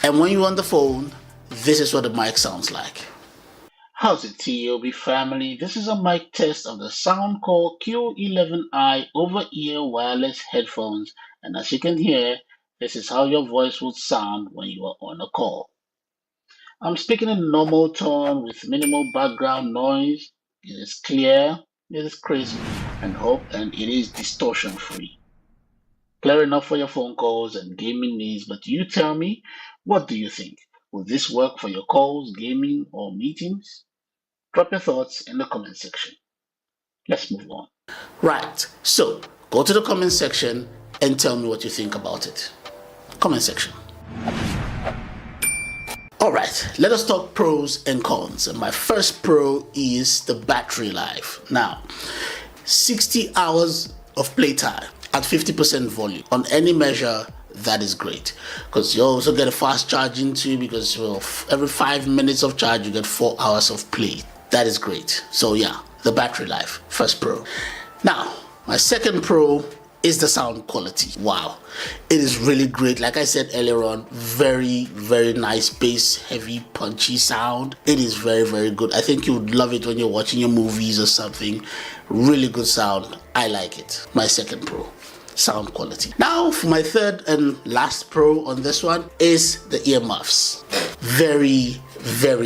And when you're on the phone, this is what the mic sounds like. How's it, TOB family? This is a mic test of the Soundcore Q11i over-ear wireless headphones, and as you can hear, this is how your voice would sound when you are on a call. I'm speaking in normal tone with minimal background noise. It is clear, it is crisp, and it is distortion-free. Clear enough for your phone calls and gaming needs, but you tell me, what do you think? Will this work for your calls, gaming, or meetings? Drop your thoughts in the comment section. Let's move on. Right, so go to the comment section and tell me what you think about it. Comment section. Alright, let us talk pros and cons. And my first pro is the battery life. Now, 60 hours of playtime at 50% volume on any measure, that is great, because you also get a fast charging too, because every 5 minutes of charge you get 4 hours of play. That is great. So yeah, the battery life, first pro. Now, my second pro is the sound quality. Wow, it is really great. Like I said earlier on, very nice bass, heavy, punchy sound. It is very good. I think you would love it when you're watching your movies or something. Really good sound. I like it. My second pro, sound quality. Now for my third and last pro on this one is the earmuffs. Very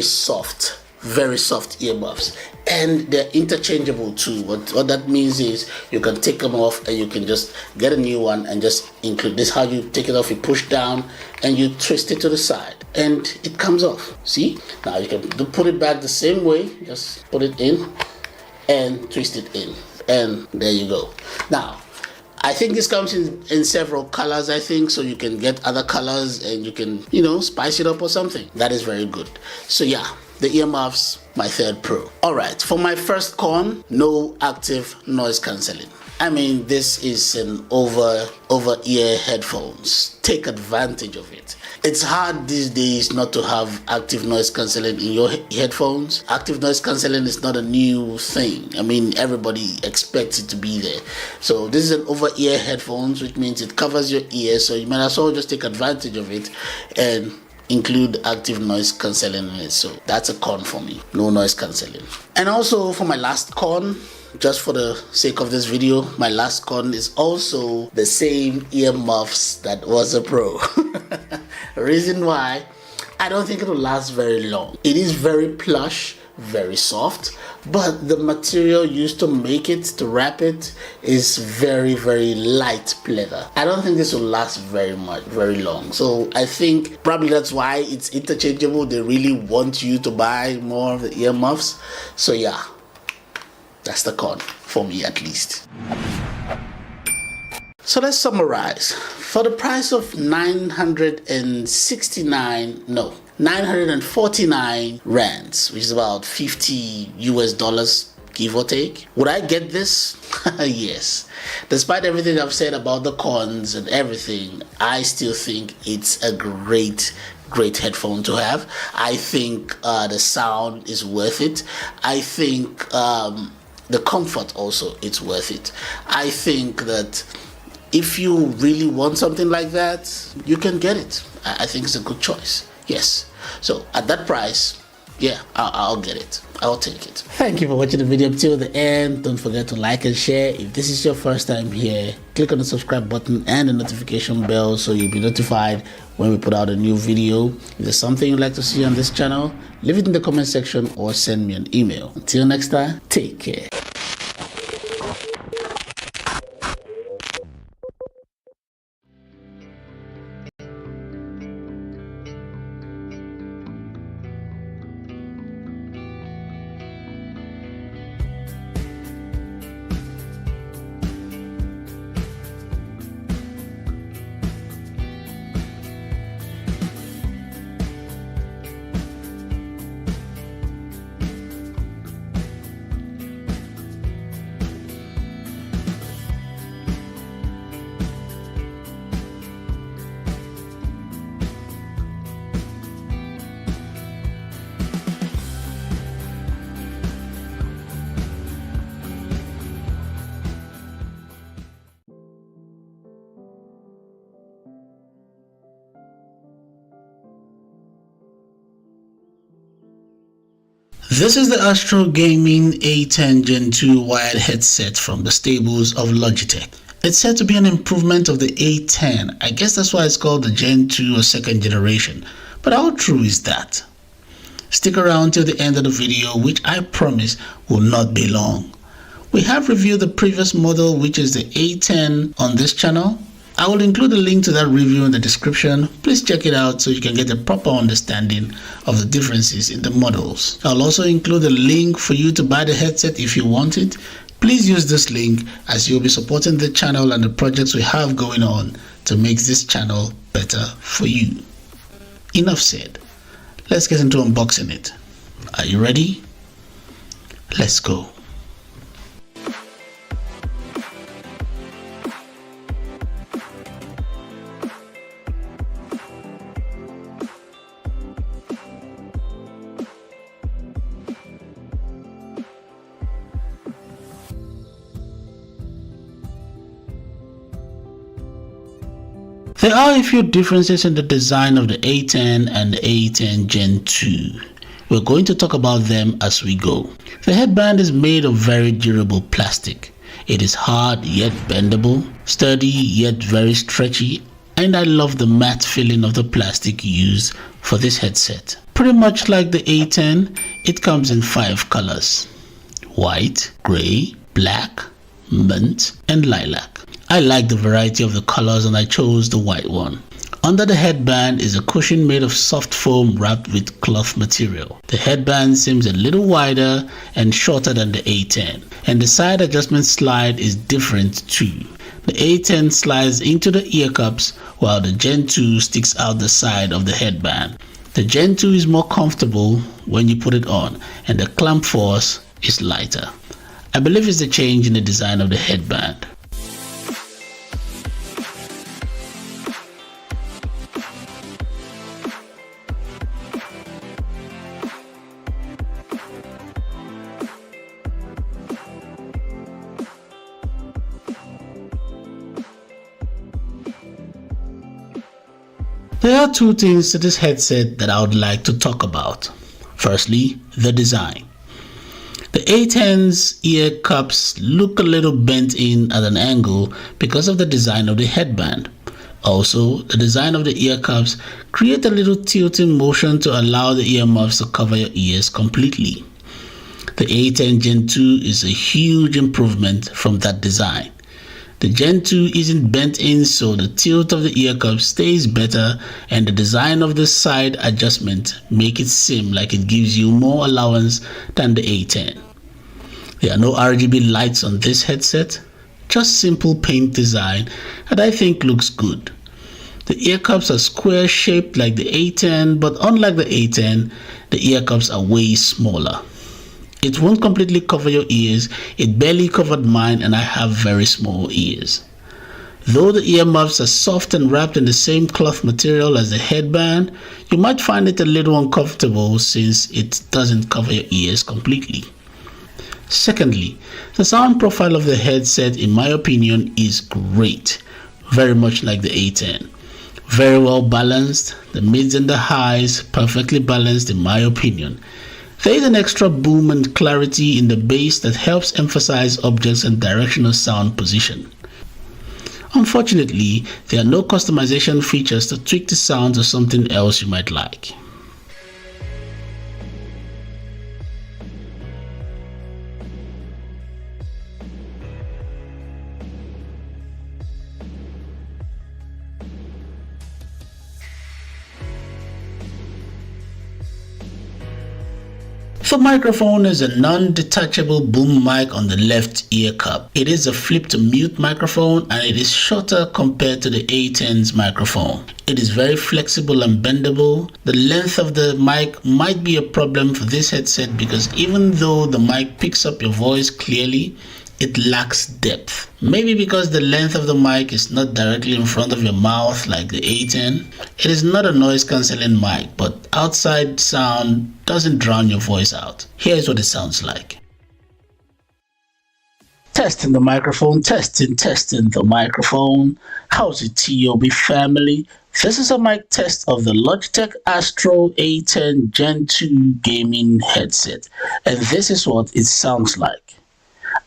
soft, very soft earmuffs, and they're interchangeable too. What that means is you can take them off and you can just get a new one and just include this. How you take it off, you push down and you twist it to the side and it comes off. See, now you can put it back the same way, just put it in and twist it in, and there you go. Now I think this comes in several colors, I think, so you can get other colors and you can, spice it up or something. That is very good. So yeah, the earmuffs, my third pro. Alright, for my first con, no active noise cancelling. I mean, this is an over-ear headphones. Take advantage of it. It's hard these days not to have active noise cancelling in your headphones. Active noise cancelling is not a new thing. I mean, everybody expects it to be there. So this is an over-ear headphones, which means it covers your ears. So you might as well just take advantage of it and include active noise cancelling in it. So that's a con for me. No noise cancelling. And also for my last con, just for the sake of this video, my last con is also the same earmuffs that was a pro. Reason why, I don't think it will last very long. It is very plush, very soft, but the material used to make it, to wrap it, is very light pleather. I don't think this will last very long. So I think probably that's why it's interchangeable. They really want you to buy more of the earmuffs. So yeah, that's the con for me, at least. So let's summarize. For the price of 949 rands, which is about 50 US dollars, give or take, would I get this? Yes. Despite everything I've said about the cons and everything, I still think it's a great headphone to have. I think the sound is worth it. I think the comfort also, it's worth it. I think that if you really want something like that, you can get it. I think it's a good choice. Yes. So at that price, yeah, I'll get it. I'll take it. Thank you for watching the video up till the end. Don't forget to like and share. If this is your first time here, click on the subscribe button and the notification bell so you'll be notified when we put out a new video. If there's something you'd like to see on this channel, leave it in the comment section or send me an email. Until next time, take care. This is the Astro Gaming A10 Gen 2 wired headset from the stables of Logitech. It's said to be an improvement of the A10. I guess that's why it's called the Gen 2 or second generation. But how true is that? Stick around till the end of the video, which I promise will not be long. We have reviewed the previous model, which is the A10 on this channel. I will include a link to that review in the description. Please check it out so you can get a proper understanding of the differences in the models. I'll also include a link for you to buy the headset if you want it. Please use this link as you'll be supporting the channel and the projects we have going on to make this channel better for you. Enough said. Let's get into unboxing it. Are you ready? Let's go. There are a few differences in the design of the A10 and the A10 Gen 2. We're going to talk about them as we go. The headband is made of very durable plastic. It is hard yet bendable, sturdy yet very stretchy, and I love the matte feeling of the plastic used for this headset. Pretty much like the A10, it comes in 5 colors: white, grey, black, mint, and lilac. I like the variety of the colors and I chose the white one. Under the headband is a cushion made of soft foam wrapped with cloth material. The headband seems a little wider and shorter than the A10, and the side adjustment slide is different too. The A10 slides into the ear cups while the Gen 2 sticks out the side of the headband. The Gen 2 is more comfortable when you put it on, and the clamp force is lighter. I believe it's the change in the design of the headband. There are 2 things to this headset that I would like to talk about. Firstly, the design. The A10's ear cups look a little bent in at an angle because of the design of the headband. Also, the design of the ear cups create a little tilting motion to allow the earmuffs to cover your ears completely. The A10 Gen 2 is a huge improvement from that design. The Gen 2 isn't bent in, so the tilt of the ear cup stays better, and the design of the side adjustment make it seem like it gives you more allowance than the A10. There are no RGB lights on this headset, just simple paint design that I think looks good. The ear cups are square shaped like the A10, but unlike the A10, the ear cups are way smaller. It won't completely cover your ears. It barely covered mine, and I have very small ears. Though the earmuffs are soft and wrapped in the same cloth material as the headband, you might find it a little uncomfortable since it doesn't cover your ears completely. Secondly, the sound profile of the headset, in my opinion, is great, very much like the A10. Very well balanced, the mids and the highs perfectly balanced in my opinion. There is an extra boom and clarity in the bass that helps emphasize objects and directional sound position. Unfortunately, there are no customization features to tweak the sounds or something else you might like. The microphone is a non-detachable boom mic on the left ear cup. It is a flip-to-mute microphone and it is shorter compared to the A10's microphone. It is very flexible and bendable. The length of the mic might be a problem for this headset because even though the mic picks up your voice clearly, it lacks depth. Maybe because the length of the mic is not directly in front of your mouth like the A10. It is not a noise cancelling mic, but outside sound doesn't drown your voice out. Here's what it sounds like. Testing the microphone, testing the microphone. How's it, TOB family? This is a mic test of the Logitech Astro A10 Gen 2 gaming headset, and this is what it sounds like.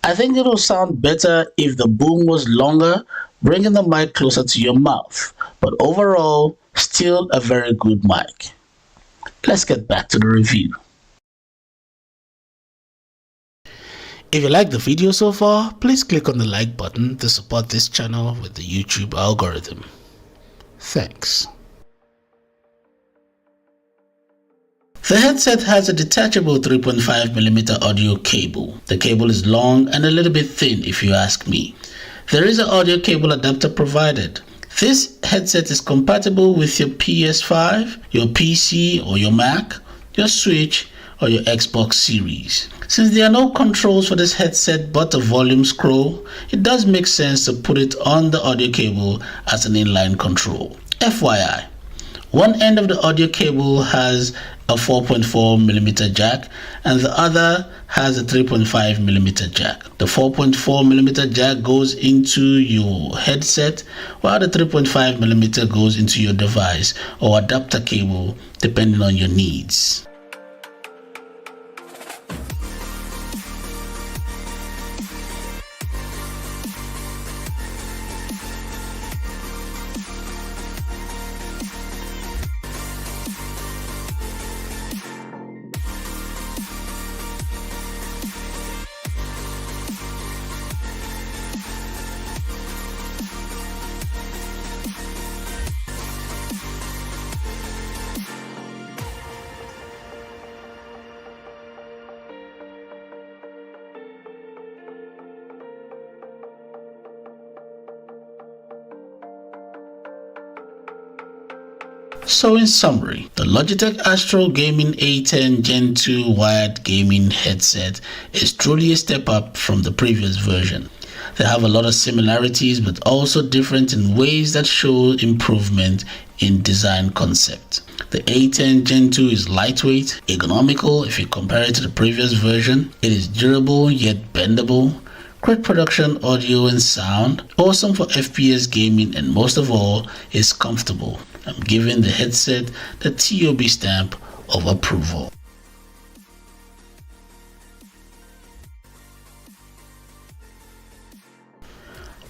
I think it will sound better if the boom was longer, bringing the mic closer to your mouth, but overall, still a very good mic. Let's get back to the review. If you like the video so far, please click on the like button to support this channel with the YouTube algorithm. Thanks. The headset has a detachable 3.5mm audio cable. The cable is long and a little bit thin if you ask me. There is an audio cable adapter provided. This headset is compatible with your PS5, your PC or your Mac, your Switch or your Xbox Series. Since there are no controls for this headset but a volume scroll, it does make sense to put it on the audio cable as an inline control. FYI, one end of the audio cable has a 4.4mm jack and the other has a 3.5mm jack. The 4.4mm jack goes into your headset while the 3.5mm goes into your device or adapter cable depending on your needs. So in summary, the Logitech Astro Gaming A10 Gen 2 wired gaming headset is truly a step up from the previous version. They have a lot of similarities but also different in ways that show improvement in design concept. The A10 Gen 2 is lightweight, economical if you compare it to the previous version. It is durable yet bendable. Great production audio and sound, awesome for FPS gaming, and most of all, is comfortable. I'm giving the headset the TOB stamp of approval.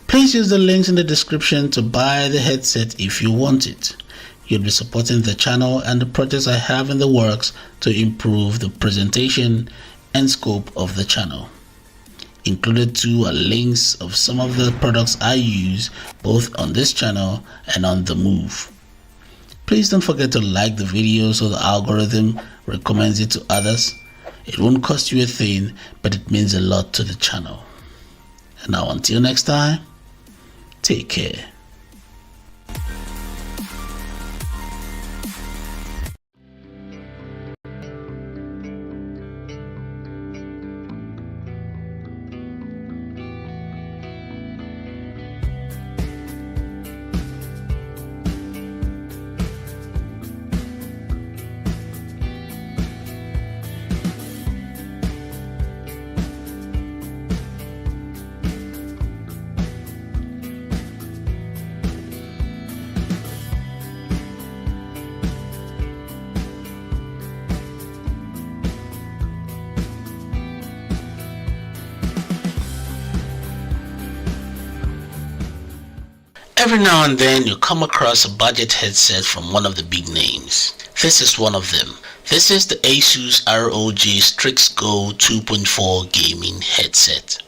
Please use the links in the description to buy the headset if you want it. You'll be supporting the channel and the projects I have in the works to improve the presentation and scope of the channel. Included too are links of some of the products I use both on this channel and on the move. Please don't forget to like the video so the algorithm recommends it to others. It won't cost you a thing, but it means a lot to the channel. And now until next time, take care. Every now and then you come across a budget headset from one of the big names. This is one of them. This is the Asus ROG Strix Go 2.4 gaming headset.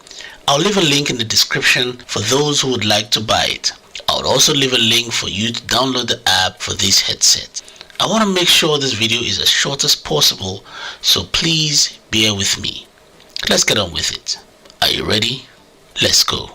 I'll leave a link in the description for those who would like to buy it. I'll also leave a link for you to download the app for this headset. I want to make sure this video is as short as possible, so please bear with me. Let's get on with it. Are you ready? Let's go.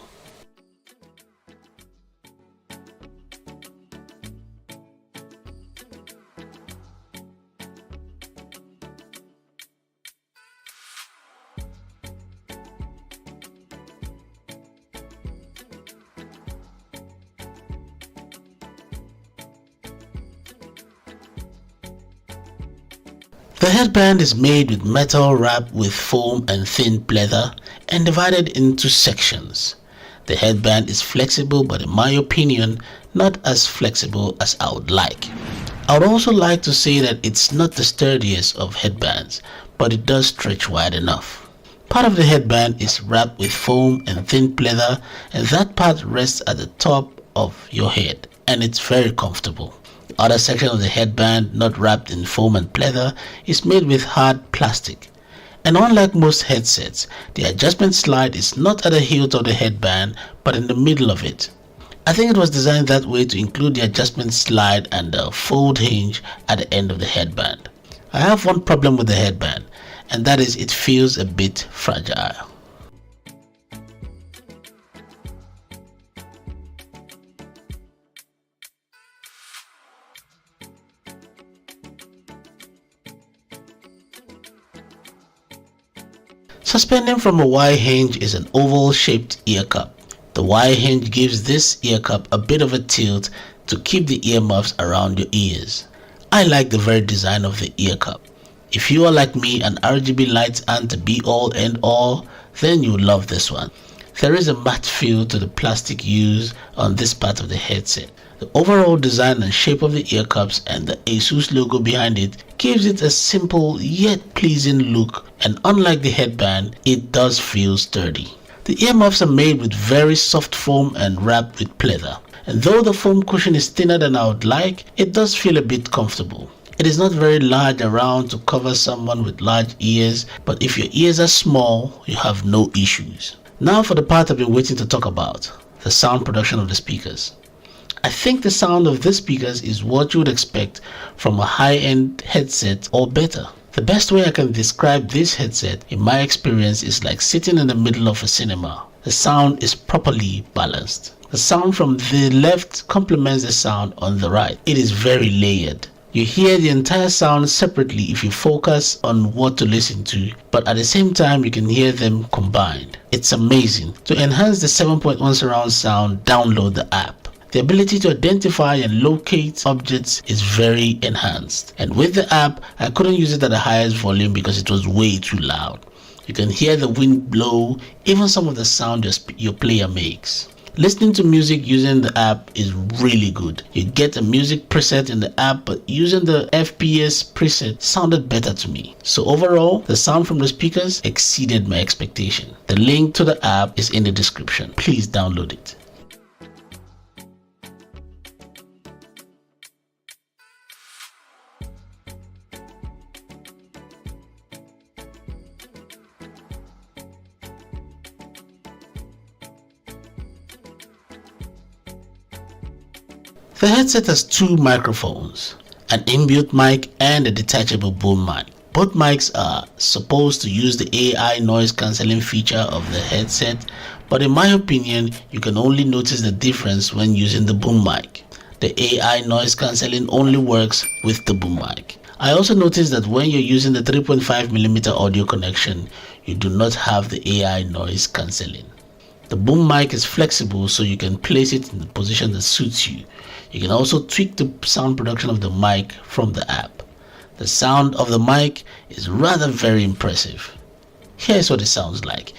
The headband is made with metal wrapped with foam and thin leather and divided into sections. The headband is flexible, but in my opinion, not as flexible as I would like. I would also like to say that it's not the sturdiest of headbands, but it does stretch wide enough. Part of the headband is wrapped with foam and thin pleather, and that part rests at the top of your head, and it's very comfortable. The other section of the headband, not wrapped in foam and pleather, is made with hard plastic. And unlike most headsets, the adjustment slide is not at the hilt of the headband, but in the middle of it. I think it was designed that way to include the adjustment slide and the fold hinge at the end of the headband. I have one problem with the headband, and that is it feels a bit fragile. Suspending from a Y hinge is an oval-shaped ear cup. The Y hinge gives this ear cup a bit of a tilt to keep the earmuffs around your ears. I like the very design of the ear cup. If you are like me and RGB lights aren't the be-all end-all, then you will love this one. There is a matte feel to the plastic used on this part of the headset. The overall design and shape of the ear cups and the ASUS logo behind it gives it a simple yet pleasing look, and unlike the headband, it does feel sturdy. The earmuffs are made with very soft foam and wrapped with pleather, and though the foam cushion is thinner than I would like, it does feel a bit comfortable. It is not very large around to cover someone with large ears, but if your ears are small, you have no issues. Now for the part I've been waiting to talk about, the sound production of the speakers. I think the sound of these speakers is what you would expect from a high-end headset or better. The best way I can describe this headset in my experience is like sitting in the middle of a cinema. The sound is properly balanced. The sound from the left complements the sound on the right. It is very layered. You hear the entire sound separately if you focus on what to listen to, but at the same time you can hear them combined. It's amazing. To enhance the 7.1 surround sound, download the app. The ability to identify and locate objects is very enhanced. And with the app, I couldn't use it at the highest volume because it was way too loud. You can hear the wind blow, even some of the sound your player makes. Listening to music using the app is really good. You get a music preset in the app, but using the FPS preset sounded better to me. So overall, the sound from the speakers exceeded my expectation. The link to the app is in the description. Please download it. The headset has two microphones, an inbuilt mic and a detachable boom mic. Both mics are supposed to use the AI noise cancelling feature of the headset, but in my opinion, you can only notice the difference when using the boom mic. The AI noise cancelling only works with the boom mic. I also noticed that when you're using the 3.5mm audio connection, you do not have the AI noise cancelling. The boom mic is flexible, so you can place it in the position that suits you. You can also tweak the sound production of the mic from the app. The sound of the mic is rather very impressive. Here's what it sounds like.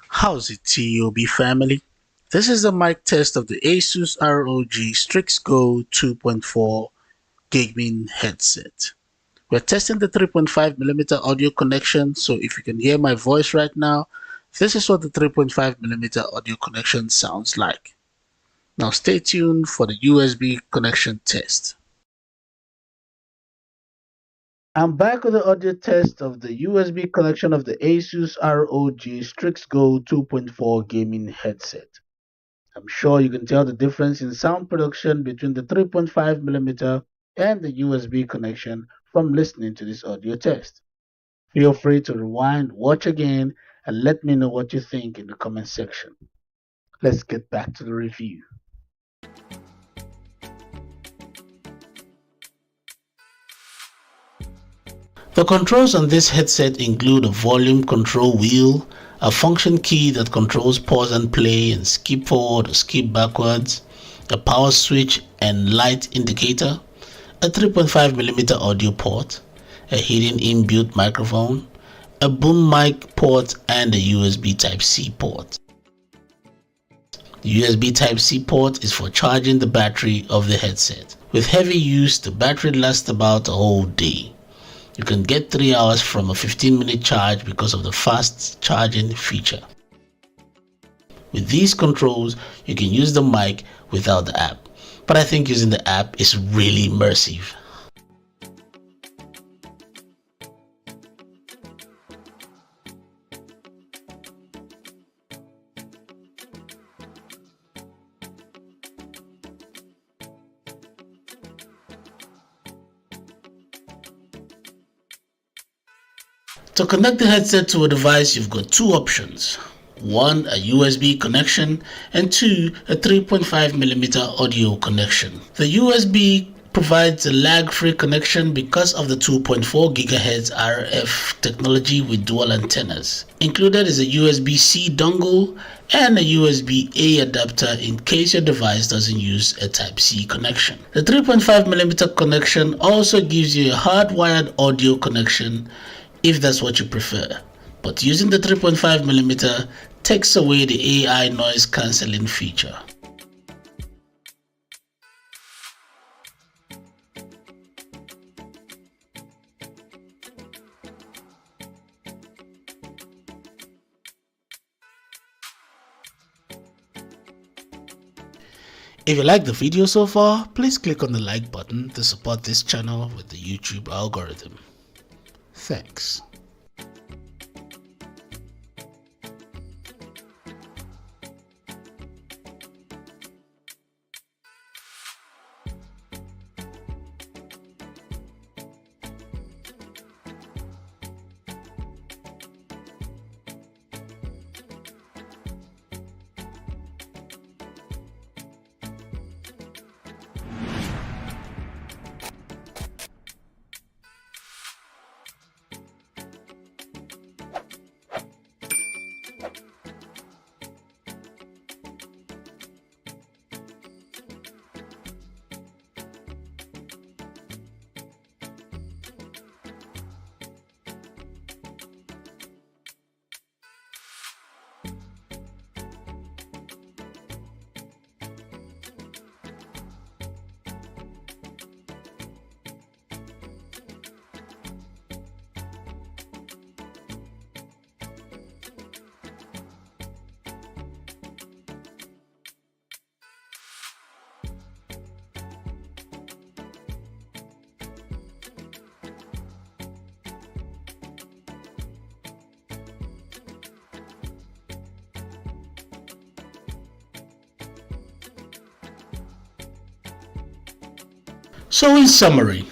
How's it, TOB family? This is the mic test of the ASUS ROG Strix Go 2.4 gaming headset. We're testing the 3.5mm audio connection, so if you can hear my voice right now, this is what the 3.5mm audio connection sounds like. Now stay tuned for the USB connection test. I'm back with the audio test of the USB connection of the ASUS ROG Strix Go 2.4 gaming headset. I'm sure you can tell the difference in sound production between the 3.5mm and the USB connection from listening to this audio test. Feel free to rewind, watch again, and let me know what you think in the comment section. Let's get back to the review. The controls on this headset include a volume control wheel, a function key that controls pause and play and skip forward or skip backwards, a power switch and light indicator, a 3.5mm audio port, a hidden inbuilt microphone, a boom mic port, and a USB Type-C port. The USB Type-C port is for charging the battery of the headset. With heavy use, the battery lasts about a whole day. You can get 3 hours from a 15-minute charge because of the fast charging feature. With these controls, you can use the mic without the app, but I think using the app is really immersive. To connect the headset to a device, you've got two options. One, a USB connection, and two, a 3.5mm audio connection. The USB provides a lag-free connection because of the 2.4 GHz RF technology with dual antennas. Included is a USB-C dongle and a USB-A adapter in case your device doesn't use a Type-C connection. The 3.5mm connection also gives you a hardwired audio connection if that's what you prefer, but using the 3.5mm takes away the AI noise cancelling feature. If you like the video so far, please click on the like button to support this channel with the YouTube algorithm. Thanks. So in summary,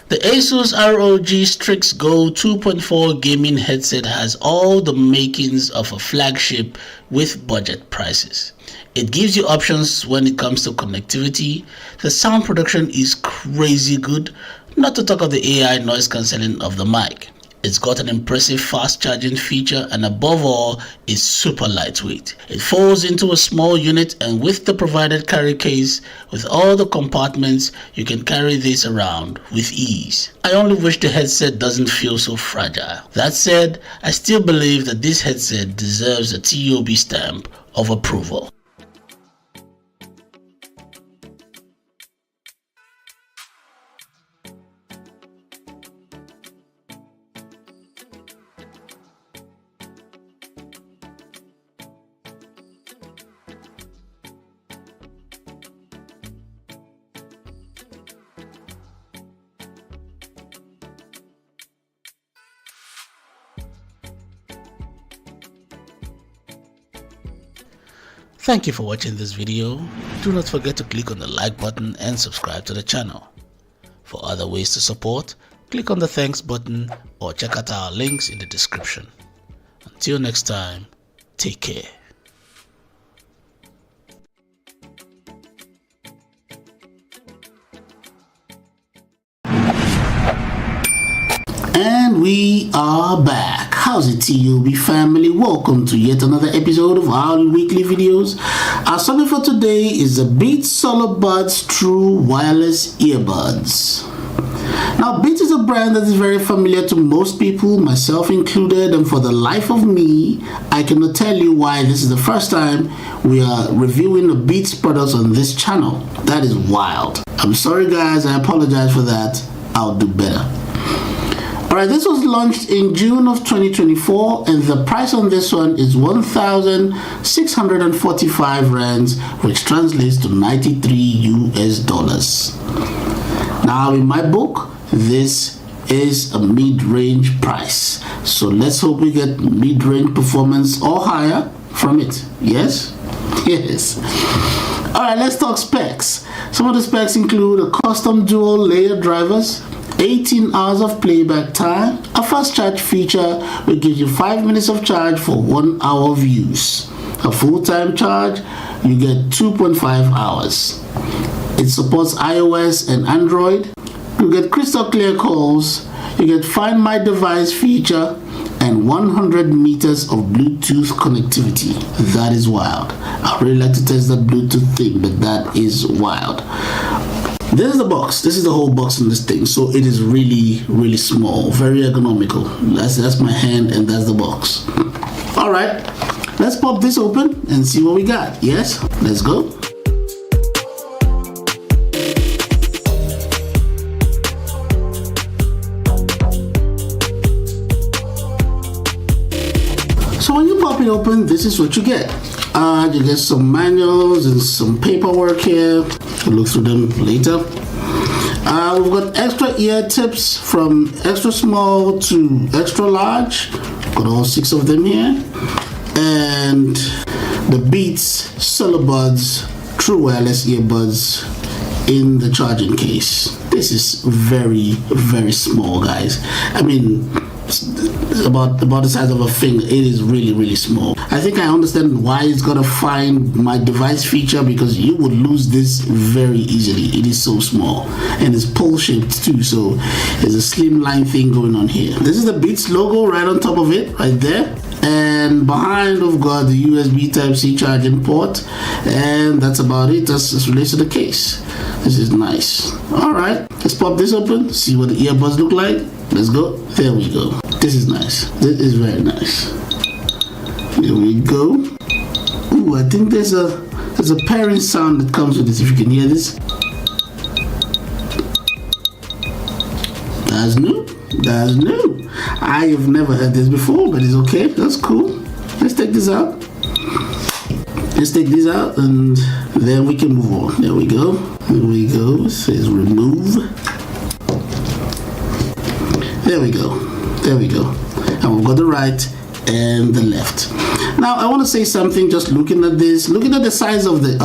the Asus ROG Strix Go 2.4 gaming headset has all the makings of a flagship with budget prices. It gives you options when it comes to connectivity. The sound production is crazy good, not to talk of the AI noise cancelling of the mic. It's got an impressive fast charging feature, and above all, it's super lightweight. It folds into a small unit, and with the provided carry case with all the compartments, you can carry this around with ease. I only wish the headset doesn't feel so fragile. That said, I still believe that this headset deserves a TOB stamp of approval. Thank you for watching this video. Do not forget to click on the like button and subscribe to the channel. For other ways to support, click on the thanks button or check out our links in the description. Until next time, take care. And we are back. How's it, TOB family? Welcome to yet another episode of our weekly videos. Our subject for today is the Beats Solo Buds True Wireless Earbuds. Now, Beats is a brand that is very familiar to most people, myself included, and for the life of me, I cannot tell you why this is the first time we are reviewing a Beats product on this channel. That is wild. I'm sorry guys, I apologize for that. I'll do better. Alright, this was launched in June of 2024 and the price on this one is 1,645 rands, which translates to 93 US dollars. Now in my book, this is a mid-range price. So let's hope we get mid-range performance or higher from it. Yes? Yes. Alright, let's talk specs. Some of the specs include a custom dual layer drivers, 18 hours of playback time, a fast charge feature which gives you 5 minutes of charge for 1 hour of use. A full-time charge, you get 2.5 hours. It supports iOS and Android. You get crystal clear calls, you get Find My Device feature, and 100 meters of Bluetooth connectivity. That is wild. I really like to test that Bluetooth thing, but that is wild. This is the box. This is the whole box in this thing. So it is really, really small, very ergonomical. That's my hand and that's the box. All right, let's pop this open and see what we got. Yes, let's go. So when you pop it open, this is what you get. You get some manuals and some paperwork here. We'll look through them later. We've got extra ear tips from extra small to extra large. Got all 6 of them here. And the Beats Earbuds True Wireless Earbuds in the charging case. This is very, very small, guys. I mean, about the size of a finger. It is really, really small. I think I understand why it's gonna Find My Device feature, because you would lose this very easily. It is so small and it's pole shaped too, so there's a slimline thing going on here. This is the Beats logo right on top of it, right there. And behind we've got the USB Type-C charging port, and that's about it. That's related to the case. This is nice. All right, let's pop this open, see what the earbuds look like. Let's go. There we go. This is nice. This is very nice. Here we go. Ooh, I think there's a pairing sound that comes with this. If you can hear this. That's new. That's new. I have never heard this before, but it's okay. That's cool. Let's take this out. Let's take this out and then we can move on. There we go. Here we go. It says remove. There we go. There we go. And we've got the right and the left. Now I want to say something. Just looking at this, looking at the size of the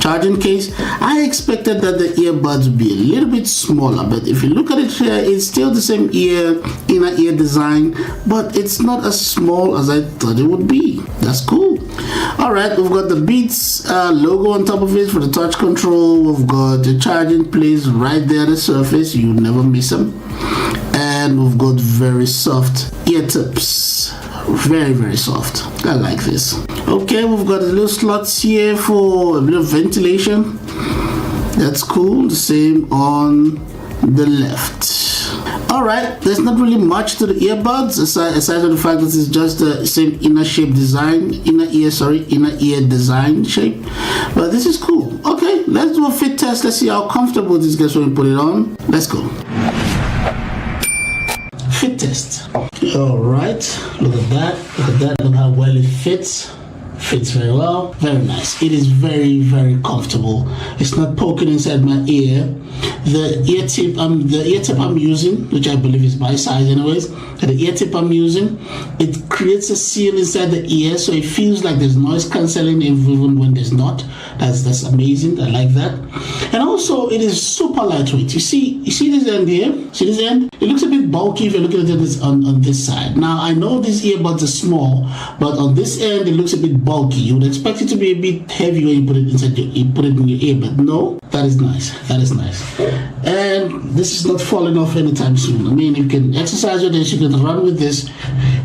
charging case, I expected that the earbuds would be a little bit smaller. But if you look at it here, it's still the same inner ear design, but it's not as small as I thought it would be. That's cool. All right, we've got the Beats logo on top of it for the touch control. We've got the charging place right there at the surface. You never miss them. And we've got very soft ear tips. Very, very soft. I like this. Okay, we've got little slots here for a bit of ventilation. That's cool. The same on the left. All right, there's not really much to the earbuds aside from the fact that it's just the same inner ear design shape. But this is cool. Okay, let's do a fit test. Let's see how comfortable this gets when we put it on. Let's go. Fit test. All right, look at that. Look at that. Look how well it fits. Fits very well. Very nice. It is very, very comfortable. It's not poking inside my ear. The ear tip I'm using, which I believe is my size anyways, the ear tip I'm using, it creates a seal inside the ear, so it feels like there's noise cancelling even when there's not. That's amazing. I like that. And also it is super lightweight. You see this end here? See this end? It looks a bit bulky if you're looking at this on this side. Now I know these earbuds are small, but on this end it looks a bit bulky. bulky. You would expect it to be a bit heavy when you put it inside you put it in your ear, but no, that is nice. That is nice. And this is not falling off anytime soon. I mean, you can exercise with this, you can run with this.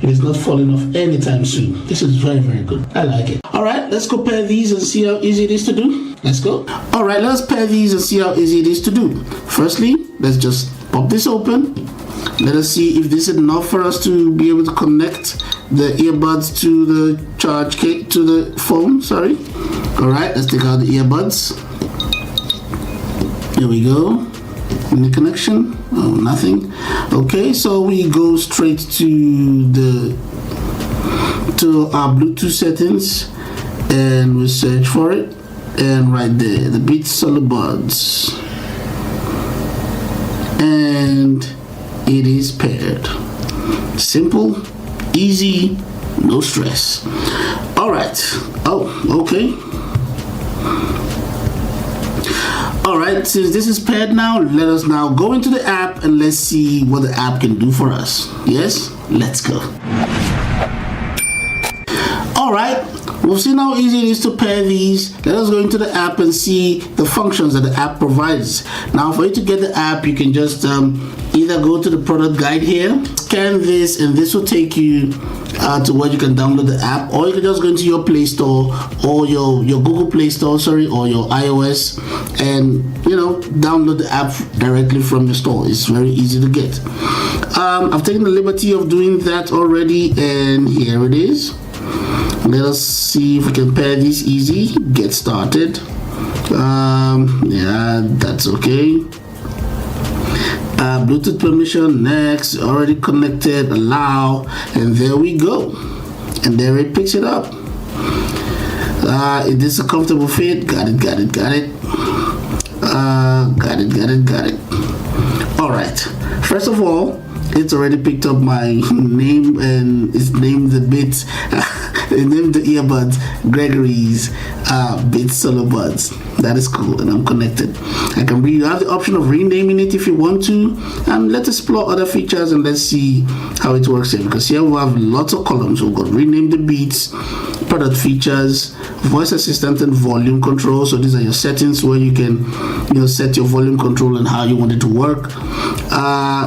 It is not falling off anytime soon. This is very, very good. I like it. All right, let's compare these and see how easy it is to do. Let's go. All right, let's pair these and see how easy it is to do. Firstly, let's just pop this open. Let us see if this is enough for us to be able to connect the earbuds to the charge case, to the phone. Sorry. All right, let's take out the earbuds. Here we go. Any connection? Oh, nothing. Okay, so we go straight to our Bluetooth settings and we search for it, and right there, the Beats Earbuds, and it is paired. Simple, easy, no stress. All right. Oh, okay. All right, since this is paired now, let us now go into the app and let's see what the app can do for us. Yes, let's go. All right, we've seen how easy it is to pair these. Let us go into the app and see the functions that the app provides. Now, for you to get the app, you can just either go to the product guide here, scan this, and this will take you to where you can download the app, or you can just go into your Play Store or your Google Play Store, or your iOS, and download the app directly from the store. It's very easy to get. I've taken the liberty of doing that already, and here it is. Let us see if we can pair these easy. Get started. Yeah, that's okay. Bluetooth permission, next, already connected, allow, and there we go. And there it picks it up. Is this a comfortable fit? Got it. Got it. All right. First of all, it's already picked up my name and it's named the Beats. It named the earbuds Gregory's Beats Earbuds. That is cool, and I'm connected. You have the option of renaming it if you want to, and let's explore other features and let's see how it works here. Because here we have lots of columns. We've got rename the Beats, product features, voice assistant, and volume control. So these are your settings where you can set your volume control and how you want it to work.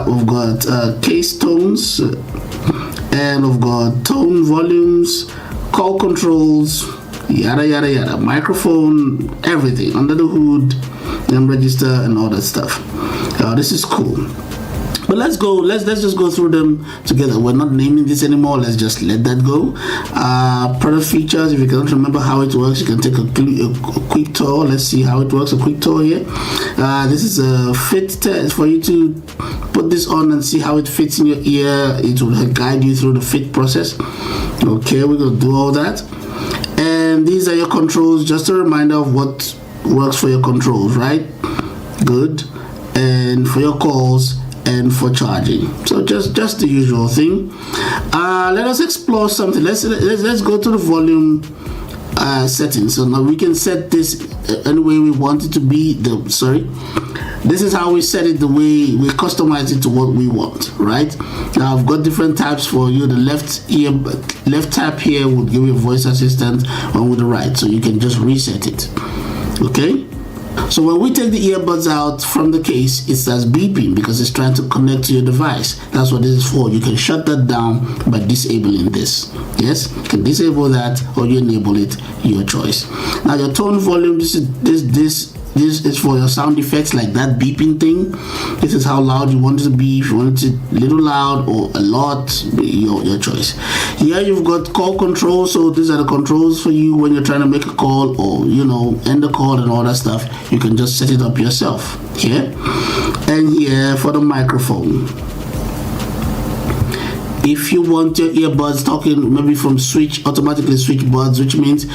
We've got case tones, and we've got tone volumes, call controls, yada yada yada, microphone, everything under the hood, and register and all that stuff. This is cool. But let's just go through them together. We're not naming this anymore. Let's just let that go. Product features. If you can't remember how it works, you can take a quick tour. Let's see how it works. A quick tour here. This is a fit test for you to put this on and see how it fits in your ear. It will guide you through the fit process. Okay, we're gonna do all that. And these are your controls. Just a reminder of what works for your controls, right? Good. And for your calls and for charging. So just the usual thing. Let us explore something. Let's go to the volume settings. So now we can set this any way we want it to be. This is how we set it, the way we customize it to what we want, right? Now I've got different tabs for you. The left tab here will give you a voice assistant, one with the right, so you can just reset it. Okay? So when we take the earbuds out from the case, it starts beeping because it's trying to connect to your device. That's what this is for. You can shut that down by disabling this. Yes, you can disable that or you enable it, your choice. Now your tone volume, this is for your sound effects, like that beeping thing. This is how loud you want it to be. If you want it a little loud or a lot, your choice. Here you've got call control. So these are the controls for you when you're trying to make a call or end the call and all that stuff. You can just set it up yourself here. And here for the microphone. If you want your earbuds talking maybe from automatically switch buds, which means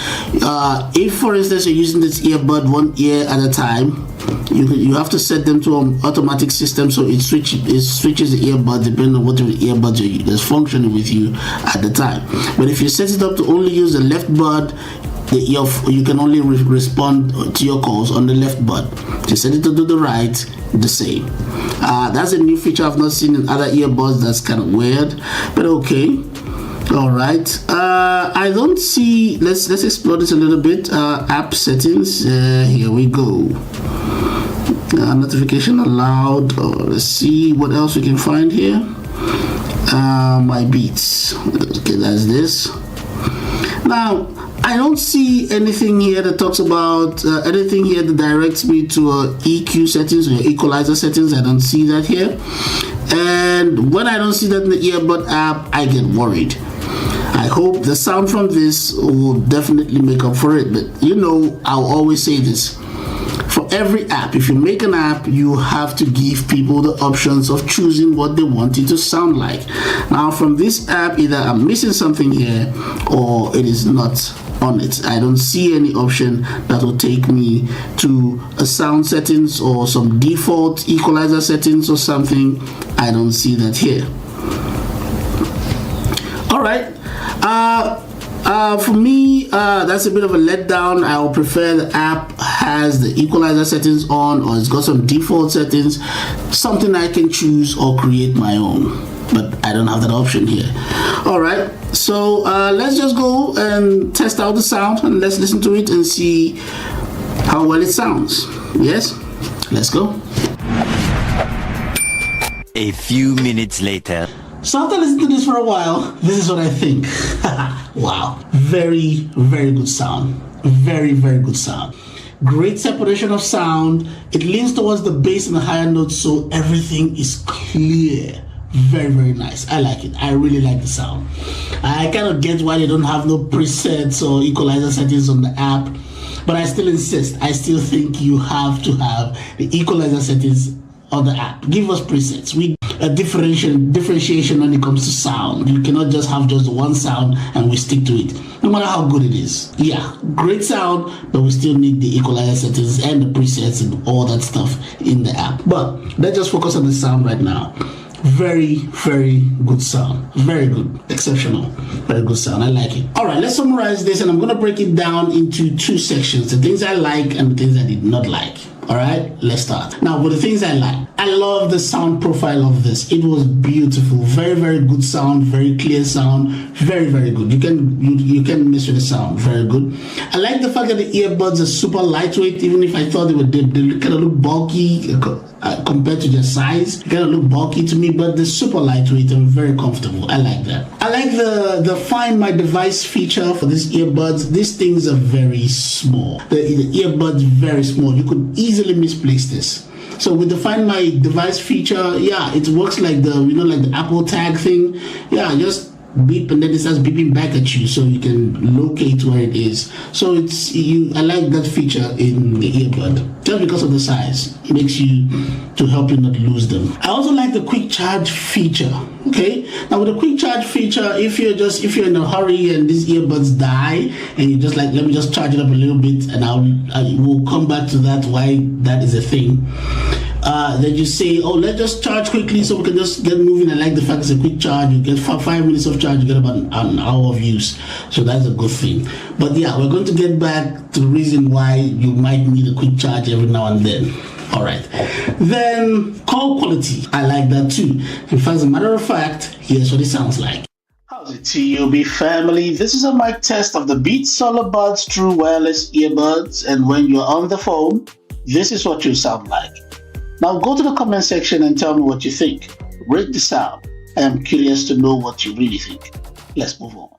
if for instance you're using this earbud one ear at a time, you have to set them to an automatic system, so it switches the earbud depending on whatever earbud is functioning with you at the time. But if you set it up to only use the left bud, you can only respond to your calls on the left bud. If you set it to do the right, the same. That's a new feature I've not seen in other earbuds. That's kind of weird, but okay. All right. I don't see. Let's explore this a little bit. App settings. Here we go. Notification allowed. Let's see what else we can find here. My beats. Okay, that's this. Now, I don't see anything here that talks about anything here that directs me to EQ settings or equalizer settings. I don't see that here. And when I don't see that in the earbud app, I get worried. I hope the sound from this will definitely make up for it. But you know, I'll always say this. For every app, if you make an app, you have to give people the options of choosing what they want it to sound like. Now, from this app, either I'm missing something here or it is not on it. I don't see any option that will take me to a sound settings or some default equalizer settings or something. I don't see that here. All right. For me, that's a bit of a letdown. I would prefer the app has the equalizer settings on, or it's got some default settings, something I can choose or create my own. But I don't have that option here. All right, so let's just go and test out the sound and let's listen to it and see how well it sounds. Yes, let's go. A few minutes later. So after listening to this for a while, this is what I think. Wow, very, very good sound. Very, very good sound. Great separation of sound. It leans towards the bass and the higher notes, so everything is clear. Very, very nice. I like it. I really like the sound. I kind of get why they don't have no presets or equalizer settings on the app, but I still insist. I still think you have to have the equalizer settings on the app. Give us presets. We a differentiation when it comes to sound. You cannot just have just one sound and we stick to it, no matter how good it is. Yeah, great sound, but we still need the equalizer settings and the presets and all that stuff in the app. But let's just focus on the sound right now. Very, very good sound. Very good. Exceptional. Very good sound. I like it. All right, let's summarize this, and I'm going to break it down into two sections: the things I like and the things I did not like. All right, let's start. Now, with the things I like, I love the sound profile of this. It was beautiful. Very, very good sound. Very clear sound. Very, very good. You can mess with the sound. Very good. I like the fact that the earbuds are super lightweight. Even if I thought they kind of look bulky compared to their size, they kind of look bulky to me, but they're super lightweight and very comfortable. I like that. I like the Find My Device feature for these earbuds. These things are very small. The earbuds very small. You could easily misplace this. So with the Find My Device feature, yeah, it works like like the Apple Tag thing. Yeah, just beep and then it starts beeping back at you, so you can locate where it is. So I like that feature in the earbud just because of the size. It makes you to help you not lose them. I also like the quick charge feature. Okay, now with the quick charge feature, if you're in a hurry and these earbuds die and you just like, let me just charge it up a little bit, and I will come back to that, why that is a thing. Then you say, oh, let's just charge quickly so we can just get moving. I like the fact it's a quick charge. You get 5 minutes of charge, you get about an hour of use. So that's a good thing. But yeah, we're going to get back to the reason why you might need a quick charge every now and then. All right. Then call quality. I like that too. In fact, as a matter of fact, here's what it sounds like. How's it, TUB family? This is a mic test of the Beats Earbuds True Wireless Earbuds. And when you're on the phone, this is what you sound like. Now go to the comment section and tell me what you think. Rate the sound. I am curious to know what you really think. Let's move on.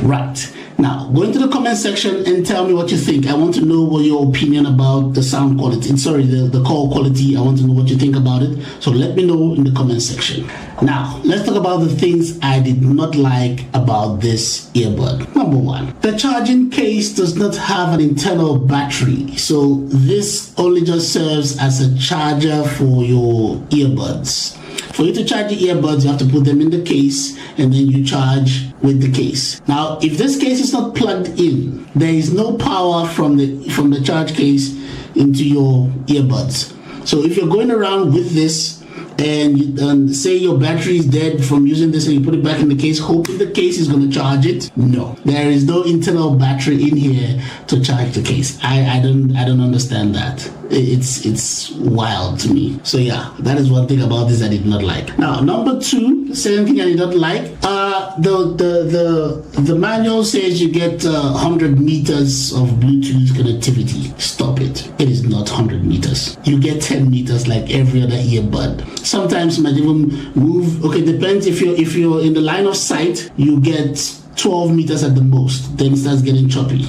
Right. Now, go into the comment section and tell me what you think. I want to know what your opinion about the sound quality. The call quality. I want to know what you think about it. So let me know in the comment section. Now, let's talk about the things I did not like about this earbud. Number one, the charging case does not have an internal battery. So this only just serves as a charger for your earbuds. For you to charge the earbuds, you have to put them in the case and then you charge with the case. Now, if this case is not plugged in, there is no power from the charge case into your earbuds. So if you're going around with this and say your battery is dead from using this and you put it back in the case, hoping the case is going to charge it. No, there is no internal battery in here to charge the case. I don't understand that. It's wild to me. So yeah, that is one thing about this I did not like. Now, number two, the second thing I did not like, the manual says you get 100 meters of Bluetooth connectivity. Stop it. It is not 100 meters. You get 10 meters like every other earbud. Sometimes you might even move. Okay, depends if you're in the line of sight, you get 12 meters at the most. Then it starts getting choppy.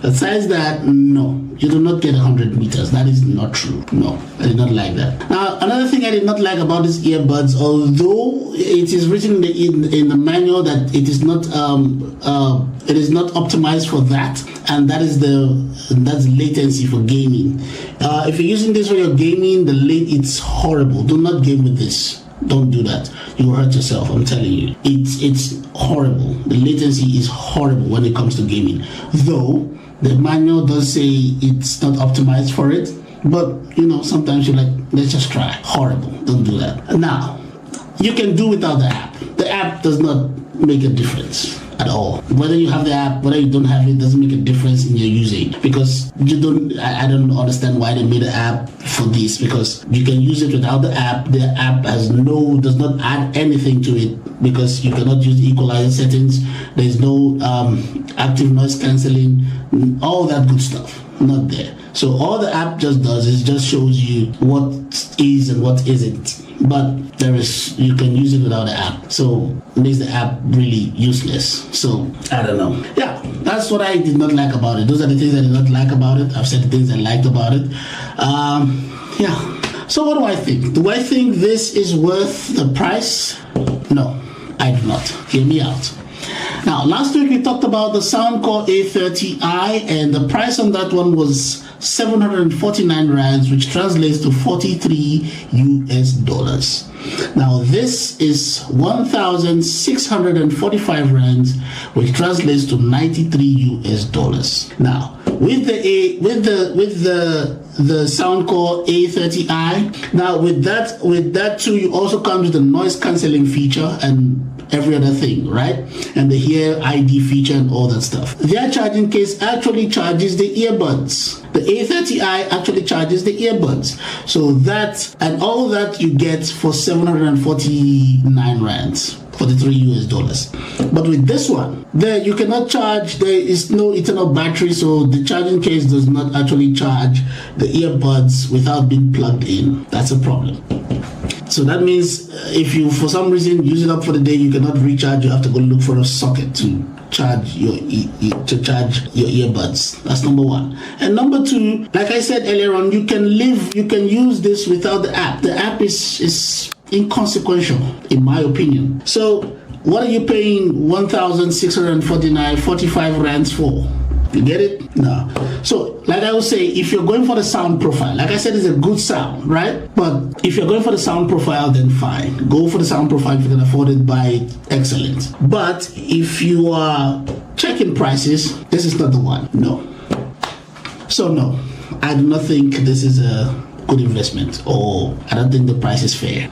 Besides that, no, you do not get 100 meters. That is not true. No, I did not like that. Now, another thing I did not like about these earbuds, although it is written in the manual that it is not optimized for that, and that's latency for gaming. If you're using this for your gaming, it's horrible. Do not game with this. Don't do that. You will hurt yourself. I'm telling you. It's horrible. The latency is horrible when it comes to gaming. Though the manual does say it's not optimized for it, but sometimes you're like, let's just try. Horrible. Don't do that. Now, you can do without the app. The app does not make a difference at all. Whether you have the app, whether you don't have it, doesn't make a difference in your usage, because I don't understand why they made an app for this, because you can use it without the app. The app does not add anything to it, because you cannot use equalizer settings. There's no active noise cancelling, all that good stuff, not there. So all the app just does is just shows you what is and what isn't, but you can use it without the app, so it makes the app really useless. So I don't know. Yeah, that's what I did not like about it. Those are the things I did not like about it. I've said the things I liked about it. Yeah. So what do I think? Do I think this is worth the price? No, I do not. Hear me out. Now, last week we talked about the Soundcore A30i, and the price on that one was 749 rands, which translates to $43. Now, this is 1,645 rands, which translates to $93. Now, with the Soundcore A30i, now with that too, you also come with the noise cancelling feature and every other thing, right? And the Hear ID feature and all that stuff. Their charging case actually charges the earbuds. The A30i actually charges the earbuds. So that and all that you get for 749 rands. $43. But with this one, there you cannot charge. There is no internal battery, so the charging case does not actually charge the earbuds without being plugged in. That's a problem. So that means if you for some reason use it up for the day, you cannot recharge. You have to go look for a socket to charge your earbuds. That's number one. And number two, like I said earlier on, you can use this without the app. The app is inconsequential, in my opinion. So what are you paying 1,645 rands for? You get it? No. So, like I would say, if you're going for the sound profile, like I said, it's a good sound, right? But if you're going for the sound profile, then fine. Go for the sound profile. If you can afford it, buy it. Excellent. But if you are checking prices, this is not the one. No. So, no. I do not think this is a good investment, or I don't think the price is fair.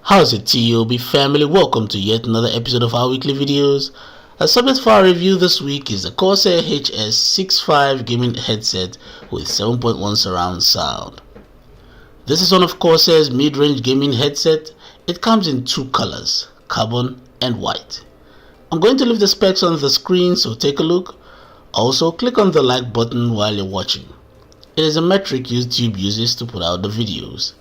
How's it, TOB family? Welcome to yet another episode of our weekly videos. A subject for our review this week is the Corsair HS65 gaming headset with 7.1 surround sound. This is one of Corsair's mid-range gaming headset. It comes in two colors, carbon and white. I'm going to leave the specs on the screen, so take a look. Also, click on the like button while you're watching. It is a metric YouTube uses to put out the videos.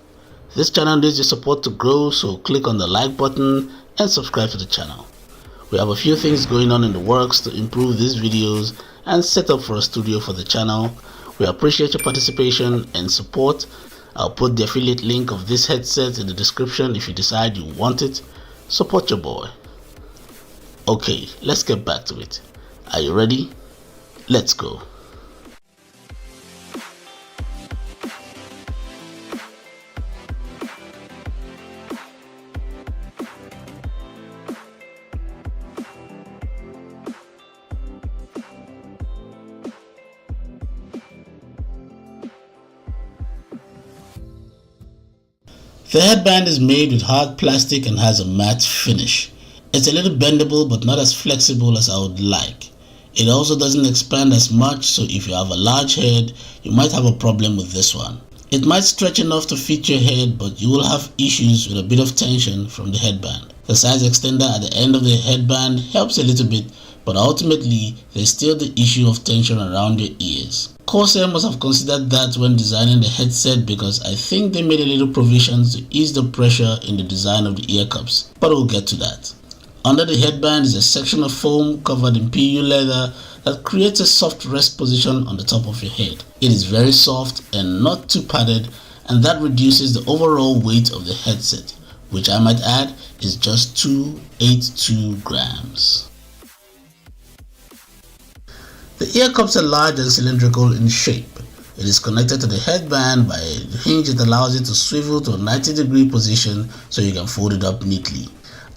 This channel needs your support to grow, so click on the like button and subscribe to the channel. We have a few things going on in the works to improve these videos and set up for a studio for the channel. We appreciate your participation and support. I'll put the affiliate link of this headset in the description if you decide you want it. Support your boy. Okay, let's get back to it. Are you ready? Let's go. The headband is made with hard plastic and has a matte finish. It's a little bendable but not as flexible as I would like. It also doesn't expand as much, so if you have a large head, you might have a problem with this one. It might stretch enough to fit your head, but you will have issues with a bit of tension from the headband. The size extender at the end of the headband helps a little bit, but ultimately there's still the issue of tension around your ears. Corsair must have considered that when designing the headset, because I think they made a little provisions to ease the pressure in the design of the ear cups, but we'll get to that. Under the headband is a section of foam covered in PU leather that creates a soft rest position on the top of your head. It is very soft and not too padded, and that reduces the overall weight of the headset, which I might add is just 282 grams. The ear cups are large and cylindrical in shape. It is connected to the headband by a hinge that allows it to swivel to a 90-degree position so you can fold it up neatly.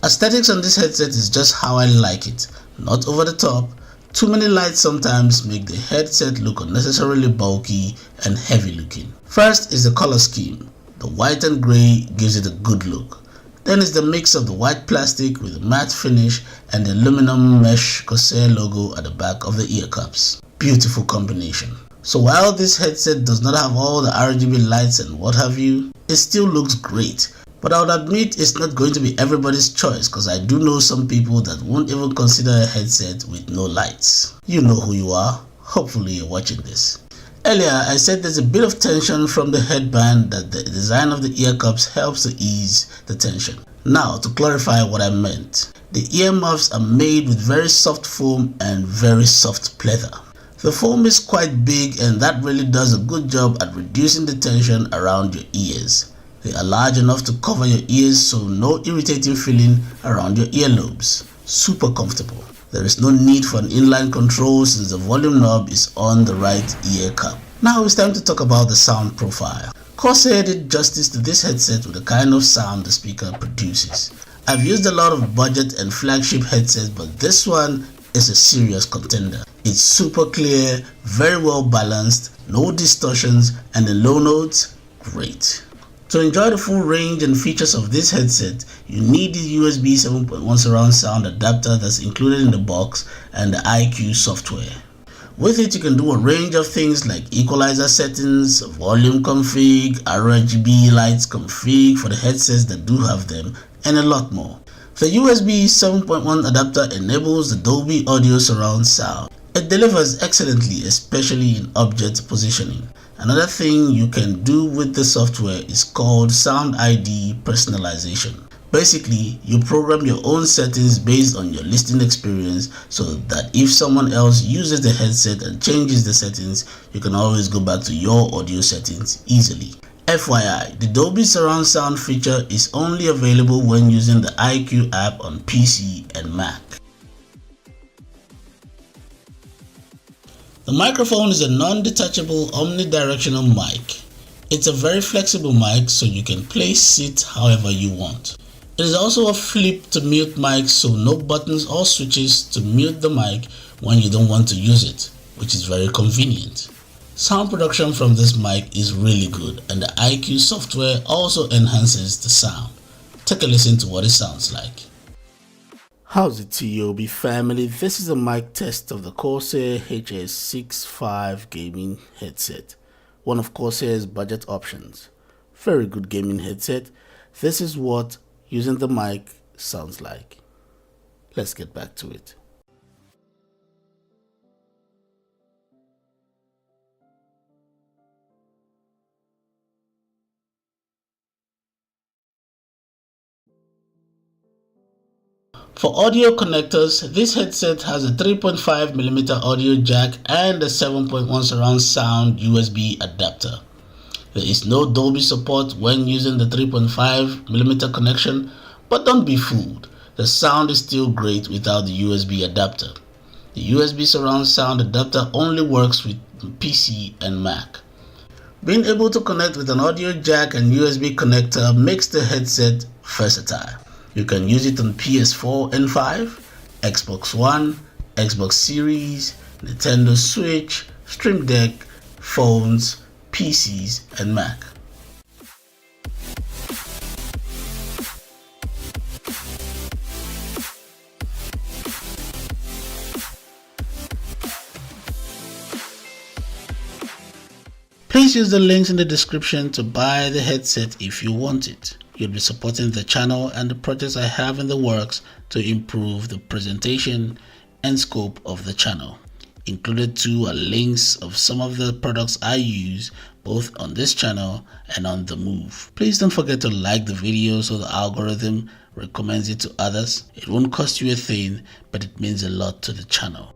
Aesthetics on this headset is just how I like it. Not over the top. Too many lights sometimes make the headset look unnecessarily bulky and heavy looking. First is the color scheme. The white and grey gives it a good look. Then is the mix of the white plastic with a matte finish and the aluminum mesh Corsair logo at the back of the ear cups. Beautiful combination. So while this headset does not have all the RGB lights and what have you, it still looks great. But I would admit it's not going to be everybody's choice, because I do know some people that won't even consider a headset with no lights. You know who you are. Hopefully you're watching this. Earlier I said there's a bit of tension from the headband, that the design of the ear cups helps to ease the tension. Now to clarify what I meant. The ear muffs are made with very soft foam and very soft pleather. The foam is quite big, and that really does a good job at reducing the tension around your ears. They are large enough to cover your ears, so no irritating feeling around your earlobes. Super comfortable. There is no need for an inline control since the volume knob is on the right ear cup. Now it's time to talk about the sound profile. Corsair did justice to this headset with the kind of sound the speaker produces. I've used a lot of budget and flagship headsets, but this one is a serious contender. It's super clear, very well balanced, no distortions, and the low notes, great. To enjoy the full range and features of this headset, you need the USB 7.1 surround sound adapter that's included in the box and the IQ software. With it, you can do a range of things like equalizer settings, volume config, RGB lights config for the headsets that do have them, and a lot more. The USB 7.1 adapter enables the Dolby Audio surround sound. It delivers excellently, especially in object positioning. Another thing you can do with the software is called Sound ID personalization. Basically, you program your own settings based on your listening experience, so that if someone else uses the headset and changes the settings, you can always go back to your audio settings easily. FYI, the Dolby surround sound feature is only available when using the IQ app on PC and Mac. The microphone is a non-detachable omnidirectional mic. It's a very flexible mic, so you can place it however you want. It is also a flip to mute mic, so no buttons or switches to mute the mic when you don't want to use it, which is very convenient. Sound production from this mic is really good, and the IQ software also enhances the sound. Take a listen to what it sounds like. How's it, TOB family? This is a mic test of the Corsair HS65 gaming headset, one of Corsair's budget options. Very good gaming headset. This is what using the mic sounds like. Let's get back to it. For audio connectors, this headset has a 3.5mm audio jack and a 7.1 surround sound USB adapter. There is no Dolby support when using the 3.5mm connection, but don't be fooled. The sound is still great without the USB adapter. The USB surround sound adapter only works with PC and Mac. Being able to connect with an audio jack and USB connector makes the headset versatile. You can use it on PS4 and 5, Xbox One, Xbox Series, Nintendo Switch, Stream Deck, phones, PCs, and Mac. Please use the links in the description to buy the headset if you want it. You'll be supporting the channel and the projects I have in the works to improve the presentation and scope of the channel. Included too are links of some of the products I use both on this channel and on the move. Please don't forget to like the video so the algorithm recommends it to others. It won't cost you a thing, but it means a lot to the channel.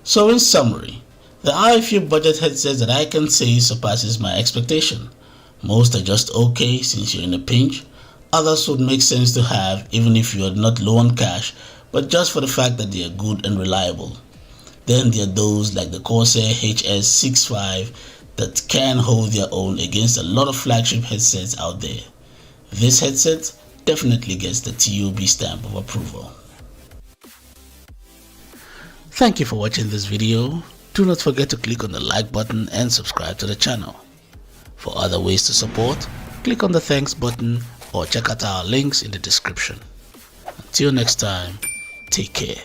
So in summary, there are a few budget headsets that I can say surpasses my expectation. Most are just okay since you're in a pinch. Others would make sense to have even if you are not low on cash, but just for the fact that they are good and reliable. Then there are those like the Corsair HS65 that can hold their own against a lot of flagship headsets out there. This headset definitely gets the TOB stamp of approval. Thank you for watching this video. Do not forget to click on the like button and subscribe to the channel. For other ways to support, click on the thanks button or check out our links in the description. Until next time, take care.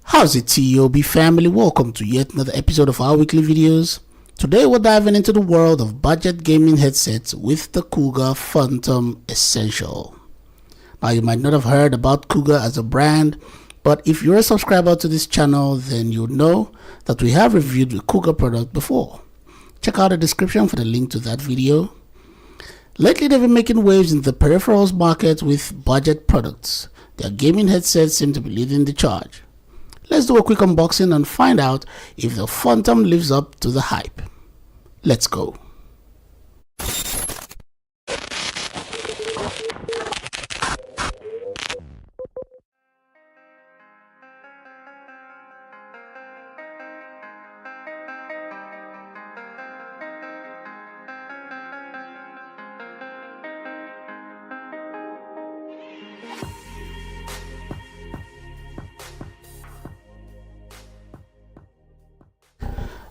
How's it, TOB family? Welcome to yet another episode of our weekly videos. Today we're diving into the world of budget gaming headsets with the Cougar Phantom Essential. Now, you might not have heard about Cougar as a brand, but if you're a subscriber to this channel, then you know that we have reviewed the Cougar product before. Check out the description for the link to that video. Lately, they've been making waves in the peripherals market with budget products. Their gaming headsets seem to be leading the charge. Let's do a quick unboxing and find out if the Phantom lives up to the hype. Let's go.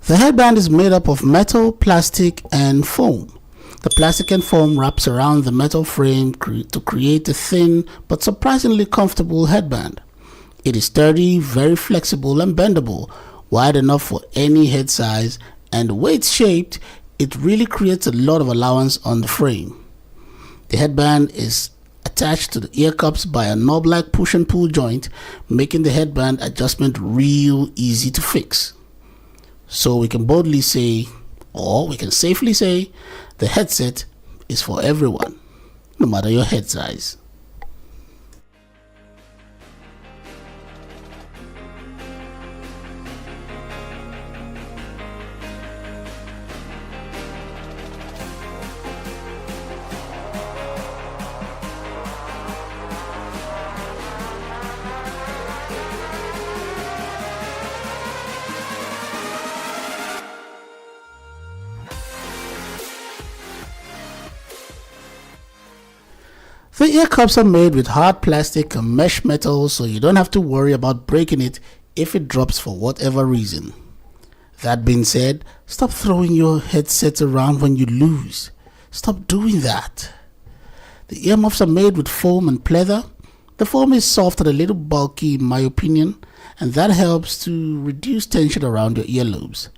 The headband is made up of metal, plastic, and foam. The plastic and foam wraps around the metal frame to create a thin but surprisingly comfortable headband. It is sturdy, very flexible, and bendable, wide enough for any head size, and the way it's shaped, it really creates a lot of allowance on the frame. The headband is attached to the ear cups by a knob-like push and pull joint, making the headband adjustment real easy to fix. So we can boldly say, or we can safely say, the headset is for everyone, no matter your head size. The ear cups are made with hard plastic and mesh metal, so you don't have to worry about breaking it if it drops for whatever reason. That being said, stop throwing your headset around when you lose. Stop doing that. The earmuffs are made with foam and pleather. The foam is soft and a little bulky in my opinion, and that helps to reduce tension around your earlobes.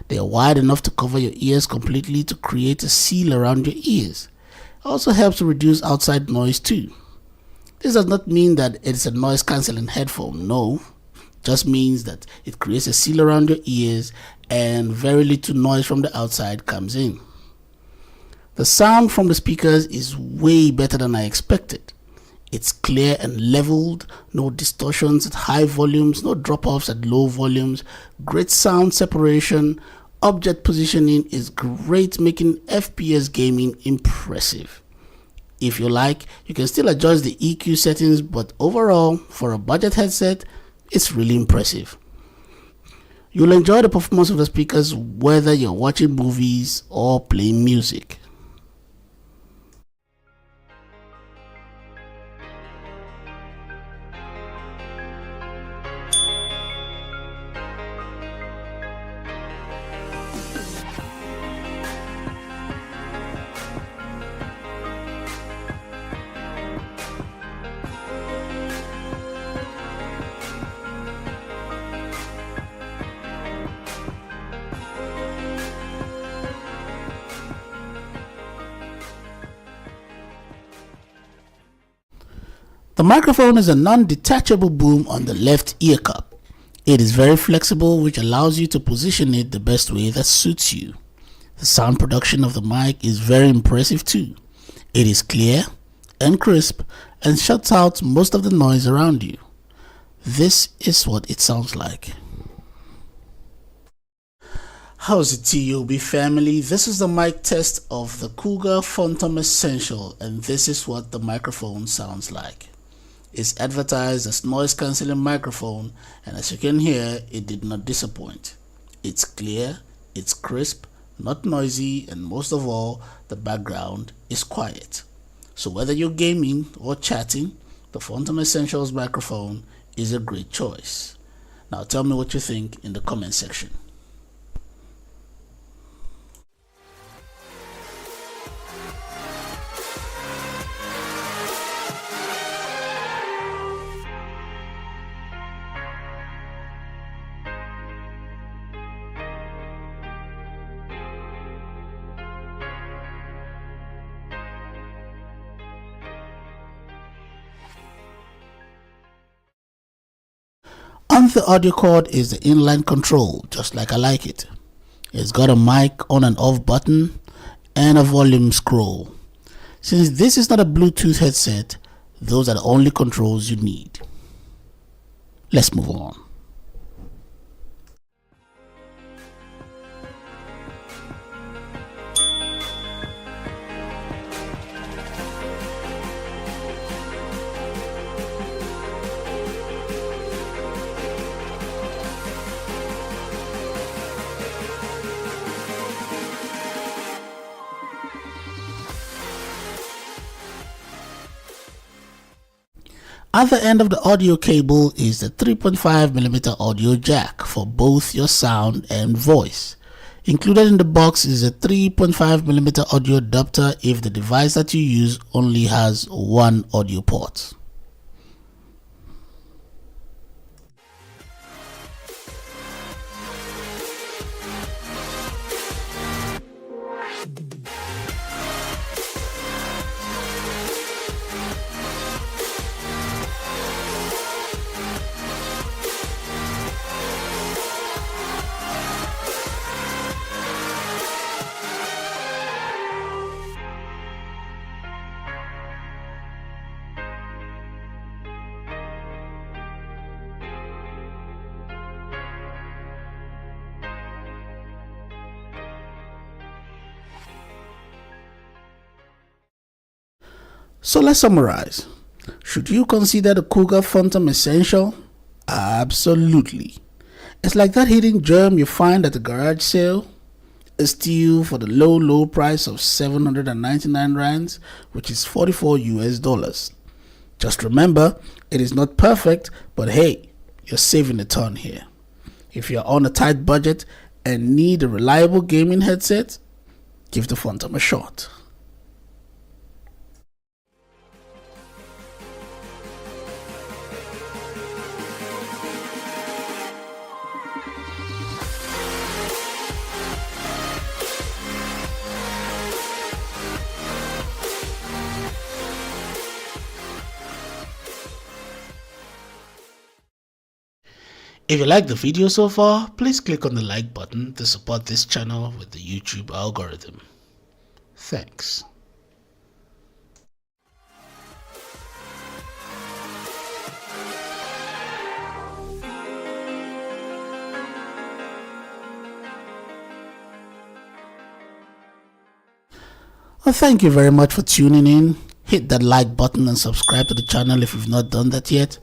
They are wide enough to cover your ears completely to create a seal around your ears. It also helps to reduce outside noise too. This does not mean that it's a noise cancelling headphone, no. It just means that it creates a seal around your ears and very little noise from the outside comes in. The sound from the speakers is way better than I expected. It's clear and leveled, no distortions at high volumes, no drop-offs at low volumes, great sound separation, object positioning is great, making FPS gaming impressive. If you like, you can still adjust the EQ settings, but overall, for a budget headset, it's really impressive. You'll enjoy the performance of the speakers whether you're watching movies or playing music. The microphone is a non-detachable boom on the left ear cup. It is very flexible, which allows you to position it the best way that suits you. The sound production of the mic is very impressive too. It is clear and crisp and shuts out most of the noise around you. This is what it sounds like. How's it, TOB family? This is the mic test of the Cougar Phantom Essential, and this is what the microphone sounds like. It's advertised as noise cancelling microphone, and as you can hear, it did not disappoint. It's clear, it's crisp, not noisy, and most of all, the background is quiet. So whether you're gaming or chatting, the Phantom Essentials microphone is a great choice. Now tell me what you think in the comment section. On the audio cord is the inline control, just like I like it. It's got a mic on and off button and a volume scroll. Since this is not a Bluetooth headset, those are the only controls you need. Let's move on. At the end of the audio cable is the 3.5mm audio jack for both your sound and voice. Included in the box is a 3.5mm audio adapter if the device that you use only has one audio port. So let's summarize. Should you consider the Cougar Phantom essential? Absolutely. It's like that hidden gem you find at the garage sale. A steal for the low price of 799 rands, which is 44 US dollars. Just remember, it is not perfect, but hey, you're saving a ton here. If you're on a tight budget and need a reliable gaming headset, give the Phantom a shot. If you like the video so far, please click on the like button to support this channel with the YouTube algorithm. Thanks. Well, thank you very much for tuning in. Hit that like button and subscribe to the channel if you've not done that yet.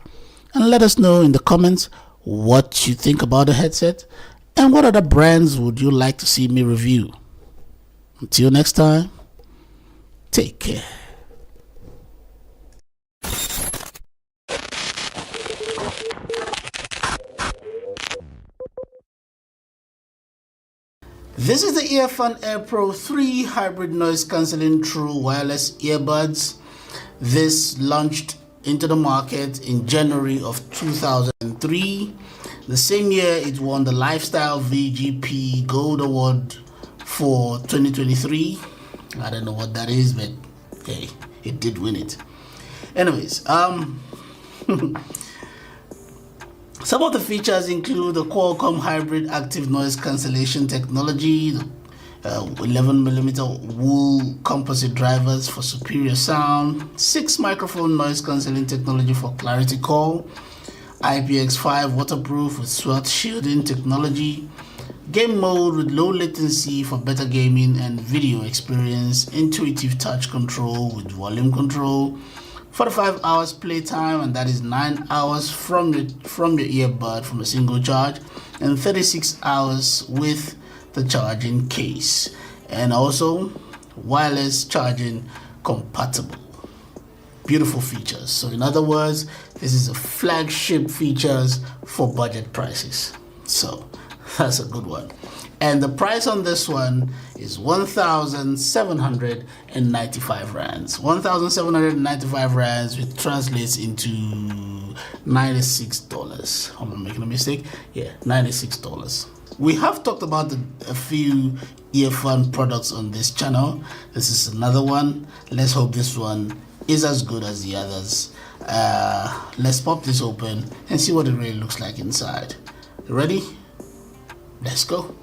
And let us know in the comments what you think about the headset and what other brands would you like to see me review. Until next time, take care. This is the Earfun Air Pro 3 hybrid noise cancelling true wireless earbuds. This launched into the market in January of 2003. The same year it won the Lifestyle VGP Gold Award for 2023. I don't know what that is, but hey, it did win it. Anyways, some of the features include the Qualcomm hybrid active noise cancellation technology, 11mm wool composite drivers for superior sound, 6 microphone noise cancelling technology for clarity call, IPX5 waterproof with sweat shielding technology, game mode with low latency for better gaming and video experience, intuitive touch control with volume control, 45 hours playtime, and that is 9 hours from your earbud from a single charge, and 36 hours with the charging case, and also wireless charging compatible. Beautiful features. So in other words, this is a flagship features for budget prices. So that's a good one. And the price on this one is 1,795 rands. 1,795 rands, which translates into $96. Am I making a mistake? Yeah, $96. We have talked about a few earphone products on this channel. This is another one. Let's hope this one is as good as the others. Let's pop this open and see what it really looks like inside. Ready? Let's go.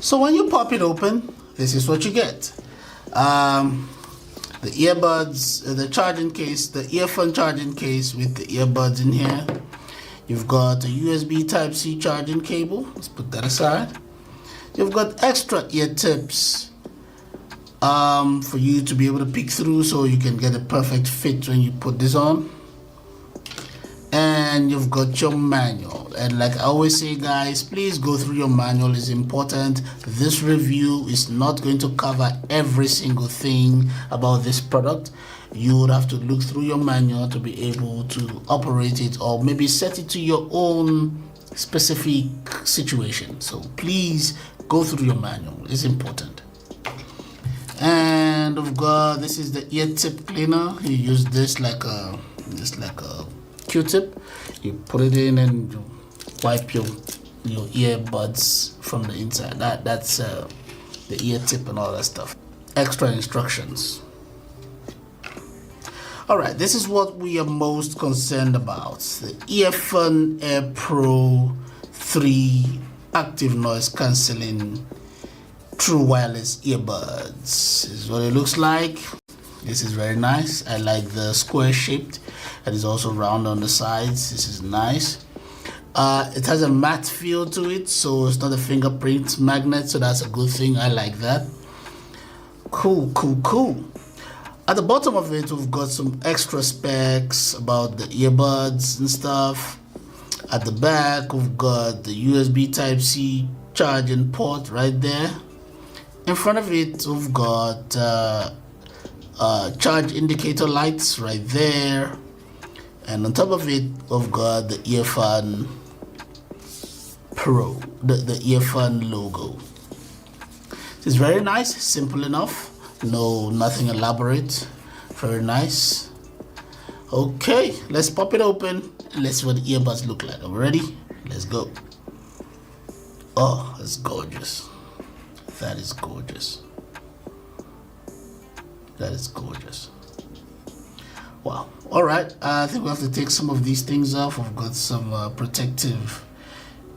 So when you pop it open, this is what you get. The earbuds, the charging case, the earphone charging case with the earbuds in here. You've got a USB Type-C charging cable. Let's put that aside. You've got extra ear tips for you to be able to pick through so you can get a perfect fit when you put this on. And you've got your manual, and like I always say, guys, please go through your manual. It's important. This review is not going to cover every single thing about this product. You would have to look through your manual to be able to operate it, or maybe set it to your own specific situation. So please go through your manual. It's important. And we've got, this is the ear tip cleaner. You use this like a Q-tip. You put it in and you wipe your earbuds from the inside. That's the ear tip and all that stuff. Extra instructions. Alright, this is what we are most concerned about. The Earfun Air Pro 3 active noise cancelling true wireless earbuds. This is what it looks like. This is very nice. I like the square shaped. It is also round on the sides. This is nice. It has a matte feel to it, so it's not a fingerprint magnet, so that's a good thing. I like that. Cool. At the bottom of it, we've got some extra specs about the earbuds and stuff. At the back, we've got the USB Type-C charging port right there. In front of it, we've got charge indicator lights right there, and on top of it we've got the Earfun Pro, the Earfun logo. It's very nice, simple enough. No, nothing elaborate. Very nice. Okay, let's pop it open and let's see what the earbuds look like. Are we ready? Let's go. Oh, that's gorgeous. That is gorgeous. That is gorgeous. Wow. All right, I think we have to take some of these things off. We've got some protective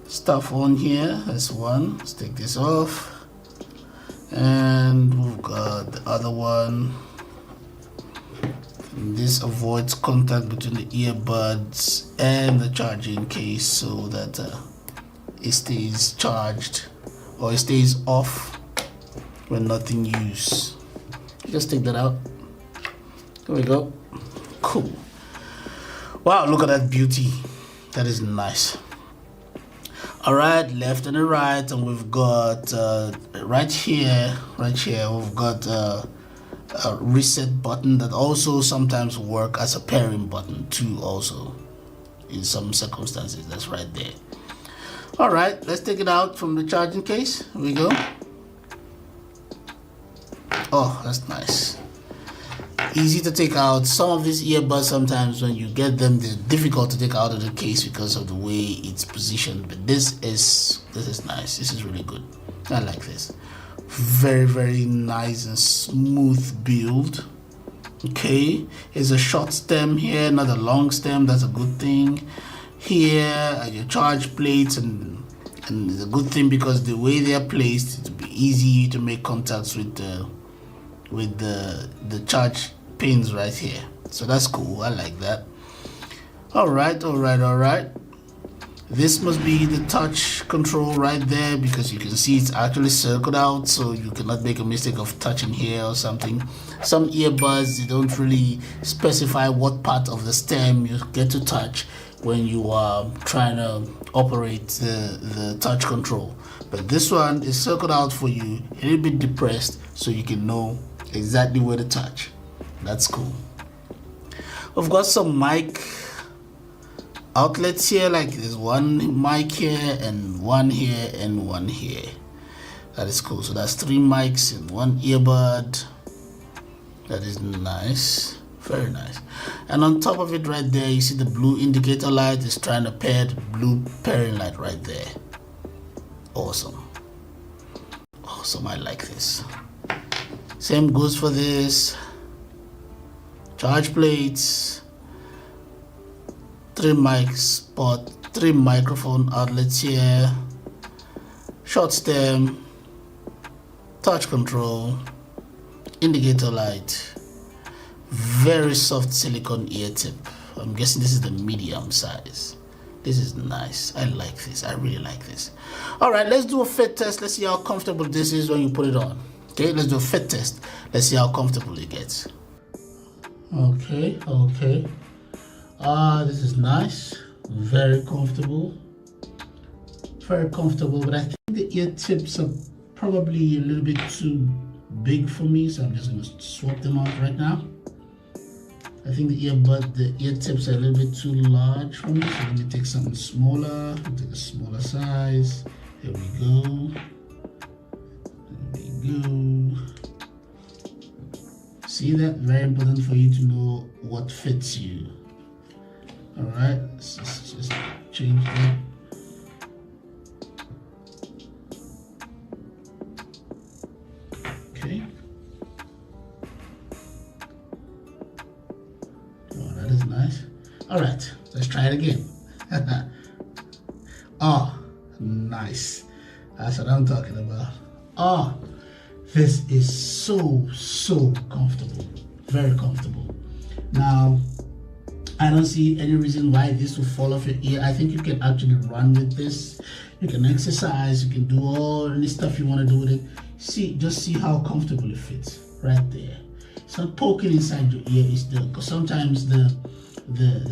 stuff on here. That's one. Let's take this off. And we've got the other one. And this avoids contact between the earbuds and the charging case so that it stays charged or it stays off when not in use. Just take that out. There we go. Cool. Wow, look at that beauty. That is nice. All right, left and the right, and we've got right here we've got a reset button that also sometimes work as a pairing button too, also in some circumstances. That's right there. All right, let's take it out from the charging case. Here we go. Oh, that's nice. Easy to take out. Some of these earbuds, sometimes when you get them, they're difficult to take out of the case because of the way it's positioned. But this is nice. This is really good. I like this. Very, very nice and smooth build. Okay, it's a short stem here, not a long stem. That's a good thing. Here are your charge plates, and it's a good thing because the way they are placed, it'll be easy to make contacts with the charge pins right here. So that's cool. I like that. All right. This must be the touch control right there because you can see it's actually circled out, so you cannot make a mistake of touching here or something. Some earbuds, they don't really specify what part of the stem you get to touch when you are trying to operate the touch control. But this one is circled out for you, a little bit depressed, so you can know exactly where to touch. That's cool. We've got some mic outlets here, like there's one mic here and one here and one here. That is cool. So that's 3 mics and 1 earbud. That is nice. Very nice. And on top of it right there, you see the blue indicator light is trying to pair the blue pairing light right there. Awesome. Awesome. I like this. Same goes for this. Charge plates, 3 mic spot, 3 microphone outlets here, short stem, touch control, indicator light, very soft silicone ear tip. I'm guessing this is the medium size. This is nice. I like this. I really like this. All right, let's do a fit test. Let's see how comfortable this is when you put it on. Okay, let's do a fit test. Let's see how comfortable it gets. Okay. This is nice. Very comfortable. But I think the ear tips are probably a little bit too big for me, so I'm just going to swap them out right now. I think the ear tips are a little bit too large for me, so let me take something smaller. I'll take a smaller size. Here we go. See that? Very important for you to know what fits you. All right, let's just change that. Okay. Oh, that is nice. All right, let's try it again. Oh, nice. That's what I'm talking about. Oh, this is so comfortable. Very comfortable. Now, I don't see any reason why this will fall off your ear. I think you can actually run with this. You can exercise. You can do all the stuff you want to do with it. Just see how comfortable it fits right there. It's not poking inside your ear. It's because sometimes the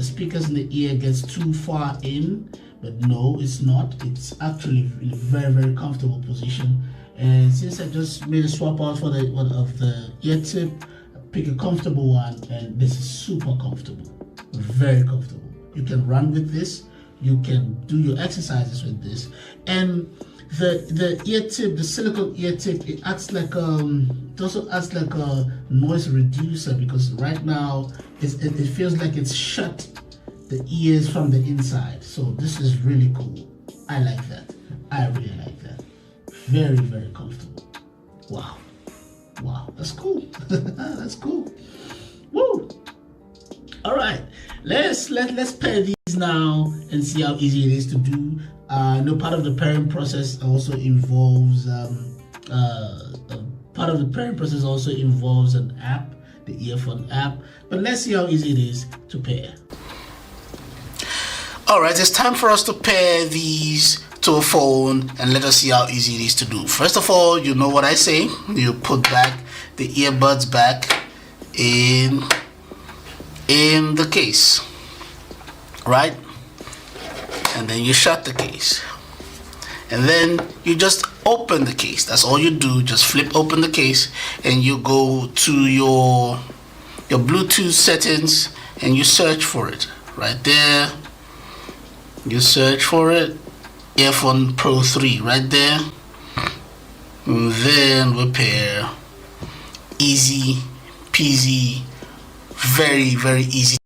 speakers in the ear gets too far in, but no, it's not. It's actually in a very comfortable position. And since I just made a swap out for the ear tip, pick a comfortable one, and this is super comfortable. Very comfortable. You can run with this. You can do your exercises with this. And the ear tip, the silicone ear tip, it acts like it also acts like a noise reducer, because right now it feels like it's shut the ears from the inside. So this is really cool. I like that. I really like that. Very, very comfortable. Wow. Wow, that's cool. That's cool. Woo! All right, let's pair these now and see how easy it is to do. No, part of the pairing process also involves part of the pairing process also involves an app, the earphone app. But let's see how easy it is to pair. All right, it's time for us to pair these to a phone, and let us see how easy it is to do. First of all, you know what I say. You put back the earbuds back in the case, right? And then you shut the case. And then you just open the case. That's all you do. Just flip open the case and you go to your Bluetooth settings and you search for it. Right there. You search for it. Earphone Pro 3 right there. And then we pair. Easy peasy. Very, very easy.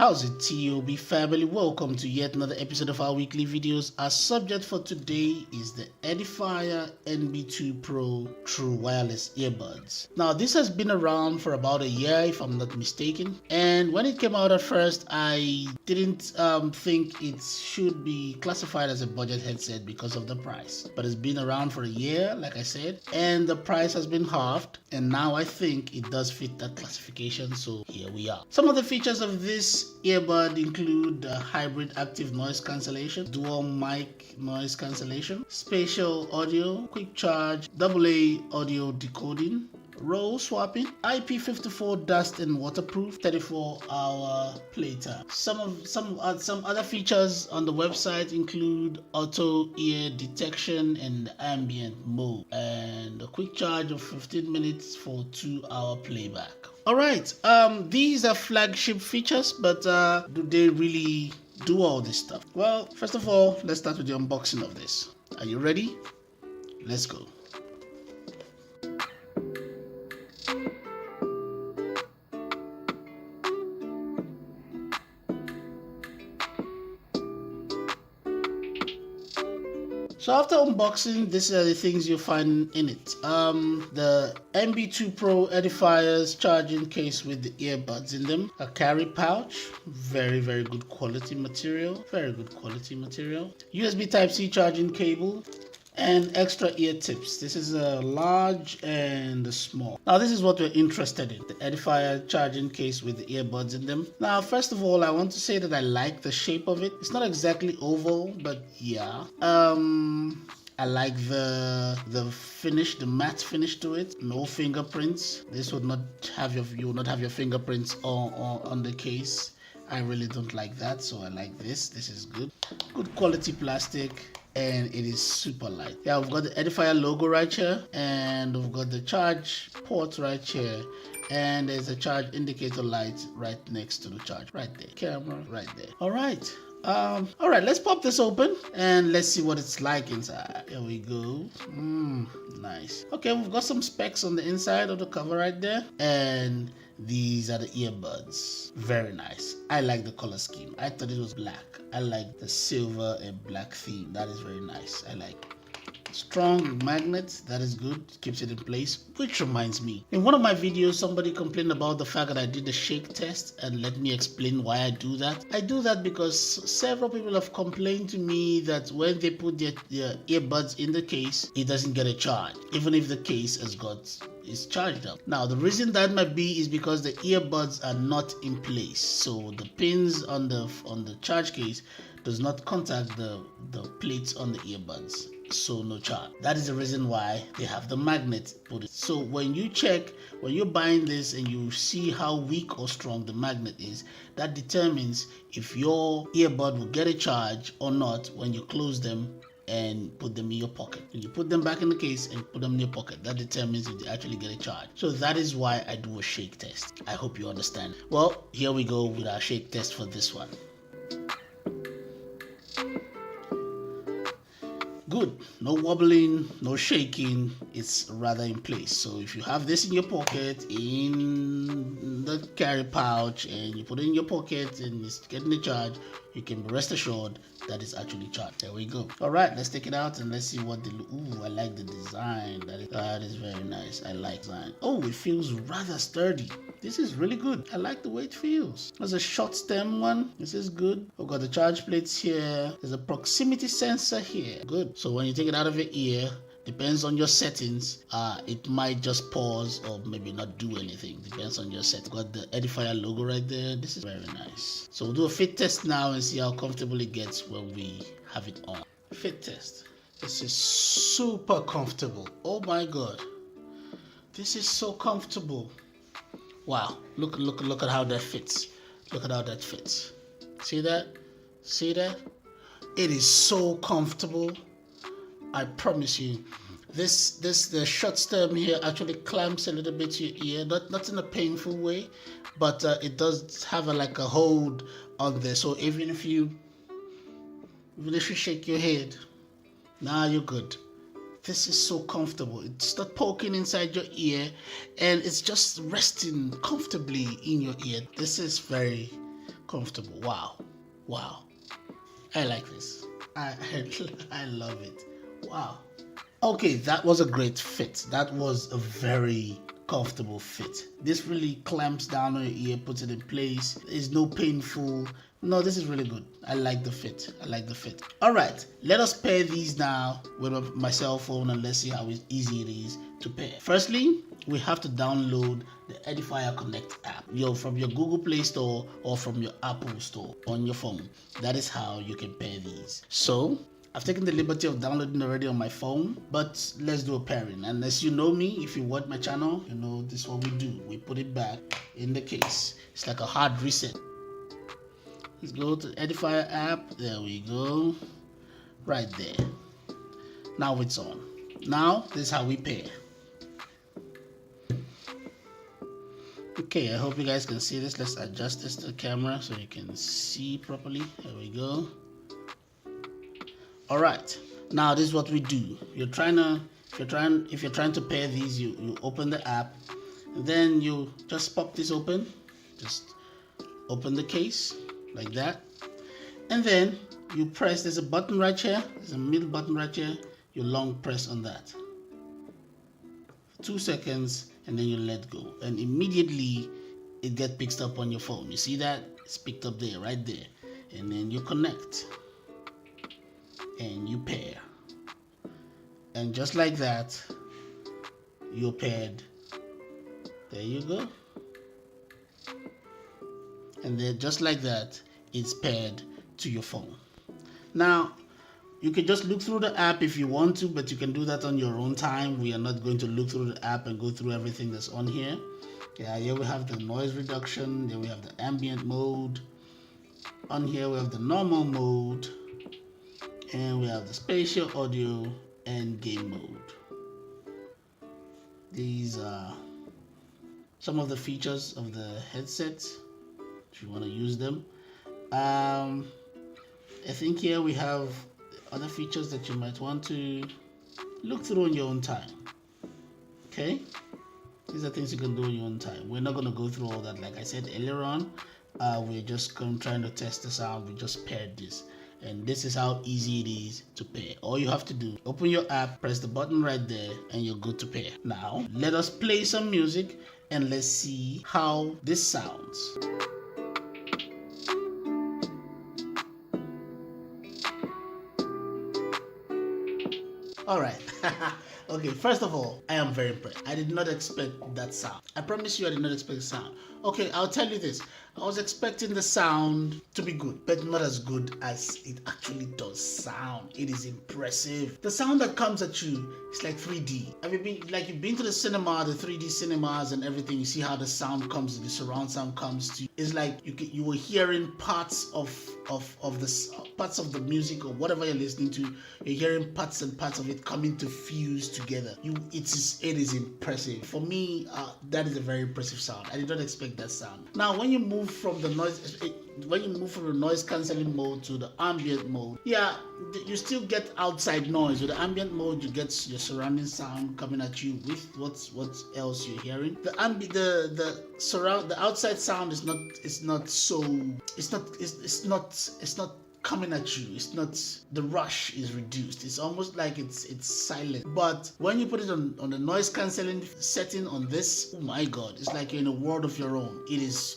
How's it, TOB family? Welcome to yet another episode of our weekly videos. Our subject for today is the Edifier NB2 Pro True Wireless Earbuds. Now, this has been around for about a year, if I'm not mistaken. And when it came out at first, I didn't think it should be classified as a budget headset because of the price. But it's been around for a year, like I said, and the price has been halved. And now I think it does fit that classification, so here we are. Some of the features of this earbud include hybrid active noise cancellation, dual mic noise cancellation, spatial audio, quick charge, AA audio decoding, roll swapping, IP54 dust and waterproof, 34-hour playtime. Some other features on the website include auto ear detection and ambient mode, and a quick charge of 15 minutes for 2-hour playback. All right, these are flagship features, but do they really do all this stuff? Well, first of all, let's start with the unboxing of this. Are you ready? Let's go. So after unboxing, these are the things you find in it. The NB2 Pro Edifiers charging case with the earbuds in them, a carry pouch, very good quality material, USB Type-C charging cable, and extra ear tips. This is a large and a small. Now this is what we're interested in, the Edifier charging case with the earbuds in them. Now first of all, I want to say that I like the shape of it. It's not exactly oval, but yeah. I like the finish, the matte finish to it. No fingerprints. This would not have you will not have your fingerprints on the case. I really don't like that, so I like this. This is good. Good quality plastic, and it is super light. Yeah, we've got the Edifier logo right here, and we've got the charge port right here, and there's a charge indicator light right next to the charge, right there. Camera right there. All right, let's pop this open and let's see what it's like inside. Here we go. Nice. Okay, we've got some specs on the inside of the cover right there, and these are the earbuds. Very nice. I like the color scheme. I thought it was black. I like the silver and black theme. That is very nice. I like it. Strong magnet, that is good, keeps it in place. Which reminds me, in one of my videos somebody complained about the fact that I did the shake test, and let me explain why I do that. I do that because several people have complained to me that when they put their earbuds in the case, it doesn't get a charge, even if the case is charged up. Now the reason that might be is because the earbuds are not in place, so the pins on the charge case does not contact the plates on the earbuds, so no charge. That is the reason why they have the magnet put it. So when you're buying this and you see how weak or strong the magnet is, that determines if your earbud will get a charge or not when you close them and put them in your pocket. When you put them back in the case and put them in your pocket, that determines if they actually get a charge. So that is why I do a shake test. I hope you understand. Well, here we go with our shake test for this one. Good, no wobbling, no shaking, it's rather in place. So if you have this in your pocket, in the carry pouch, and you put it in your pocket and it's getting the charge, you can be rest assured that it's actually charged. There we go. All right, let's take it out and let's see what they look. Ooh, I like the design. That is very nice. I like design. Oh, it feels rather sturdy. This is really good. I like the way it feels. There's a short stem one. This is good. We've got the charge plates here. There's a proximity sensor here. Good. So when you take it out of your ear, depends on your settings, it might just pause or maybe not do anything. Depends on your set. Got the Edifier logo right there. This is very nice. So we'll do a fit test now and see how comfortable it gets when we have it on. Fit test. This is super comfortable. Oh my god, this is so comfortable. Wow, look at how that fits. Look at how that fits. See that? See that? It is so comfortable. I promise you. The short stem here actually clamps a little bit to your ear, not in a painful way, but it does have like a hold on there. So even if you shake your head, now you're good. This is so comfortable. It's not poking inside your ear, and it's just resting comfortably in your ear. This is very comfortable. Wow. I like this. I love it. Wow. Okay, that was a great fit. That was a very comfortable fit. This really clamps down on your ear, puts it in place. There's no painful. No, this is really good. I like the fit. All right, let us pair these now with my cell phone and let's see how easy it is to pair. Firstly, we have to download the Edifier Connect app from your Google Play Store or from your Apple Store on your phone. That is how you can pair these. So I've taken the liberty of downloading already on my phone, but let's do a pairing. And as you know me, if you watch my channel, you know this is what we do. We put it back in the case. It's like a hard reset. Let's go to Edifier app. There we go. Right there. Now it's on. Now this is how we pair. Okay, I hope you guys can see this. Let's adjust this to the camera so you can see properly. There we go. All right, now this is what we do. If you're trying to pair these, you open the app, and then you just pop this open. Just open the case like that, and then you press. There's a button right here. There's a middle button right here. You long press on that for 2 seconds, and then you let go, and immediately it gets picked up on your phone. You see that? It's picked up there, right there, and then you connect. And you pair, and just like that, you're paired. There you go. And then just like that, it's paired to your phone. Now, you can just look through the app if you want to, but you can do that on your own time. We are not going to look through the app and go through everything that's on here. Yeah, here we have the noise reduction. There we have the ambient mode. On here we have the normal mode. And we have the spatial audio and game mode. These are some of the features of the headset if you want to use them. I think here we have other features that you might want to look through in your own time. Okay, these are things you can do in your own time. We're not going to go through all that. Like I said earlier on, we're just trying to test the sound. We just paired this. And this is how easy it is to pair. All you have to do, open your app, press the button right there, and you're good to pair. Now, let us play some music and let's see how this sounds. All right. Okay, first of all, I am very impressed. I did not expect that sound. I promise you I did not expect the sound. Okay, I'll tell you this. I was expecting the sound to be good, but not as good as it actually does sound. It is impressive. The sound that comes at you is like 3D. Have you been, you've been to the cinema, the 3D cinemas and everything, you see how the sound comes, the surround sound comes to you. It's like you were hearing parts of the music or whatever you're listening to. You're hearing parts and parts of it coming to fuse together. It is impressive. For me, that is a very impressive sound. I did not expect that sound. Now, when you move from the noise cancelling mode to the ambient mode, yeah, you still get outside noise. With the ambient mode, you get your surrounding sound coming at you with what else you're hearing. The outside sound is not coming at you. It's not, the rush is reduced. It's almost like it's silent. But when you put it on the noise cancelling setting on this, oh my god, it's like you're in a world of your own. It is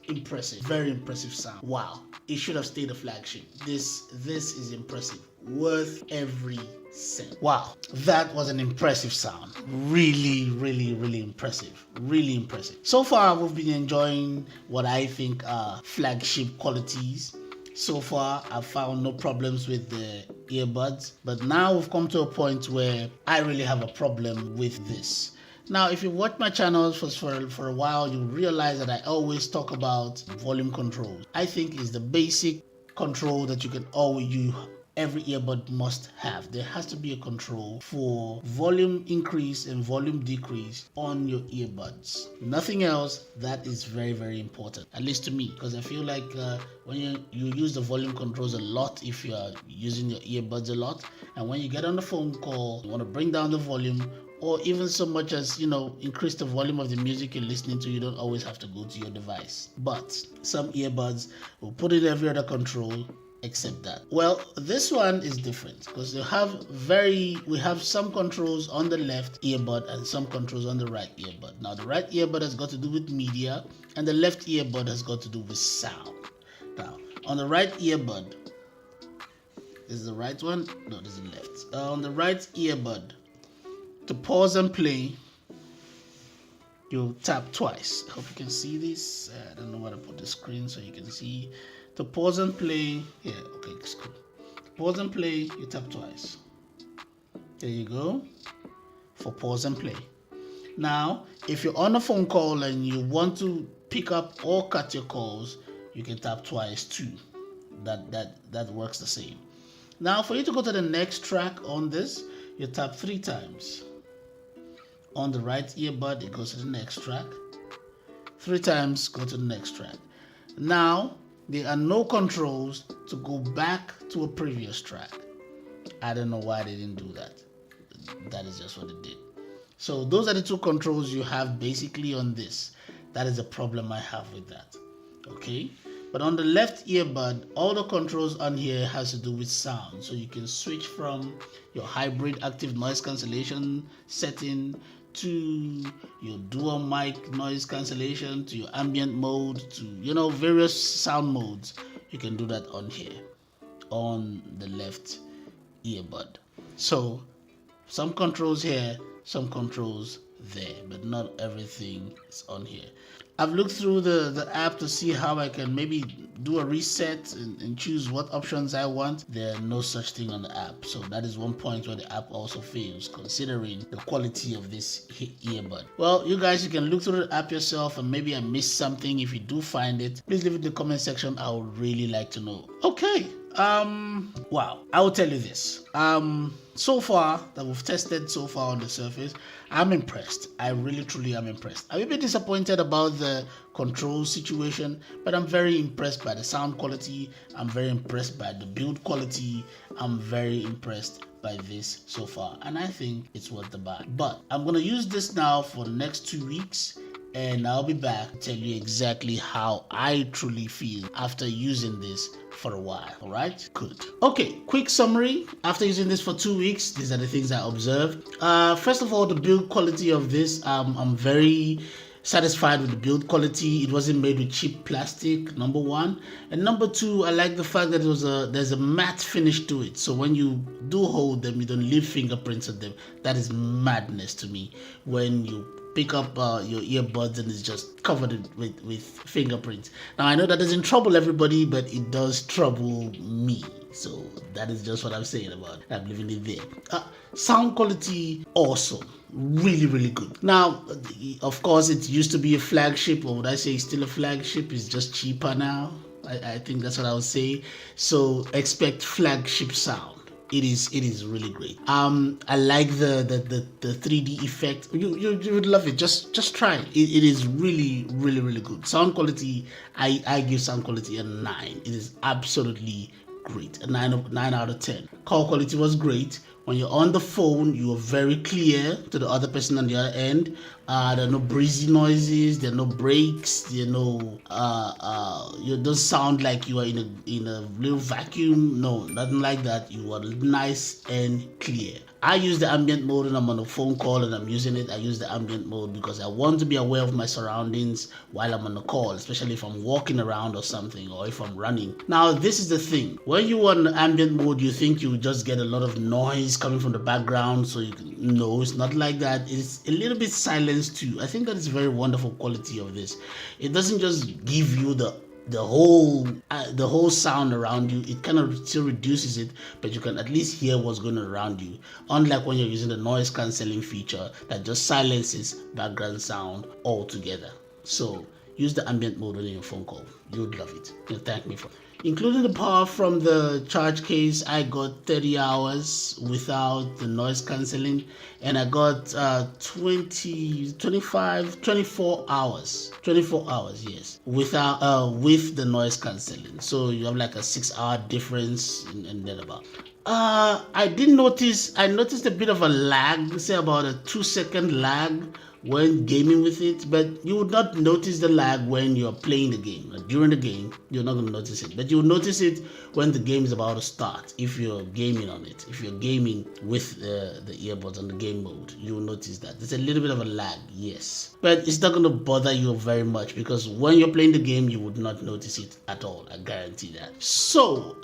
impressive. Very impressive sound. Wow. It should have stayed a flagship. This is impressive. Worth every cent. Wow. That was an impressive sound. Really, really, really impressive. Really impressive. So far, we've been enjoying what I think are flagship qualities. So far, I've found no problems with the earbuds, but now we've come to a point where I really have a problem with this. Now, if you watch my channel for a while, you realize that I always talk about volume control. I think it's the basic control that you can always every earbud must have. There has to be a control for volume increase and volume decrease on your earbuds. Nothing else. That is very, very important, at least to me, because I feel like when you use the volume controls a lot, if you are using your earbuds a lot, and when you get on the phone call, you want to bring down the volume or even so much as, increase the volume of the music you're listening to. You don't always have to go to your device. But some earbuds will put in every other control except that. Well, this one is different because we have some controls on the left earbud and some controls on the right earbud. Now the right earbud has got to do with media and the left earbud has got to do with sound. Now on the right earbud, this is the right one? No, this is the left. On the right earbud, to pause and play, you tap twice. I hope you can see this. I don't know where to put the screen so you can see. To pause and play, yeah, okay, it's cool. To pause and play, you tap twice. There you go, for pause and play. Now, if you're on a phone call and you want to pick up or cut your calls, you can tap twice too. That works the same. Now, for you to go to the next track on this, you tap 3 times. On the right earbud, it goes to the next track. 3 times, go to the next track. Now, there are no controls to go back to a previous track. I don't know why they didn't do that. That is just what it did. So those are the 2 controls you have basically on this. That is the problem I have with that. Okay? But on the left earbud, all the controls on here has to do with sound. So you can switch from your hybrid active noise cancellation setting to your dual mic noise cancellation, to your ambient mode, to various sound modes. You can do that on here, on the left earbud. So some controls here, some controls there, but not everything is on here. I've looked through the app to see how I can maybe do a reset and choose what options I want. There are no such thing on the app. So that is one point where the app also fails, considering the quality of this earbud. Well, you guys, you can look through the app yourself, and maybe I missed something. If you do find it, please leave it in the comment section. I would really like to know. Okay. Wow. I will tell you this. So far that we've tested so far on the surface, I'm impressed. I really truly am impressed. I'm a bit disappointed about the control situation, but I'm very impressed by the sound quality. I'm very impressed by the build quality. I'm very impressed by this so far, and I think it's worth the buy. But I'm gonna use this now for the next 2 weeks, and I'll be back to tell you exactly how I truly feel after using this for a while. All right, good. Okay, quick summary. After using this for 2 weeks, these are the things I observed. First of all, the build quality of this, I'm very satisfied with the build quality. It wasn't made with cheap plastic, number 1, and number 2, I like the fact that there's a matte finish to it, so when you do hold them, you don't leave fingerprints on them. That is madness to me, when you pick up your earbuds and it's just covered with fingerprints. Now I know that doesn't trouble everybody, but it does trouble me. So that is just what I'm saying about it. I'm leaving it there. Sound quality, awesome. Really, really good. Now, of course, it used to be a flagship, or would I say it's still a flagship? It's just cheaper now. I think that's what I would say. So expect flagship sound. It is really great. I like the 3D effect. You would love it. Just try it. It is really, really, really good. Sound quality, I give sound quality a 9. It is absolutely great. A 9 out of 10. Call quality was great. When you're on the phone, you are very clear to the other person on the other end. There are no breezy noises. There are no breaks. There are no. You don't sound like you are in a little vacuum. No, nothing like that. You are nice and clear. I use the ambient mode when I'm on a phone call and I'm using it. I use the ambient mode because I want to be aware of my surroundings while I'm on the call, especially if I'm walking around or something, or if I'm running. Now, this is the thing. When you are on ambient mode, you think you just get a lot of noise coming from the background. So no, it's not like that. It's a little bit silenced too. I think that is very wonderful quality of this. It doesn't just give you the whole sound around you. It kind of still reduces it, but you can at least hear what's going on around you, unlike when you're using the noise cancelling feature that just silences background sound altogether. So use the ambient mode on your phone call. You'd love it. You'll thank me for it. Including the power from the charge case, I got 30 hours without the noise cancelling, and I got 20, 25, 24 hours. 24 hours, yes, without with the noise cancelling. So you have like a 6-hour difference and then about. I noticed a bit of a lag, say about a 2-second lag when gaming with it, but you would not notice the lag when you're playing the game. Like during the game, you're not going to notice it, but you'll notice it when the game is about to start. If you're gaming on it, if you're gaming with the earbuds on the game mode, you'll notice that there's a little bit of a lag, yes, but it's not going to bother you very much because when you're playing the game, you would not notice it at all. I guarantee that. So,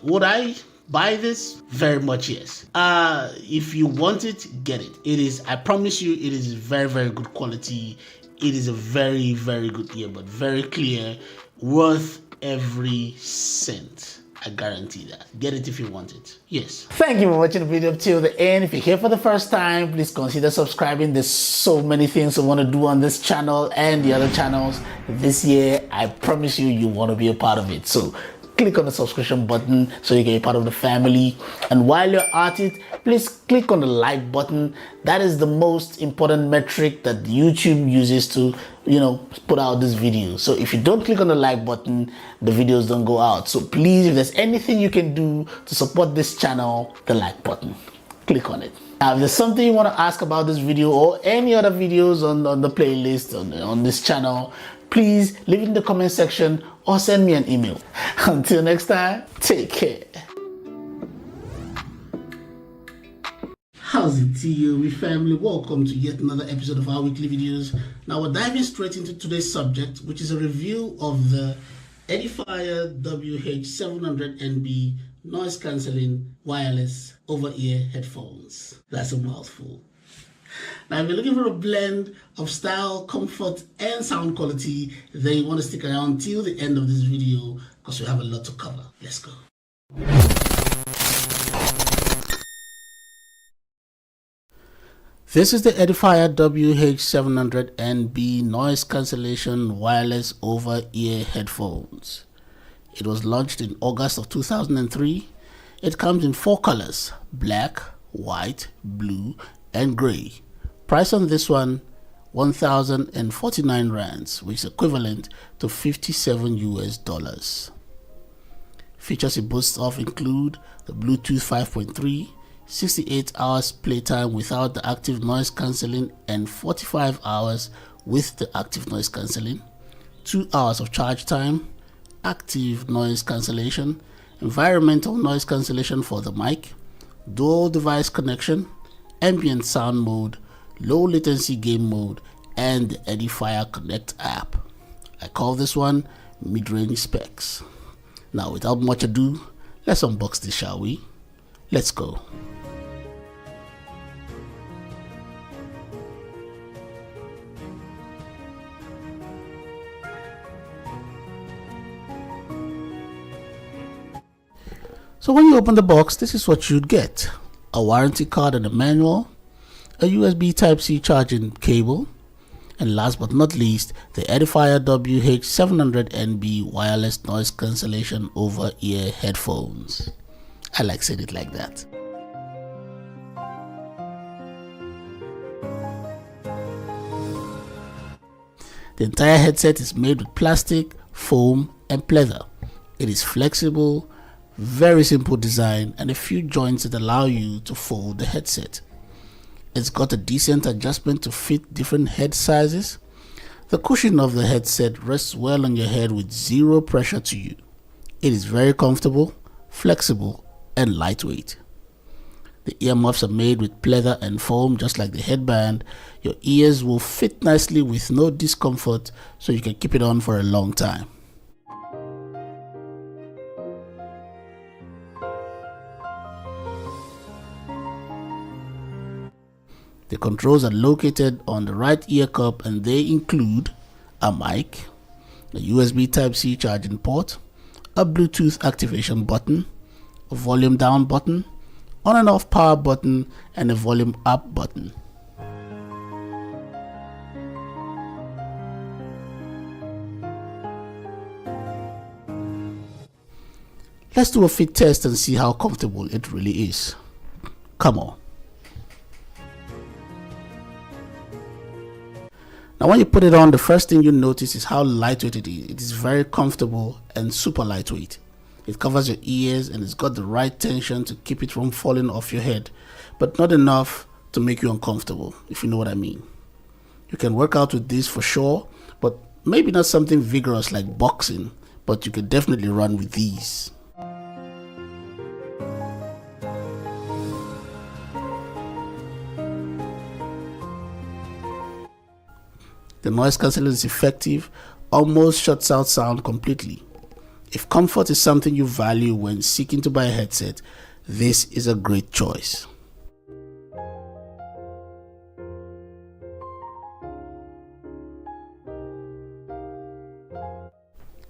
would I buy this? Very much yes. If you want it, get it. It is, I promise you, it is very, very good quality. It is a very, very good earbud. Very clear, worth every cent. I guarantee that. Get it if you want it. Yes. Thank you for watching the video up till the end. If you're here for the first time, please consider subscribing. There's so many things I want to do on this channel and the other channels this year. I promise you, you want to be a part of it. So click on the subscription button so you can be part of the family. And while you're at it, please click on the like button. That is the most important metric that YouTube uses to, put out this video. So if you don't click on the like button, the videos don't go out. So please, if there's anything you can do to support this channel, the like button, click on it. Now, if there's something you want to ask about this video or any other videos on the playlist on this channel, please leave it in the comment section or send me an email. Until next time, take care. How's it, TOB family? Welcome to yet another episode of our weekly videos. Now we're diving straight into today's subject, which is a review of the Edifier WH700NB noise cancelling wireless over-ear headphones. That's a mouthful. Now, if you're looking for a blend of style, comfort, and sound quality, then you want to stick around till the end of this video because we have a lot to cover. Let's go. This is the Edifier WH700NB noise cancellation wireless over-ear headphones. It was launched in August of 2003. It comes in 4 colors: black, white, blue, and gray. Price on this one, 1,049 rands, which is equivalent to 57 US dollars. Features it boasts of include the Bluetooth 5.3, 68 hours playtime without the active noise cancelling and 45 hours with the active noise cancelling, 2 hours of charge time, active noise cancellation, environmental noise cancellation for the mic, dual device connection, ambient sound mode, low latency game mode, and the Edifier Connect app. I call this one mid-range specs. Now, without much ado, let's unbox this, shall we? Let's go. So when you open the box, this is what you'd get: a warranty card and a manual, a USB Type-C charging cable, and last but not least, the Edifier WH700NB wireless noise cancellation over-ear headphones. I like saying it like that. The entire headset is made with plastic, foam, and pleather. It is flexible, very simple design, and a few joints that allow you to fold the headset. It's got a decent adjustment to fit different head sizes. The cushion of the headset rests well on your head with zero pressure to you. It is very comfortable, flexible, and lightweight. The earmuffs are made with pleather and foam just like the headband. Your ears will fit nicely with no discomfort, so you can keep it on for a long time. The controls are located on the right ear cup, and they include a mic, a USB Type-C charging port, a Bluetooth activation button, a volume down button, on and off power button, and a volume up button. Let's do a fit test and see how comfortable it really is. Come on. Now when you put it on, the first thing you notice is how lightweight it is. It is very comfortable and super lightweight. It covers your ears and it's got the right tension to keep it from falling off your head, but not enough to make you uncomfortable, if you know what I mean. You can work out with this for sure, but maybe not something vigorous like boxing, but you can definitely run with these. The noise cancellation is effective, almost shuts out sound completely. If comfort is something you value when seeking to buy a headset, this is a great choice.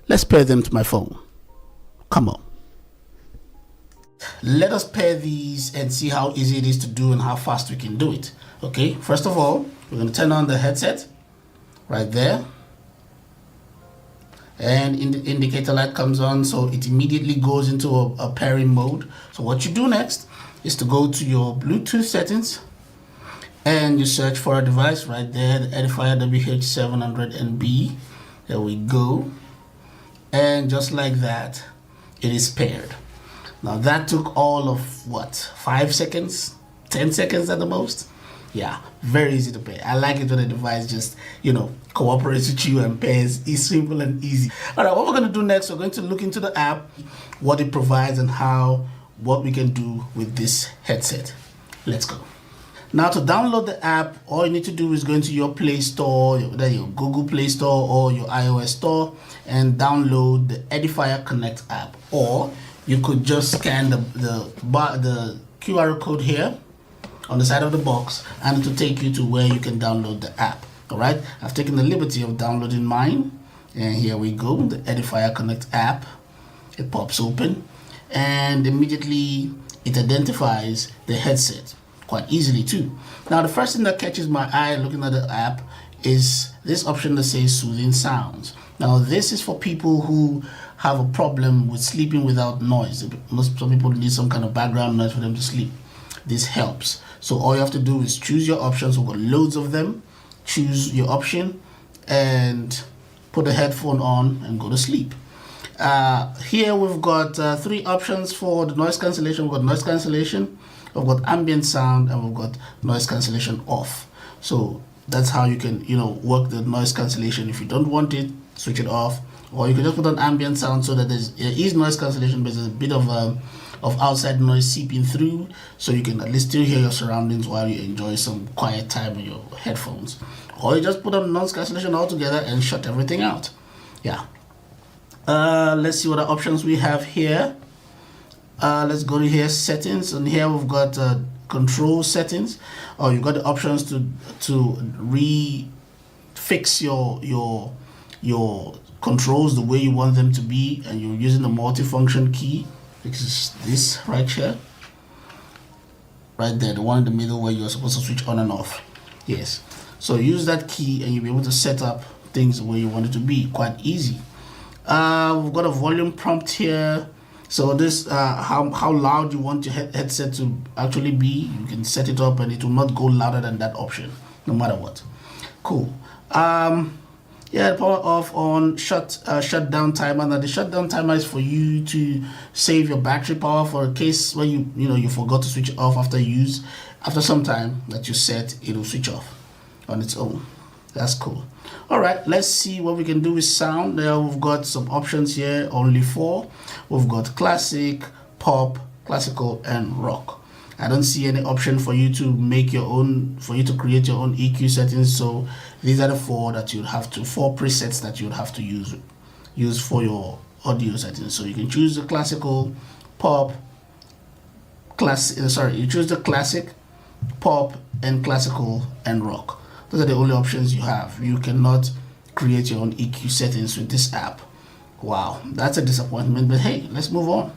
Let's pair them to my phone. Come on. Let us pair these and see how easy it is to do and how fast we can do it. Okay, first of all, we're going to turn on the headset right there. And the indicator light comes on, so it immediately goes into a pairing mode. So what you do next is to go to your Bluetooth settings and you search for a device right there, the Edifier WH700NB. There we go. And just like that, it is paired. Now that took all of what, 5 seconds, 10 seconds at the most. Yeah, very easy to pair. I like it when the device just, cooperates with you and pairs. It's simple and easy. All right, what we're going to do next, we're going to look into the app, what it provides and what we can do with this headset. Let's go. Now to download the app, all you need to do is go into your Play Store, whether your Google Play Store or your iOS Store, and download the Edifier Connect app. Or you could just scan the QR code here on the side of the box, and it will take you to where you can download the app. All right, I've taken the liberty of downloading mine, and here we go, the Edifier Connect app. It pops open, and immediately it identifies the headset quite easily too. Now the first thing that catches my eye looking at the app is this option that says soothing sounds. Now this is for people who have a problem with sleeping without noise. Some people need some kind of background noise for them to sleep. This helps. So all you have to do is choose your options. We've got loads of them. Choose your option and put the headphone on and go to sleep. Here we've got 3 options for the noise cancellation. We've got noise cancellation, we've got ambient sound, and we've got noise cancellation off. So that's how you can work the noise cancellation. If you don't want it, switch it off, or you can just put on ambient sound so that there is noise cancellation, but there's a bit of outside noise seeping through, so you can at least still hear your surroundings while you enjoy some quiet time with your headphones. Or you just put on noise cancellation altogether and shut everything out. Yeah. Let's see what the options we have here. Let's go to here, settings, and here we've got control settings. Or you've got the options to fix your controls the way you want them to be, and you're using the multifunction key, which is this right here, right there, the one in the middle where you're supposed to switch on and off. Yes, so use that key and you'll be able to set up things the way you want it to be. Quite easy. We've got a volume prompt here. So this how loud you want your headset to actually be. You can set it up and it will not go louder than that option, no matter what. Cool. Yeah, power off, on, shutdown timer. Now the shutdown timer is for you to save your battery power for a case where you forgot to switch it off after use. After some time that you set, it will switch off on its own. That's cool. All right, let's see what we can do with sound. There we've got some options here, only 4. We've got classic, pop, classical, and rock. I don't see any option for you to make your own, for you to create your own EQ settings. So these are the 4 that you'd have to, 4 presets that you'd have to use for your audio settings. So you can choose the classical, pop, you choose the classic, pop, and classical, and rock. Those are the only options you have. You cannot create your own EQ settings with this app. Wow, that's a disappointment, but hey, let's move on.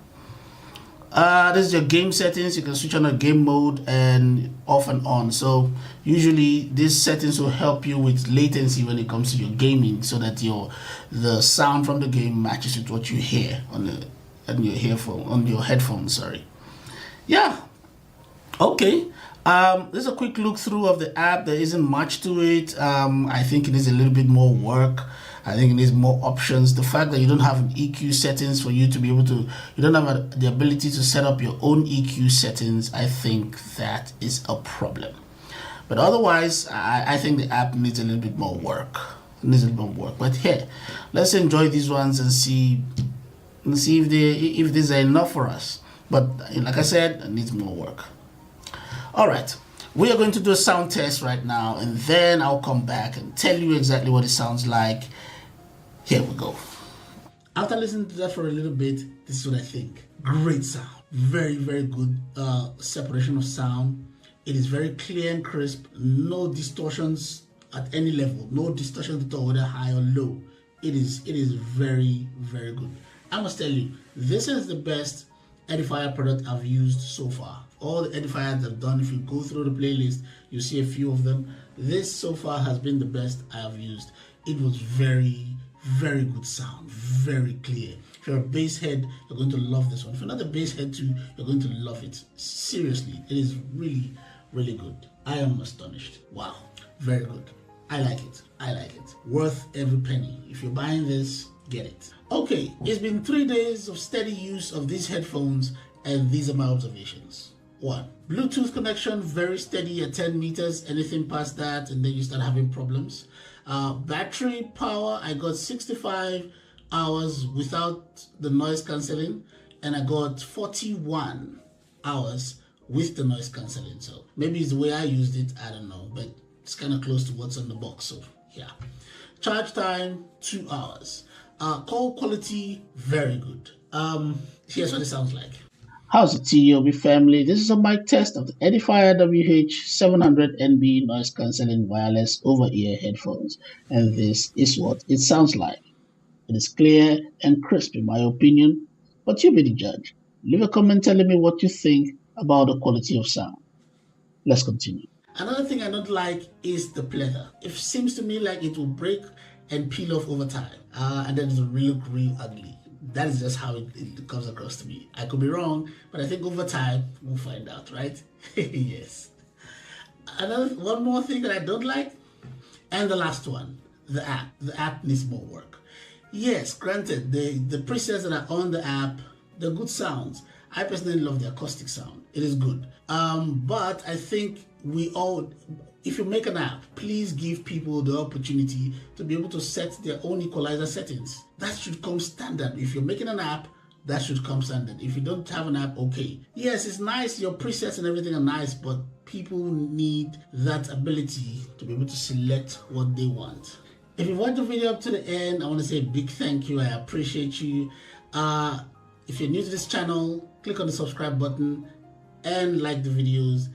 This is your game settings. You can switch on a game mode and off and on. So usually these settings will help you with latency when it comes to your gaming, so that the sound from the game matches with what you hear on on your headphones. Sorry. Yeah. Okay. There's a quick look through of the app. There isn't much to it. I think it needs a little bit more work. I think it needs more options. The fact that you don't have an EQ settings for you to be able to, you don't have the ability to set up your own EQ settings, I think that is a problem. But otherwise, I think the app needs a little bit more work. But here, let's enjoy these ones and see if these are enough for us. But like I said, it needs more work. All right, we are going to do a sound test right now, and then I'll come back and tell you exactly what it sounds like. Here we go. After listening to that for a little bit, this is what I think. Great sound. Very, very good separation of sound. It is very clear and crisp. No distortions at any level. No distortions at all, whether high or low. It is very, very good. I must tell you, this is the best edifier product I've used so far. All the edifiers I've done, if you go through the playlist, you see a few of them. This so far has been the best I have used. It was very, very good sound, very clear. If you're a bass head, you're going to love this one. If you're not a bass head too, you're going to love it. Seriously, it is really, really good. I am astonished. Wow, very good. I like it. Worth every penny. If you're buying this, get it. Okay, it's been 3 days of steady use of these headphones, and these are my observations. 1. Bluetooth connection, very steady at 10 meters. Anything past that, and then you start having problems. Battery power, I got 65 hours without the noise cancelling, and I got 41 hours with the noise cancelling. So maybe it's the way I used it, I don't know, but it's kind of close to what's on the box. So yeah. Charge time, 2 hours. Call quality, very good. Here's what it sounds like. How's it, TOB family? This is a mic test of the Edifier WH700NB noise cancelling wireless over-ear headphones, and this is what it sounds like. It is clear and crisp in my opinion, but you be the judge. Leave a comment telling me what you think about the quality of sound. Let's continue. Another thing I don't like is the pleather. It seems to me like it will break and peel off over time, and then it will look real ugly. That is just how it comes across to me. I could be wrong, but I think over time we'll find out, right? Yes. One more thing that I don't like, and the last one, the app. The app needs more work. Yes, granted, the presets that are on the app, they're good sounds. I personally love the acoustic sound. It is good. But I think if you make an app, please give people the opportunity to be able to set their own equalizer settings. That should come standard. If you're making an app, that should come standard. If you don't have an app, okay. Yes, it's nice, your presets and everything are nice, but people need that ability to be able to select what they want. If you watched the video up to the end, I want to say a big thank you. I appreciate you. If you're new to this channel, click on the subscribe button and like the videos,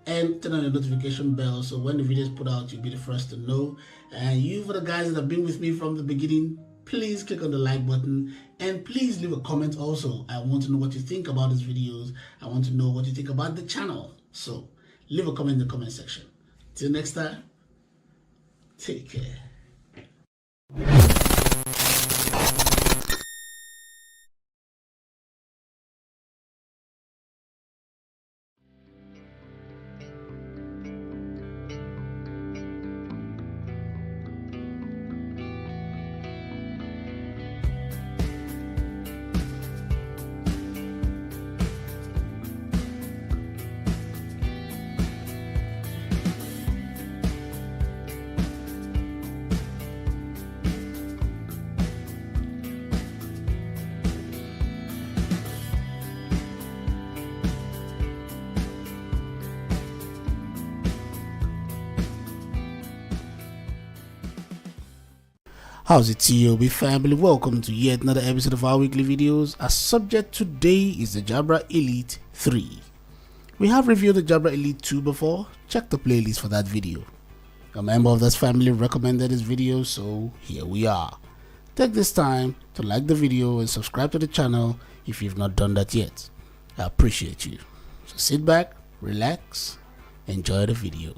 and turn on the notification bell so when the videos put out, you'll be the first to know. And you, for the guys that have been with me from the beginning, please click on the like button and please leave a comment also. I want to know what you think about these videos. I want to know what you think about the channel. So leave a comment in the comment section. Till next time, take care. How's it, TOB family? Welcome to yet another episode of our weekly videos. Our subject today is the Jabra Elite 3. We have reviewed the Jabra Elite 2 before. Check the playlist for that video. A member of this family recommended this video, so here we are. Take this time to like the video and subscribe to the channel if you've not done that yet. I appreciate you. So sit back, relax, enjoy the video.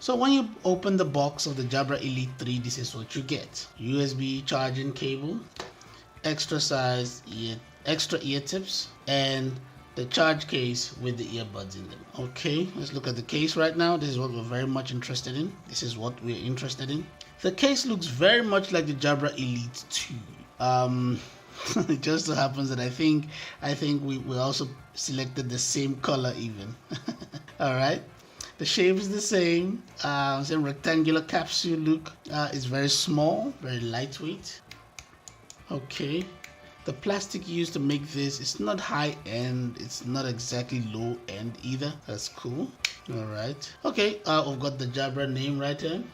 So when you open the box of the Jabra Elite 3, this is what you get. USB charging cable, extra ear tips, and the charge case with the earbuds in them. Okay, let's look at the case right now. This is what we're very much interested in. The case looks very much like the Jabra Elite 2. It just so happens that I think we also selected the same color even. All right. The shape is the same. Same rectangular capsule look. It's very small, very lightweight. Okay. The plastic used to make this, it's not high end, it's not exactly low end either. That's cool. All right. Okay. We've got the Jabra name right here,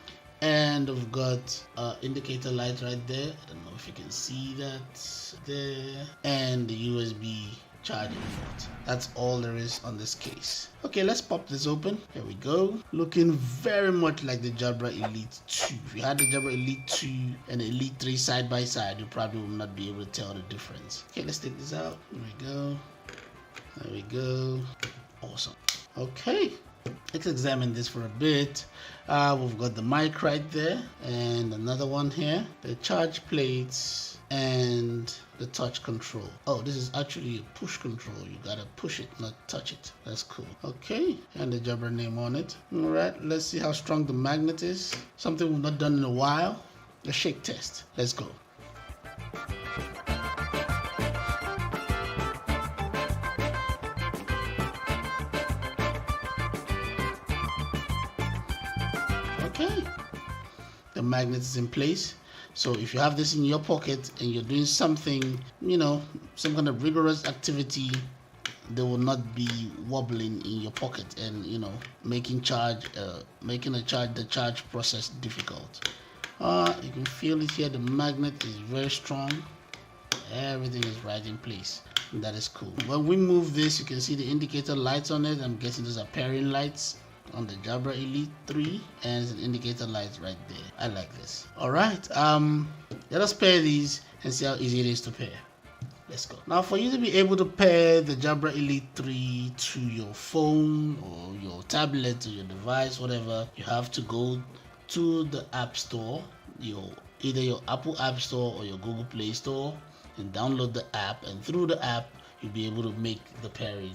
and we've got indicator light right there. I don't know if you can see that there, and the USB charging port. That's all there is on this case. Okay, let's pop this open. Here we go. Looking very much like the Jabra Elite 2. If you had the Jabra Elite 2 and the Elite 3 side by side, you probably will not be able to tell the difference. Okay, let's take this out. Here we go. There we go. Awesome. Okay, let's examine this for a bit. We've got the mic right there, and another one here, the charge plates, and the touch control. Oh, this is actually a push control. You gotta push it, not touch it. That's cool. Okay, and the Jabra name on it. All right, let's see how strong the magnet is. Something we've not done in a while. The shake test. Let's go. Okay, the magnet is in place. So if you have this in your pocket and you're doing something, some kind of rigorous activity, they will not be wobbling in your pocket and making the charge process difficult. You can feel it here. The magnet is very strong. Everything is right in place. That is cool. When we move this, you can see the indicator lights on it. I'm guessing those are pairing lights on the Jabra Elite 3, and it's an indicator light right there. I like this. All right, let us pair these and see how easy it is to pair. Let's go. Now, for you to be able to pair the Jabra Elite 3 to your phone or your tablet or your device, whatever, you have to go to the App Store, either your Apple App Store or your Google Play Store, and download the app, and through the app you'll be able to make the pairing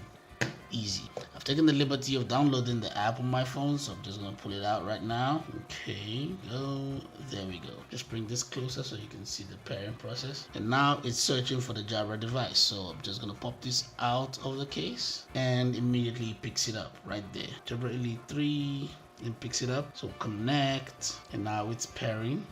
easy. I've taken the liberty of downloading the app on my phone, so I'm just going to pull it out right now. Okay, go. There we go. Just bring this closer so you can see the pairing process. And now it's searching for the Jabra device. So I'm just going to pop this out of the case, and immediately it picks it up right there. Jabra Elite 3, it picks it up. So connect, and now it's pairing.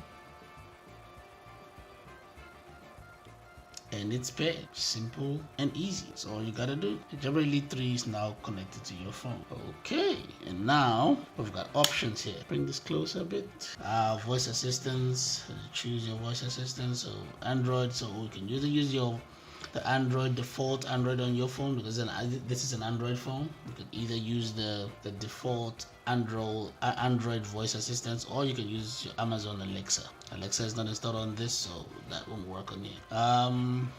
And it's paired. Simple and easy. That's all you gotta do. The Jabra Elite 3 is now connected to your phone. Okay, and now we've got options here. Bring this closer a bit. Voice assistance. Choose your voice assistant. So Android. So you can either use the Android default Android on your phone, because then this is an Android phone. You can either use the default Android voice assistants, or you can use your Amazon Alexa. Alexa is not installed on this, so that won't work on here.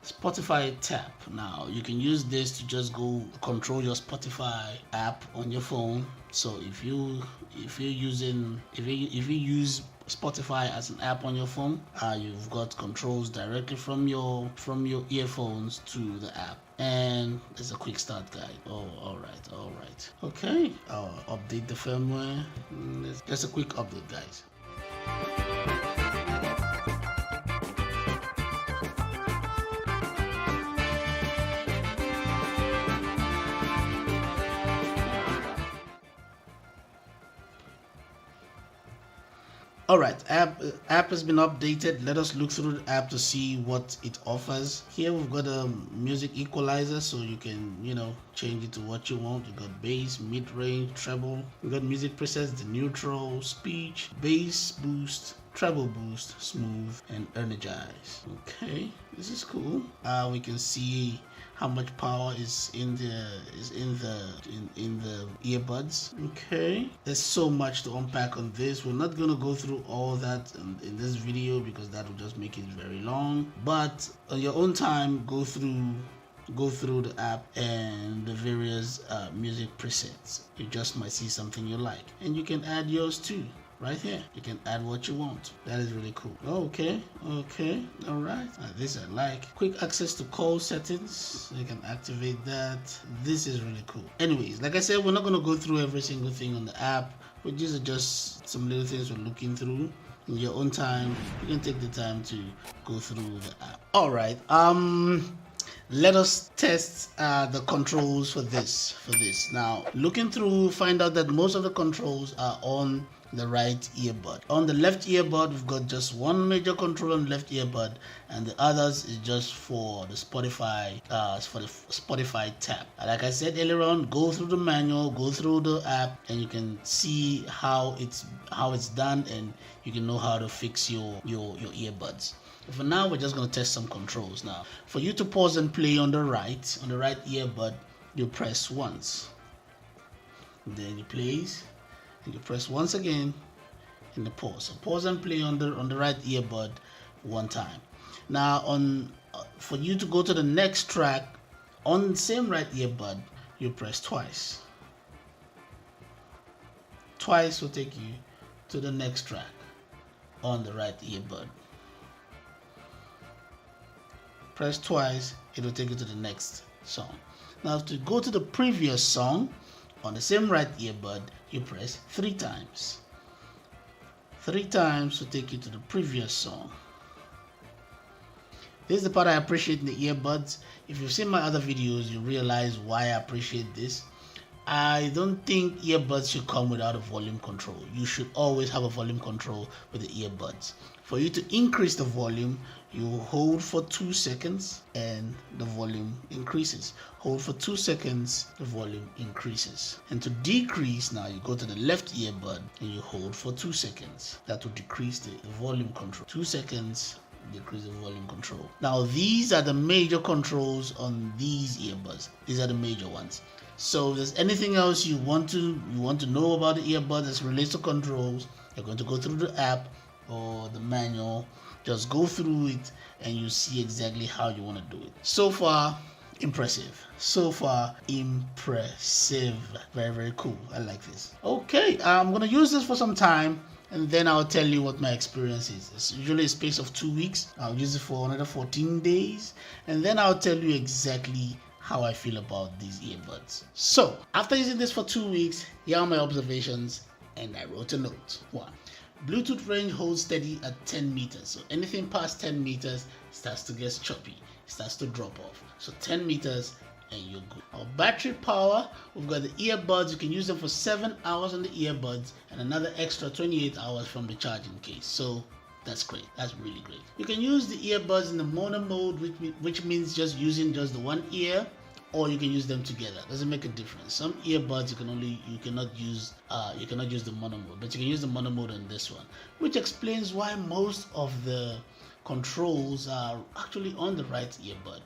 Spotify tap. Now you can use this to just go control your Spotify app on your phone. So if you use Spotify as an app on your phone, you've got controls directly from your earphones to the app. And there's a quick start guide. Oh, all right. Okay, I'll update the firmware. Just a quick update, guys. Alright, app has been updated. Let us look through the app to see what it offers. Here we've got a music equalizer, so you can change it to what you want. We've got bass, mid-range, treble. We've got music presets, the neutral, speech, bass boost, treble boost, smooth, and energize. Okay, this is cool. We can see how much power is in the earbuds. Okay, there's so much to unpack on this. We're not gonna go through all that in this video because that will just make it very long, but on your own time, go through go through the app and the various music presets. You just might see something you like, and you can add yours too. Right here, you can add what you want. That is really cool. Okay, all right. This I like. Quick access to call settings, so you can activate that. This is really cool. Anyways, like I said, we're not going to go through every single thing on the app. These are just some little things we're looking through. In your own time, you can take the time to go through the app. All right. Let us test the controls for this. Now, looking through, find out that most of the controls are on the right earbud. On the left earbud, we've got just one major control on the left earbud, and the others is just for the Spotify tab. Like I said earlier on, go through the manual, go through the app, and you can see how it's done, and you can know how to fix your earbuds. For now, we're just going to test some controls. Now, for you to pause and play on the right earbud, you press once, and then it plays. And you press once again in the pause. So pause and play on the right earbud one time. Now for you to go to the next track on the same right earbud, you press twice. Twice will take you to the next track on the right earbud. Press twice, it will take you to the next song. Now to go to the previous song on the same right earbud, you press 3 times. 3 times will take you to the previous song. This is the part I appreciate in the earbuds. If you've seen my other videos, you realize why I appreciate this. I don't think earbuds should come without a volume control. You should always have a volume control with the earbuds. For you to increase the volume, you hold for 2 seconds and the volume increases. Hold for 2 seconds, the volume increases. And to decrease, now you go to the left earbud and you hold for 2 seconds. That will decrease the volume control. 2 seconds, decrease the volume control. Now these are the major controls on these earbuds. These are the major ones. So if there's anything else you want to know about the earbuds as relates to controls, you're going to go through the app or the manual. Just go through it and you see exactly how you want to do it. So far, impressive. Very, very cool. I like this. Okay, I'm going to use this for some time, and then I'll tell you what my experience is. It's usually a space of 2 weeks. I'll use it for another 14 days, and then I'll tell you exactly how I feel about these earbuds. So, after using this for 2 weeks, here are my observations, and I wrote a note. 1. Bluetooth range holds steady at 10 meters. So anything past 10 meters starts to get choppy, starts to drop off. So 10 meters and you're good. Our battery power, we've got the earbuds. You can use them for 7 hours on the earbuds and another extra 28 hours from the charging case. So that's great. That's really great. You can use the earbuds in the mono mode, which means just using just the one ear, or you can use them together. Doesn't make a difference. Some earbuds you cannot use the mono mode, but you can use the mono mode on this one, which explains why most of the controls are actually on the right earbud.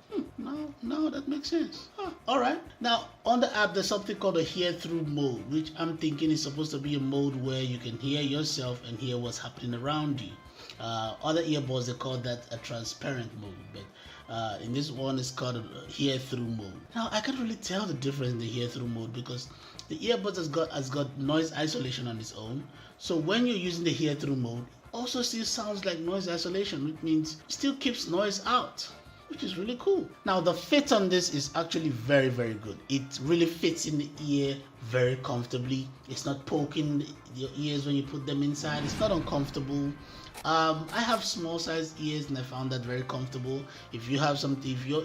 No, that makes sense. All right. Now on the app, there's something called a hear-through mode, which I'm thinking is supposed to be a mode where you can hear yourself and hear what's happening around you. Other earbuds, they call that a transparent mode, but in this one it's called a hear-through mode. Now I can't really tell the difference in the hear-through mode because the earbuds has got noise isolation on its own. So when you're using the hear-through mode, also still sounds like noise isolation, which means it still keeps noise out, which is really cool. Now the fit on this is actually very, very good. It really fits in the ear very comfortably. It's not poking your ears when you put them inside. It's not uncomfortable. I have small sized ears and I found that very comfortable. If your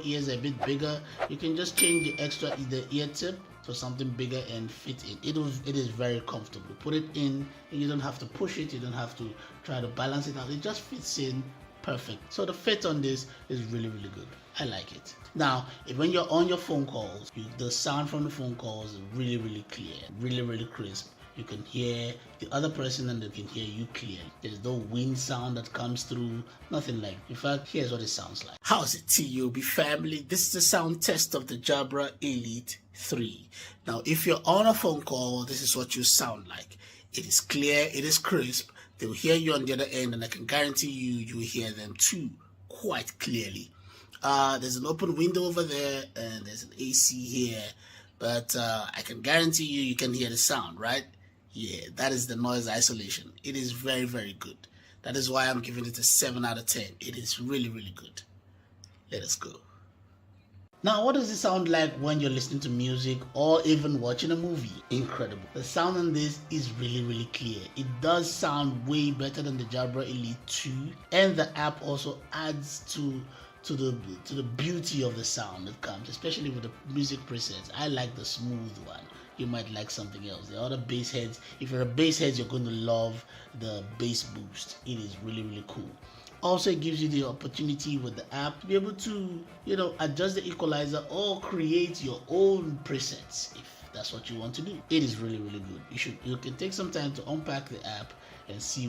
ears are a bit bigger, you can just change the ear tip for something bigger and fit in. It is very comfortable. Put it in and you don't have to push it, you don't have to try to balance it out. It just fits in perfect. So the fit on this is really, really good. I like it. Now, when you're on your phone calls, the sound from the phone calls is really, really clear, really, really crisp. You can hear the other person and they can hear you clearly. There's no wind sound that comes through, nothing like. In fact, here's what it sounds like. How's it, TOB family? This is the sound test of the Jabra Elite 3. Now, if you're on a phone call, this is what you sound like. It is clear, it is crisp. They will hear you on the other end, and I can guarantee you will hear them too quite clearly. There's an open window over there, and there's an AC here, but I can guarantee you can hear the sound, right? Yeah, that is the noise isolation. It is very, very good. That is why I'm giving it a 7 out of 10. It is really, really good. Let us go. Now, what does it sound like when you're listening to music or even watching a movie? Incredible. The sound on this is really, really clear. It does sound way better than the Jabra Elite 2, and the app also adds to the beauty of the sound that comes, especially with the music presets. I like the smooth one. You might like something else. The other bass heads, if you're a bass head, you're going to love the bass boost. It is really, really cool. Also, it gives you the opportunity with the app to be able to, adjust the equalizer or create your own presets if that's what you want to do. It is really, really good. You can take some time to unpack the app and see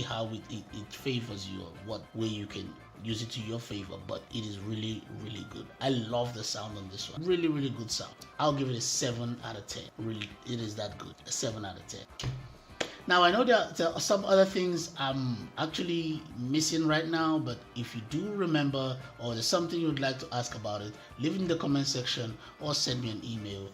how it favors you, or what way you can use it to your favor. But it is really, really good. I love the sound on this one. Really, really good sound. I'll give it a 7 out of 10. Really, it is that good. A 7 out of 10. Now, I know there are some other things I'm actually missing right now, but if you do remember, or there's something you'd like to ask about it, leave it in the comment section or send me an email.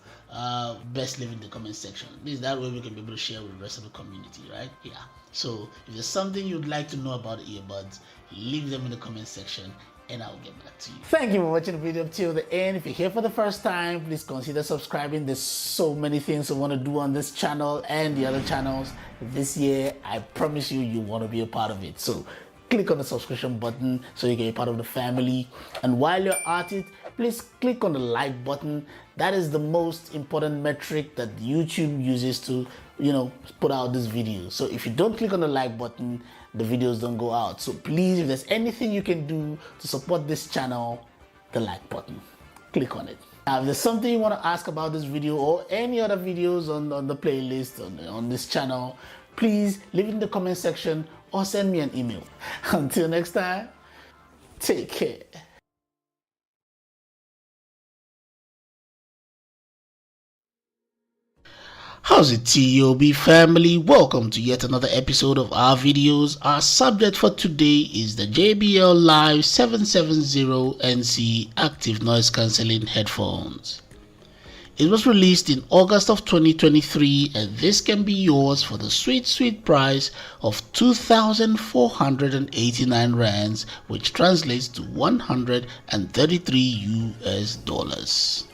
Best leave in the comment section. That way we can be able to share with the rest of the community, right? Yeah. So if there's something you'd like to know about earbuds, leave them in the comment section, and I'll get back to you. Thank you for watching the video till the end. If you're here for the first time, please consider subscribing. There's so many things I want to do on this channel and the other channels this year. I promise you want to be a part of it. So click on the subscription button so you can be part of the family. And while you're at it, please click on the like button. That is the most important metric that YouTube uses to, put out this video. So if you don't click on the like button, the videos don't go out. So please, if there's anything you can do to support this channel, the like button, click on it. Now, if there's something you want to ask about this video or any other videos on the playlist on this channel, please leave it in the comment section or send me an email. Until next time, take care. How's it, TOB family? Welcome to yet another episode of our videos. Our subject for today is the JBL Live 770NC Active Noise Cancelling Headphones. It was released in August of 2023, and this can be yours for the sweet price of 2,489 rands, which translates to 133 US dollars.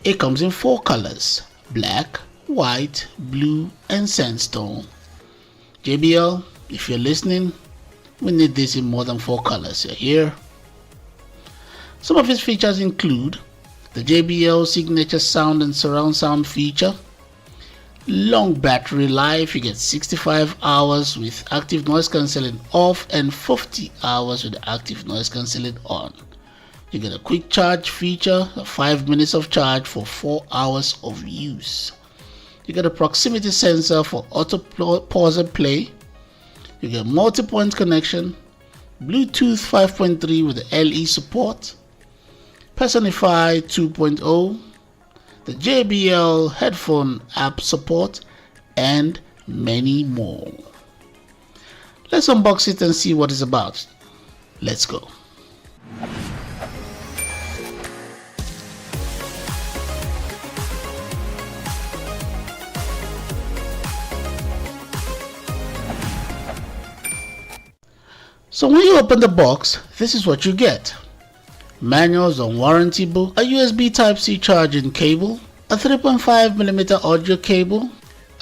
It comes in 4 colors: black, white, blue, and sandstone. JBL, if you're listening, we need this in more than 4 colors. You're here. Some of its features include the JBL signature sound and surround sound feature, long battery life. You get 65 hours with active noise cancelling off and 50 hours with active noise cancelling on. You get a quick charge feature, 5 minutes of charge for 4 hours of use. You get a proximity sensor for auto pause and play. You get multi-point connection, Bluetooth 5.3 with the LE support, Personify 2.0, the JBL headphone app support, and many more. Let's unbox it and see what it's about. Let's go. So when you open the box, this is what you get: manuals on warranty book, a USB Type-C charging cable, a 3.5mm audio cable,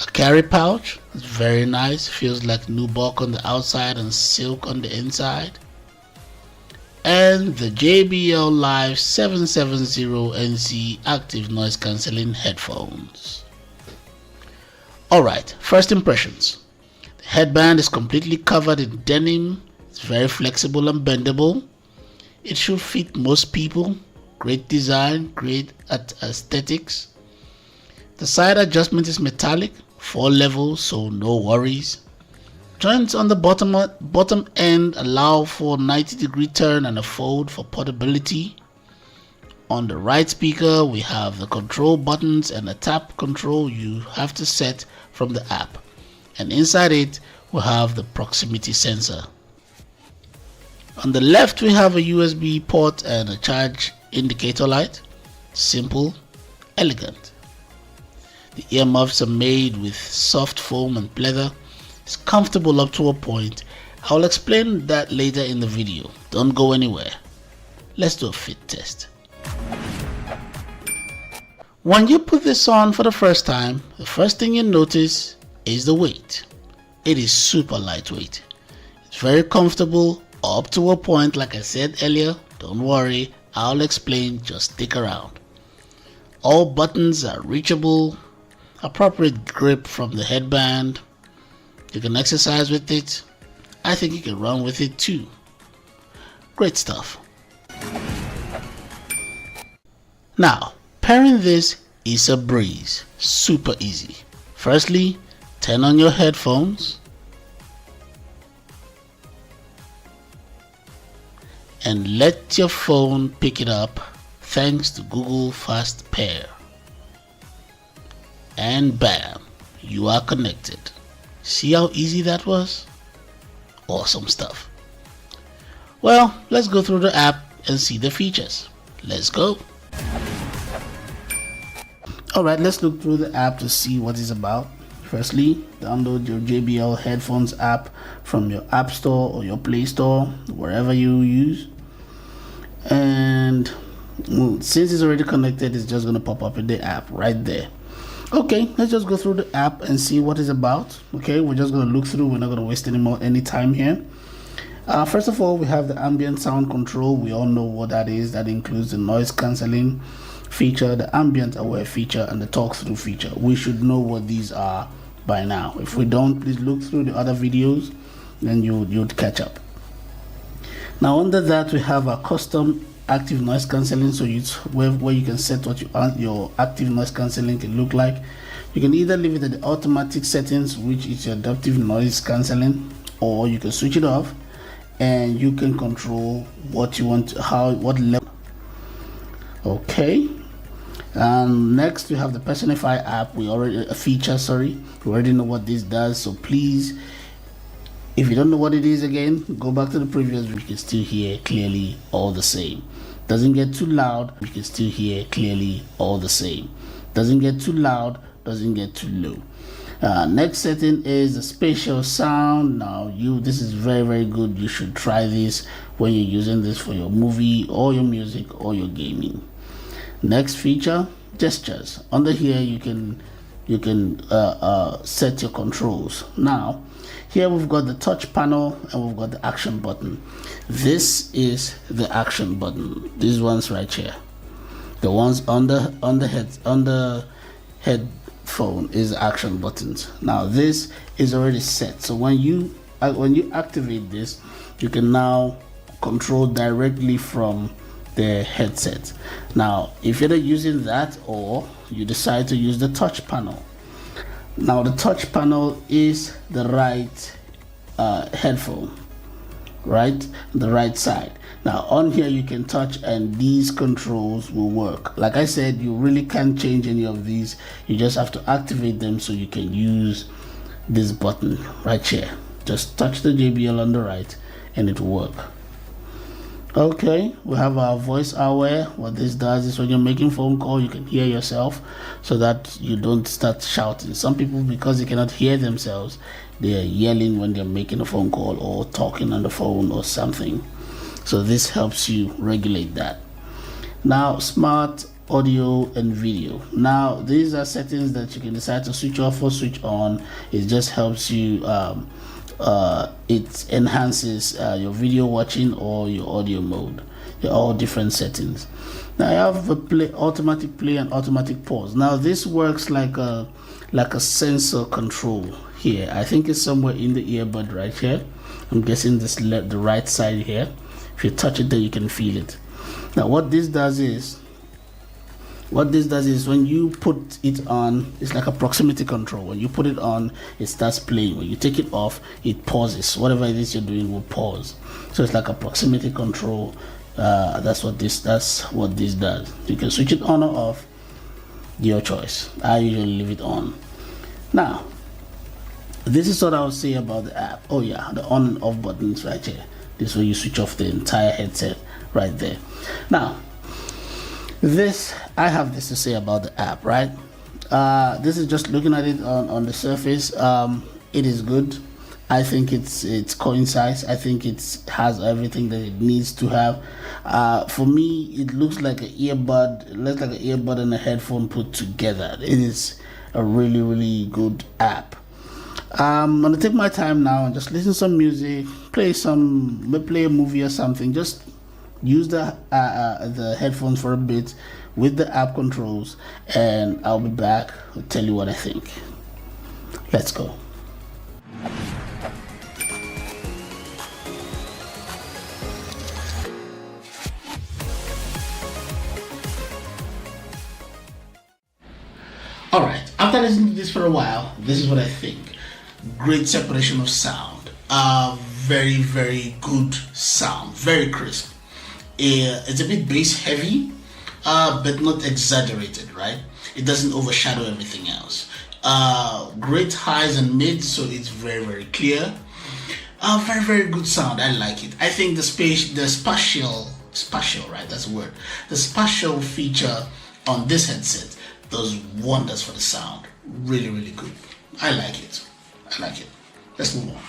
a carry pouch. It's very nice, feels like nubuck on the outside and silk on the inside, and the JBL Live 770NC Active Noise Cancelling Headphones. Alright, first impressions. The headband is completely covered in denim. It's very flexible and bendable. It should fit most people. Great design, great aesthetics. The side adjustment is metallic, 4 levels, so no worries. Joints on the bottom end allow for 90-degree turn and a fold for portability. On the right speaker, we have the control buttons and a tap control you have to set from the app. And inside it, we have the proximity sensor. On the left we have a USB port and a charge indicator light. Simple, elegant. The earmuffs are made with soft foam and pleather. It's comfortable up to a point. I'll explain that later in the video. Don't go anywhere. Let's do a fit test. When you put this on for the first time, the first thing you notice is the weight. It is super lightweight. It's very comfortable up to a point, like I said earlier. Don't worry, I'll explain, just stick around. All buttons are reachable, appropriate grip from the headband. You can exercise with it. I think you can run with it too. Great stuff. Now, pairing this is a breeze, super easy. Firstly, turn on your headphones and let your phone pick it up thanks to Google Fast Pair. And bam, you are connected. See how easy that was? Awesome stuff. Well, let's go through the app and see the features. Let's go. Alright, let's look through the app to see what it's about. Firstly, download your JBL headphones app from your App Store or your Play Store, wherever you use. And since it's already connected, it's just going to pop up in the app right there. Okay, let's just go through the app and see what it's about. Okay, we're just going to look through. We're not going to waste any time here. First of all, we have the ambient sound control. We all know what that is. That includes the noise cancelling feature, the ambient aware feature, and the talk through feature. We should know what these are by now. If we don't, please look through the other videos, then you'd catch up. Now under that, we have a custom active noise cancelling, so it's where you can set what your active noise cancelling can look like. You can either leave it at the automatic settings, which is your adaptive noise cancelling, or you can switch it off and you can control what you want, what level. Okay, and next we have the Personify app. We already know what this does, so please, if you don't know what it is, again, go back to the previous. You can still hear clearly all the same. Doesn't get too loud. You can still hear clearly all the same. Doesn't get too loud, doesn't get too low. Next setting is the spatial sound. Now this is very good. You should try this when you're using this for your movie or your music or your gaming. Next feature, gestures. Under here you can set your controls. Now here we've got the touch panel and we've got the action button. This is the action button. These ones right here, the ones on the headphone is action buttons. Now this is already set, so when you activate this, you can now control directly from the headset. Now if you're not using that, or you decide to use the touch panel, now the touch panel is the right headphone, right, the right side. Now on here you can touch and these controls will work. Like I said, you really can't change any of these. You just have to activate them so you can use this button right here. Just touch the JBL on the right and it will work. Okay, we have our voice aware. What this does is when you're making phone call, you can hear yourself so that you don't start shouting. Some people, because they cannot hear themselves, they are yelling when they're making a phone call or talking on the phone or something. So this helps you regulate that. Now smart audio and video. Now these are settings that you can decide to switch off or switch on. It just helps you it enhances your video watching or your audio mode. They're all different settings. Now I have a automatic play and automatic pause. Now this works like a sensor control here. I think it's somewhere in the earbud right here. I'm guessing this the right side here. If you touch it there, you can feel it. Now what this does is when you put it on, it's like a proximity control. When you put it on, it starts playing. When you take it off, it pauses. Whatever it is you're doing will pause. So it's like a proximity control. That's what this does. You can switch it on or off, your choice. I usually leave it on. Now this is what I would say about the app. Oh yeah, the on and off buttons right here. This is where you switch off the entire headset right there. Now, I have this to say about the app, right? This is just looking at it on the surface. It is good. I think it's concise. I think it has everything that it needs to have. For me, it looks like an earbud. It looks like an earbud and a headphone put together. It is a really, really good app. I'm gonna take my time now and just listen to some music, play a movie or something. Just use the headphones for a bit with the app controls, and I'll be back to tell you what I think. Let's go. Alright, after listening to this for a while, this is what I think. Great separation of sound. Very, very good sound. Very crisp. It's a bit bass heavy, but not exaggerated, right? It doesn't overshadow everything else. Great highs and mids, so it's very, very clear. Very, very good sound. I like it. I think the spatial, right? That's the word. The spatial feature on this headset does wonders for the sound. Really, really good. I like it. Let's move on.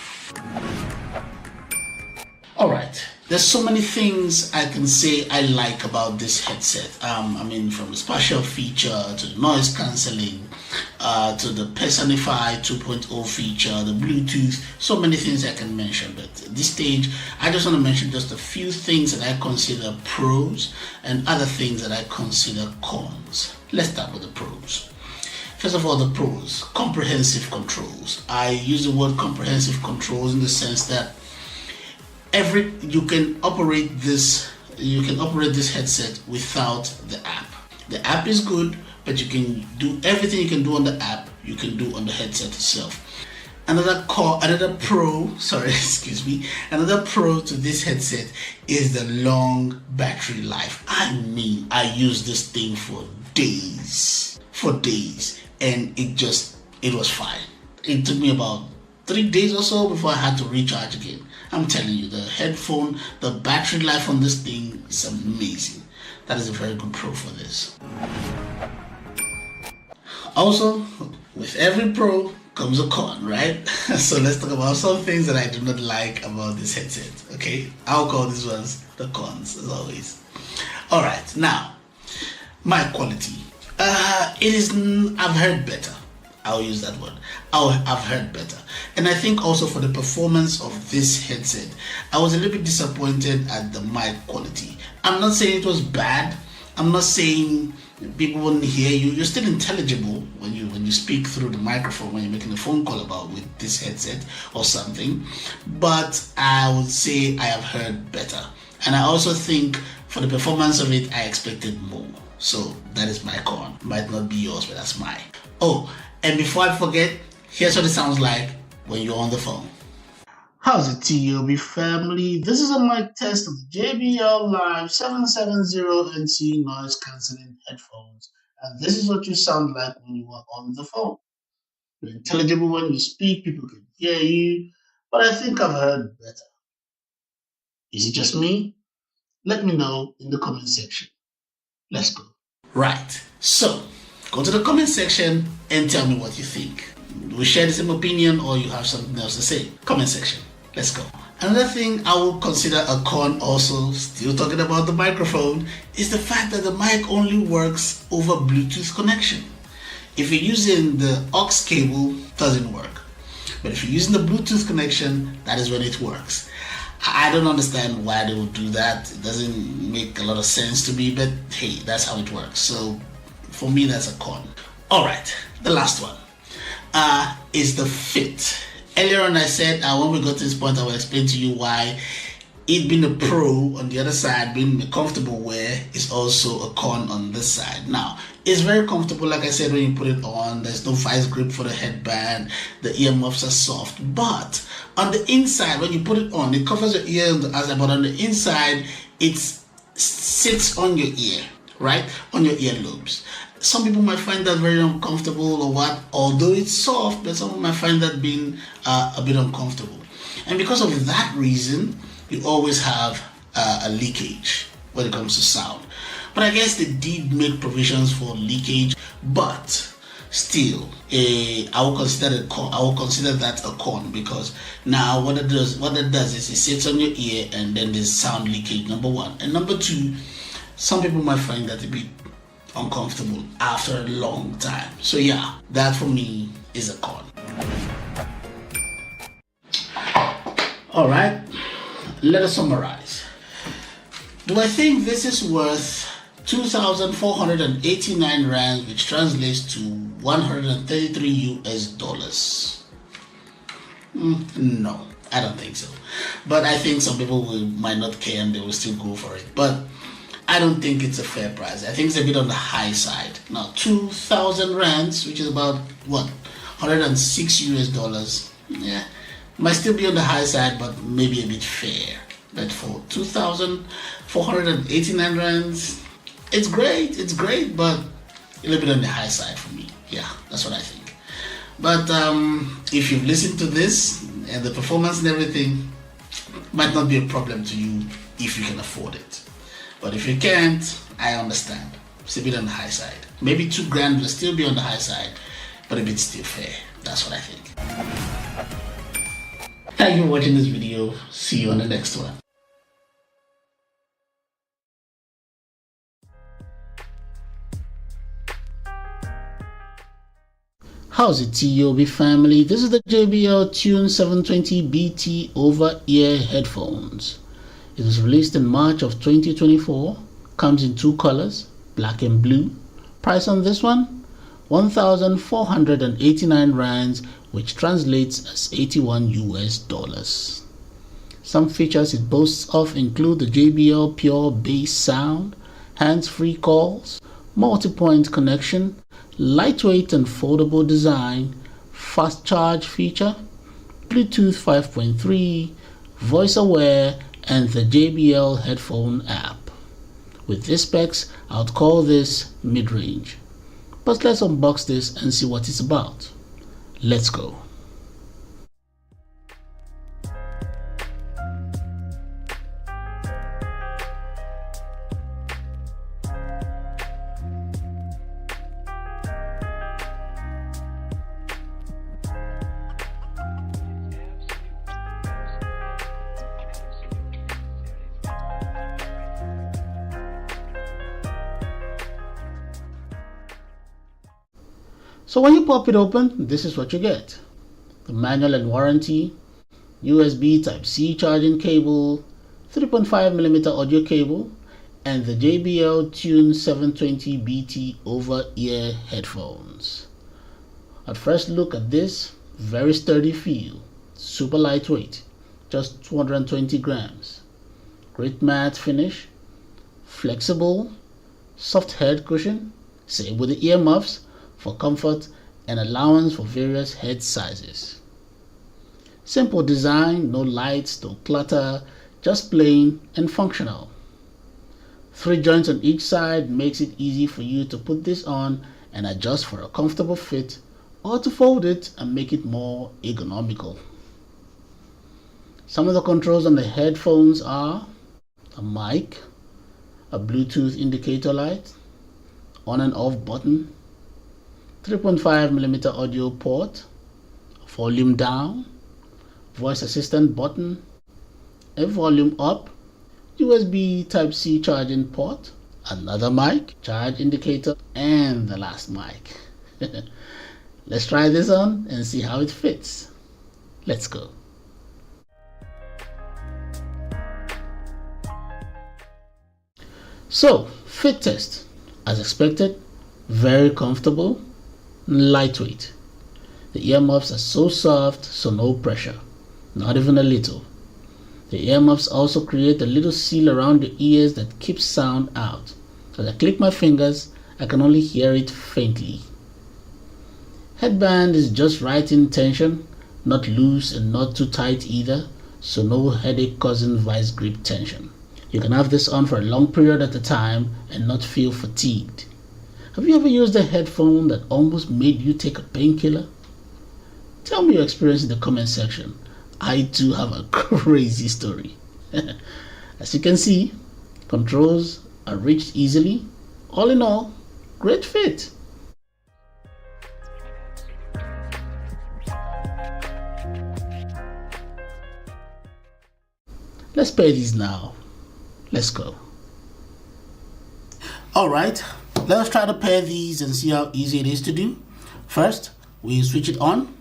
Alright, there's so many things I can say I like about this headset. From the spatial feature to the noise cancelling, to the Personify 2.0 feature, the Bluetooth, so many things I can mention. But at this stage, I just want to mention just a few things that I consider pros and other things that I consider cons. Let's start with the pros. First of all, the pros, comprehensive controls. I use the word comprehensive controls in the sense that you can operate this headset without the app. The app is good, but you can do everything you can do on the app, you can do on the headset itself. Another pro to this headset is the long battery life. I use this thing for days, and it was fine. It took me about 3 days or so before I had to recharge again. I'm telling you, the battery life on this thing is amazing. That is a very good pro for this. Also, with every pro comes a con, right? So let's talk about some things that I do not like about this headset, okay? I'll call these ones the cons, as always. Alright, now, mic quality. I've heard better. I'll use that word. I've heard better. And I think also for the performance of this headset, I was a little bit disappointed at the mic quality. I'm not saying it was bad. I'm not saying people wouldn't hear you. You're still intelligible when you speak through the microphone, when you're making a phone call with this headset or something. But I would say I have heard better. And I also think for the performance of it, I expected more. So that is my con. Might not be yours, but that's mine. Oh, and before I forget, here's what it sounds like when you're on the phone. How's it, TOB family? This is a mic test of the JBL Live 770NC noise cancelling headphones. And this is what you sound like when you are on the phone. You're intelligible when you speak, people can hear you, but I think I've heard better. Is it just me? Let me know in the comment section. Let's go. Right, so go to the comment section and tell me what you think. We share the same opinion or you have something else to say. Comment section. Let's go. Another thing I would consider a con also, still talking about the microphone, is the fact that the mic only works over Bluetooth connection. If you're using the aux cable, it doesn't work. But if you're using the Bluetooth connection, that is when it works. I don't understand why they would do that. It doesn't make a lot of sense to me, but hey, that's how it works. So for me, that's a con. Alright, the last one is the fit. Earlier on I said when we got to this point I will explain to you why it being a pro on the other side, being a comfortable wear, is also a con on this side. Now, it's very comfortable, like I said, when you put it on. There's no vice grip for the headband, the earmuffs are soft, but on the inside, when you put it on, it covers your ear on the outside, but on the inside, it sits on your ear, right? On your earlobes. Some people might find that very uncomfortable or what, although it's soft, but some people might find that being a bit uncomfortable. And because of that reason, you always have a leakage when it comes to sound. But I guess they did make provisions for leakage, but still, I will consider that a con, because now what that does is it sits on your ear and then there's sound leakage, number one. And number two, some people might find that a bit uncomfortable after a long time. So yeah, that for me is a con. All right, let us summarize. Do I think this is worth 2,489 rands, which translates to 133 US dollars? No, I don't think so. But I think some people might not care and they will still go for it. But I don't think it's a fair price. I think it's a bit on the high side. Now, 2,000 rands, which is about 106 US dollars. Yeah, might still be on the high side, but maybe a bit fair. But for 2,489 rands, it's great, but a little bit on the high side for me. Yeah, that's what I think. But if you've listened to this and the performance and everything, might not be a problem to you if you can afford it. But if you can't, I understand. It's a bit on the high side. Maybe $2,000 will still be on the high side, but a bit still fair. That's what I think. Thank you for watching this video. See you on the next one. How's it, TOB family? This is the JBL Tune 720 BT over-ear headphones. It was released in March of 2024. Comes in two colors, black and blue. Price on this one, 1,489 rands, which translates as 81 US dollars. Some features it boasts of include the JBL Pure Bass sound, hands-free calls, multi-point connection, lightweight and foldable design, fast charge feature, Bluetooth 5.3, voice aware, and the JBL headphone app. With these specs, I would call this mid-range. But let's unbox this and see what it's about. Let's go. So when you pop it open, this is what you get. The manual and warranty, USB Type-C charging cable, 3.5mm audio cable, and the JBL Tune 720 BT over-ear headphones. At first look at this, very sturdy feel, super lightweight, just 220 grams. Great matte finish, flexible, soft head cushion, same with the earmuffs, for comfort and allowance for various head sizes. Simple design, no lights, no clutter, just plain and functional. 3 joints on each side makes it easy for you to put this on and adjust for a comfortable fit, or to fold it and make it more ergonomical. Some of the controls on the headphones are a mic, a Bluetooth indicator light, on and off button, 3.5mm audio port, volume down, voice assistant button, a volume up, USB Type-C charging port, another mic, charge indicator, and the last mic. Let's try this on and see how it fits. Let's go. So, fit test. As expected, very comfortable, lightweight. The earmuffs are so soft, so no pressure, not even a little. The earmuffs also create a little seal around the ears that keeps sound out. As I click my fingers, I can only hear it faintly. Headband is just right in tension, not loose and not too tight either, so no headache causing vice grip tension. You can have this on for a long period at a time and not feel fatigued. Have you ever used a headphone that almost made you take a painkiller? Tell me your experience in the comment section. I too have a crazy story. As you can see, controls are reached easily. All in all, great fit. Let's pair these now. Let's go. Alright, let us try to pair these and see how easy it is to do. First, we switch it on,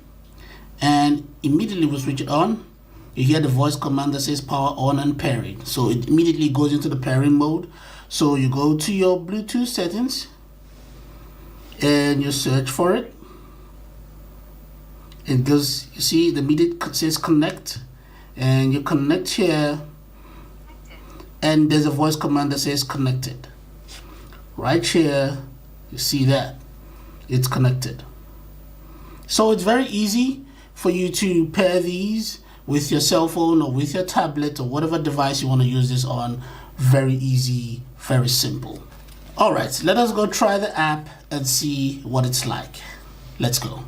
and immediately we switch it on, you hear the voice command that says power on and pairing. So it immediately goes into the pairing mode. So you go to your Bluetooth settings and you search for it. It goes, you see the immediate says connect, and you connect here, and there's a voice command that says connected. Right here, you see that it's connected. So it's very easy for you to pair these with your cell phone or with your tablet or whatever device you want to use this on. Very easy, very simple. All right, let us go try the app and see what it's like. Let's go.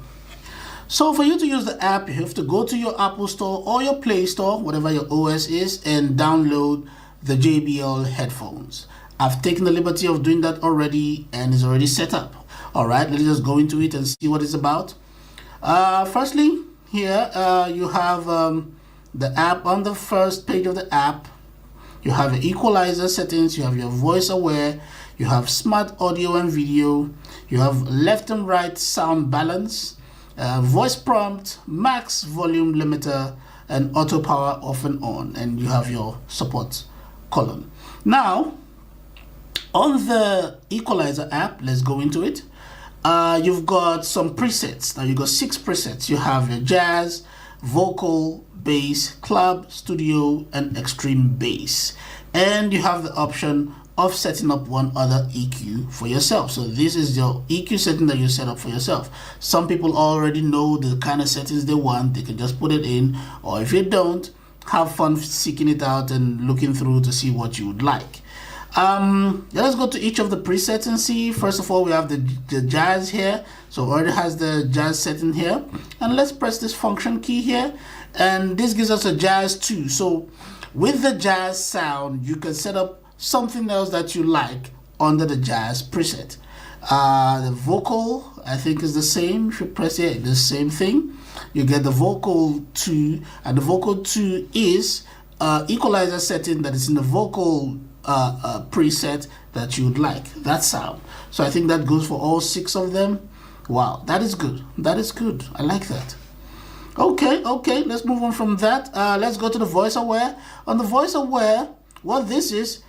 So for you to use the app, you have to go to your Apple Store or your Play Store, whatever your OS is, and download the JBL headphones. I've taken the liberty of doing that already and it's already set up. All right, let's just go into it and see what it's about. Firstly, here you have the app. On the first page of the app, you have your equalizer settings, you have your voice aware, you have smart audio and video, you have left and right sound balance, voice prompt, max volume limiter, and auto power off and on, and you have your support column. Now, on the equalizer app, let's go into it. You've got some presets. Now you've got 6 presets. You have your jazz, vocal, bass, club, studio, and extreme bass. And you have the option of setting up one other EQ for yourself. So this is your EQ setting that you set up for yourself. Some people already know the kind of settings they want. They can just put it in, or if you don't, have fun seeking it out and looking through to see what you would like. Let us go to each of the presets and see. First of all, we have the jazz here. So it already has the jazz setting here, and let's press this function key here, and this gives us a jazz 2. So with the jazz sound, you can set up something else that you like under the jazz preset. The vocal, I think, is the same. If you press it, the same thing. You get the vocal 2, and the vocal 2 is equalizer setting that is in the vocal preset that you would like, that sound. So I think that goes for all 6 of them. Wow, that is good. That is good. I like that. Okay, let's move on from that. Let's go to the voice aware. On the voice aware, what this is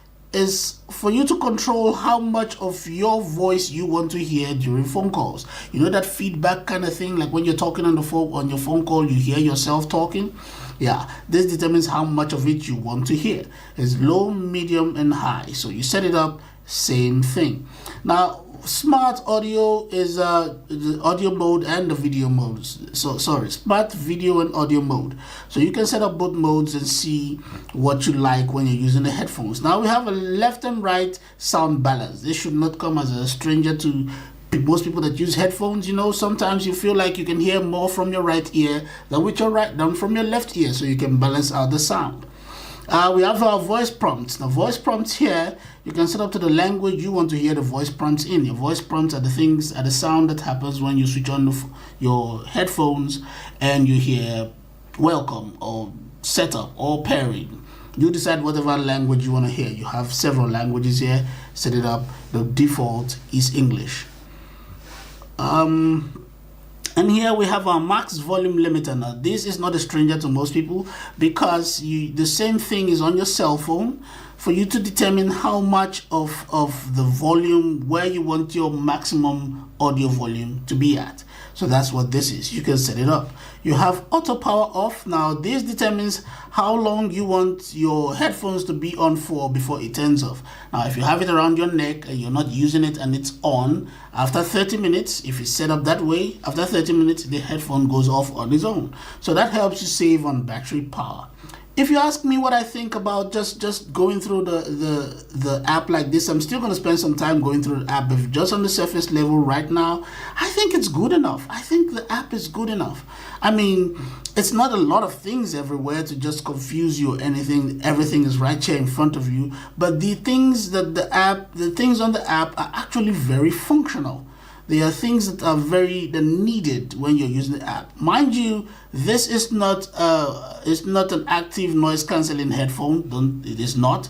for you to control how much of your voice you want to hear during phone calls. You know that feedback kind of thing, like when you're talking on the phone, on your phone call, you hear yourself talking. Yeah, this determines how much of it you want to hear. It's low, medium, and high. So you set it up, same thing. Now, smart audio is the audio mode and the video modes. So sorry, smart video and audio mode. So you can set up both modes and see what you like when you're using the headphones. Now we have a left and right sound balance. This should not come as a stranger to most people that use headphones. You know, sometimes you feel like you can hear more from your right ear than with your from your left ear, so you can balance out the sound. We have our voice prompts. Now voice prompts here, you can set up to the language you want to hear the voice prompts in. Your voice prompts are the sound that happens when you switch on your headphones and you hear welcome or setup or pairing. You decide whatever language you want to hear. You have several languages here. Set it up. The default is English. And here we have our max volume limiter. Now this is not a stranger to most people because the same thing is on your cell phone for you to determine how much of the volume, where you want your maximum audio volume to be at. So that's what this is. You can set it up. You have auto power off. Now this determines how long you want your headphones to be on for before it turns off. Now if you have it around your neck and you're not using it and it's on, after 30 minutes, if it's set up that way, after 30 minutes the headphone goes off on its own. So that helps you save on battery power. If you ask me what I think about just going through the app like this, I'm still going to spend some time going through the app, but just on the surface level right now, I think it's good enough. I think the app is good enough. I mean, it's not a lot of things everywhere to just confuse you or anything. Everything is right here in front of you, but the things on the app are actually very functional. There are things that are they're needed when you're using the app. Mind you, this is not an active noise cancelling headphone. It is not.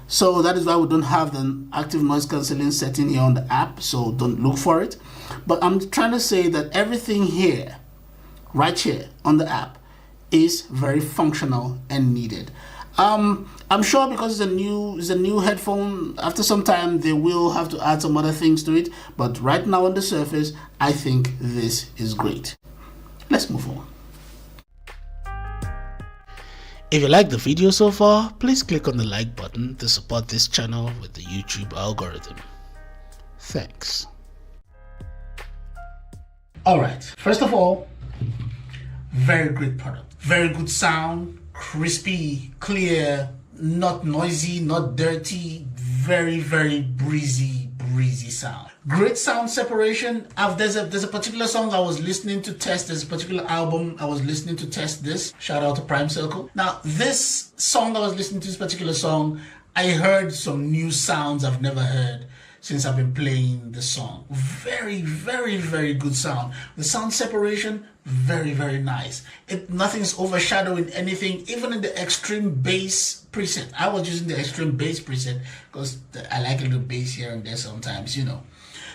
So that is why we don't have the active noise cancelling setting here on the app. So don't look for it. But I'm trying to say that everything here, right here on the app, is very functional and needed. I'm sure because it's a new headphone, after some time they will have to add some other things to it, but right now on the surface, I think this is great. Let's move on. If you like the video so far, please click on the like button to support this channel with the YouTube algorithm. Thanks. Alright, first of all, very great product. Very good sound, crispy, clear, not noisy, not dirty, very, very breezy sound. Great sound separation. There's a particular song I was listening to test. There's a particular album I was listening to test this. Shout out to Prime Circle. Now, this song I was listening to, this particular song, I heard some new sounds I've never heard since I've been playing the song. Very, very, very good sound. The sound separation, very, very nice. Nothing's overshadowing anything, even in the extreme bass preset. I was using the extreme bass preset because I like a little bass here and there sometimes, you know.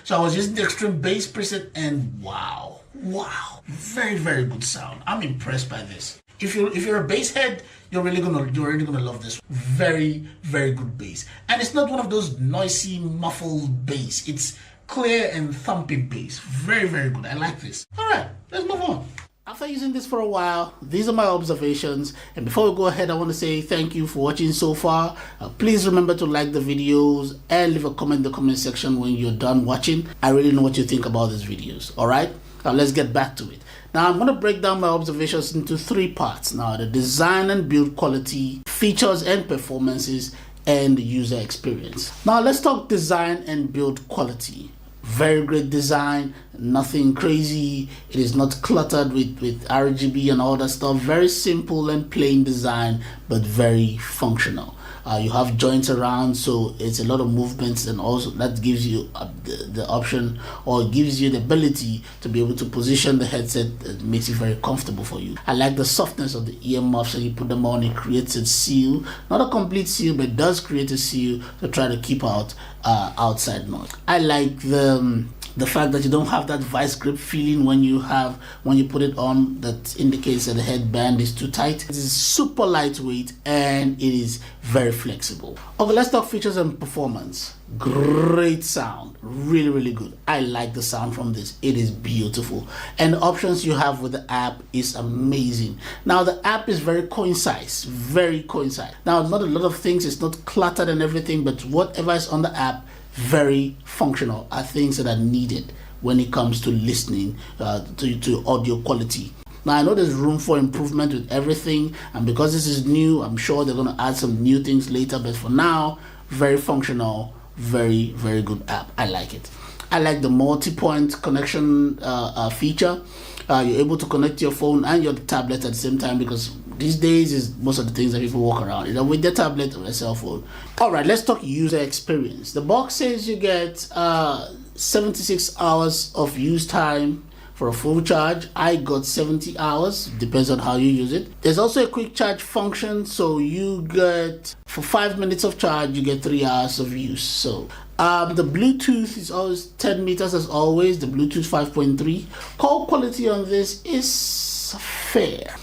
So I was using the extreme bass preset and wow, very, very good sound. I'm impressed by this. If you're a bass head, you're really gonna love this. Very, very good bass. And it's not one of those noisy, muffled bass. It's clear and thumping bass. Very, very good. I like this. Alright, let's move on. After using this for a while, these are my observations. And before we go ahead, I want to say thank you for watching so far. Please remember to like the videos and leave a comment in the comment section when you're done watching. I really know what you think about these videos. Alright, now let's get back to it. Now I'm going to break down my observations into three parts. Now, the design and build quality, features and performances, and the user experience. Now let's talk design and build quality. Very great design, nothing crazy. It is not cluttered with RGB and all that stuff. Very simple and plain design, but very functional. You have joints around, so it's a lot of movements, and also that gives you the option, or gives you the ability to be able to position the headset that makes it very comfortable for you. I like the softness of the earmuffs, and you put them on, it creates a seal, not a complete seal, but it does create a seal to try to keep out outside noise. I like the fact that you don't have that vice grip feeling when you put it on, that indicates that the headband is too tight. It is super lightweight and it is very flexible. Okay, let's talk features and performance. Great sound, really, really good. I like the sound from this. It is beautiful, and the options you have with the app is amazing. Now the app is very concise, very concise. Now not a lot of things, it's not cluttered and everything, but whatever is on the app, very functional, are things that are needed when it comes to listening to audio quality. Now I know there's room for improvement with everything, and because this is new, I'm sure they're going to add some new things later, but for now, very functional, very, very good app. I like it. I like the multi-point connection feature. You're able to connect your phone and your tablet at the same time, because these days is most of the things that people walk around, either with their tablet or their cell phone. Alright, let's talk user experience. The box says you get 76 hours of use time for a full charge. I got 70 hours, depends on how you use it. There's also a quick charge function, so you get, for 5 minutes of charge, you get 3 hours of use. So the Bluetooth is always 10 meters as always, the Bluetooth 5.3. Call quality on this is fair.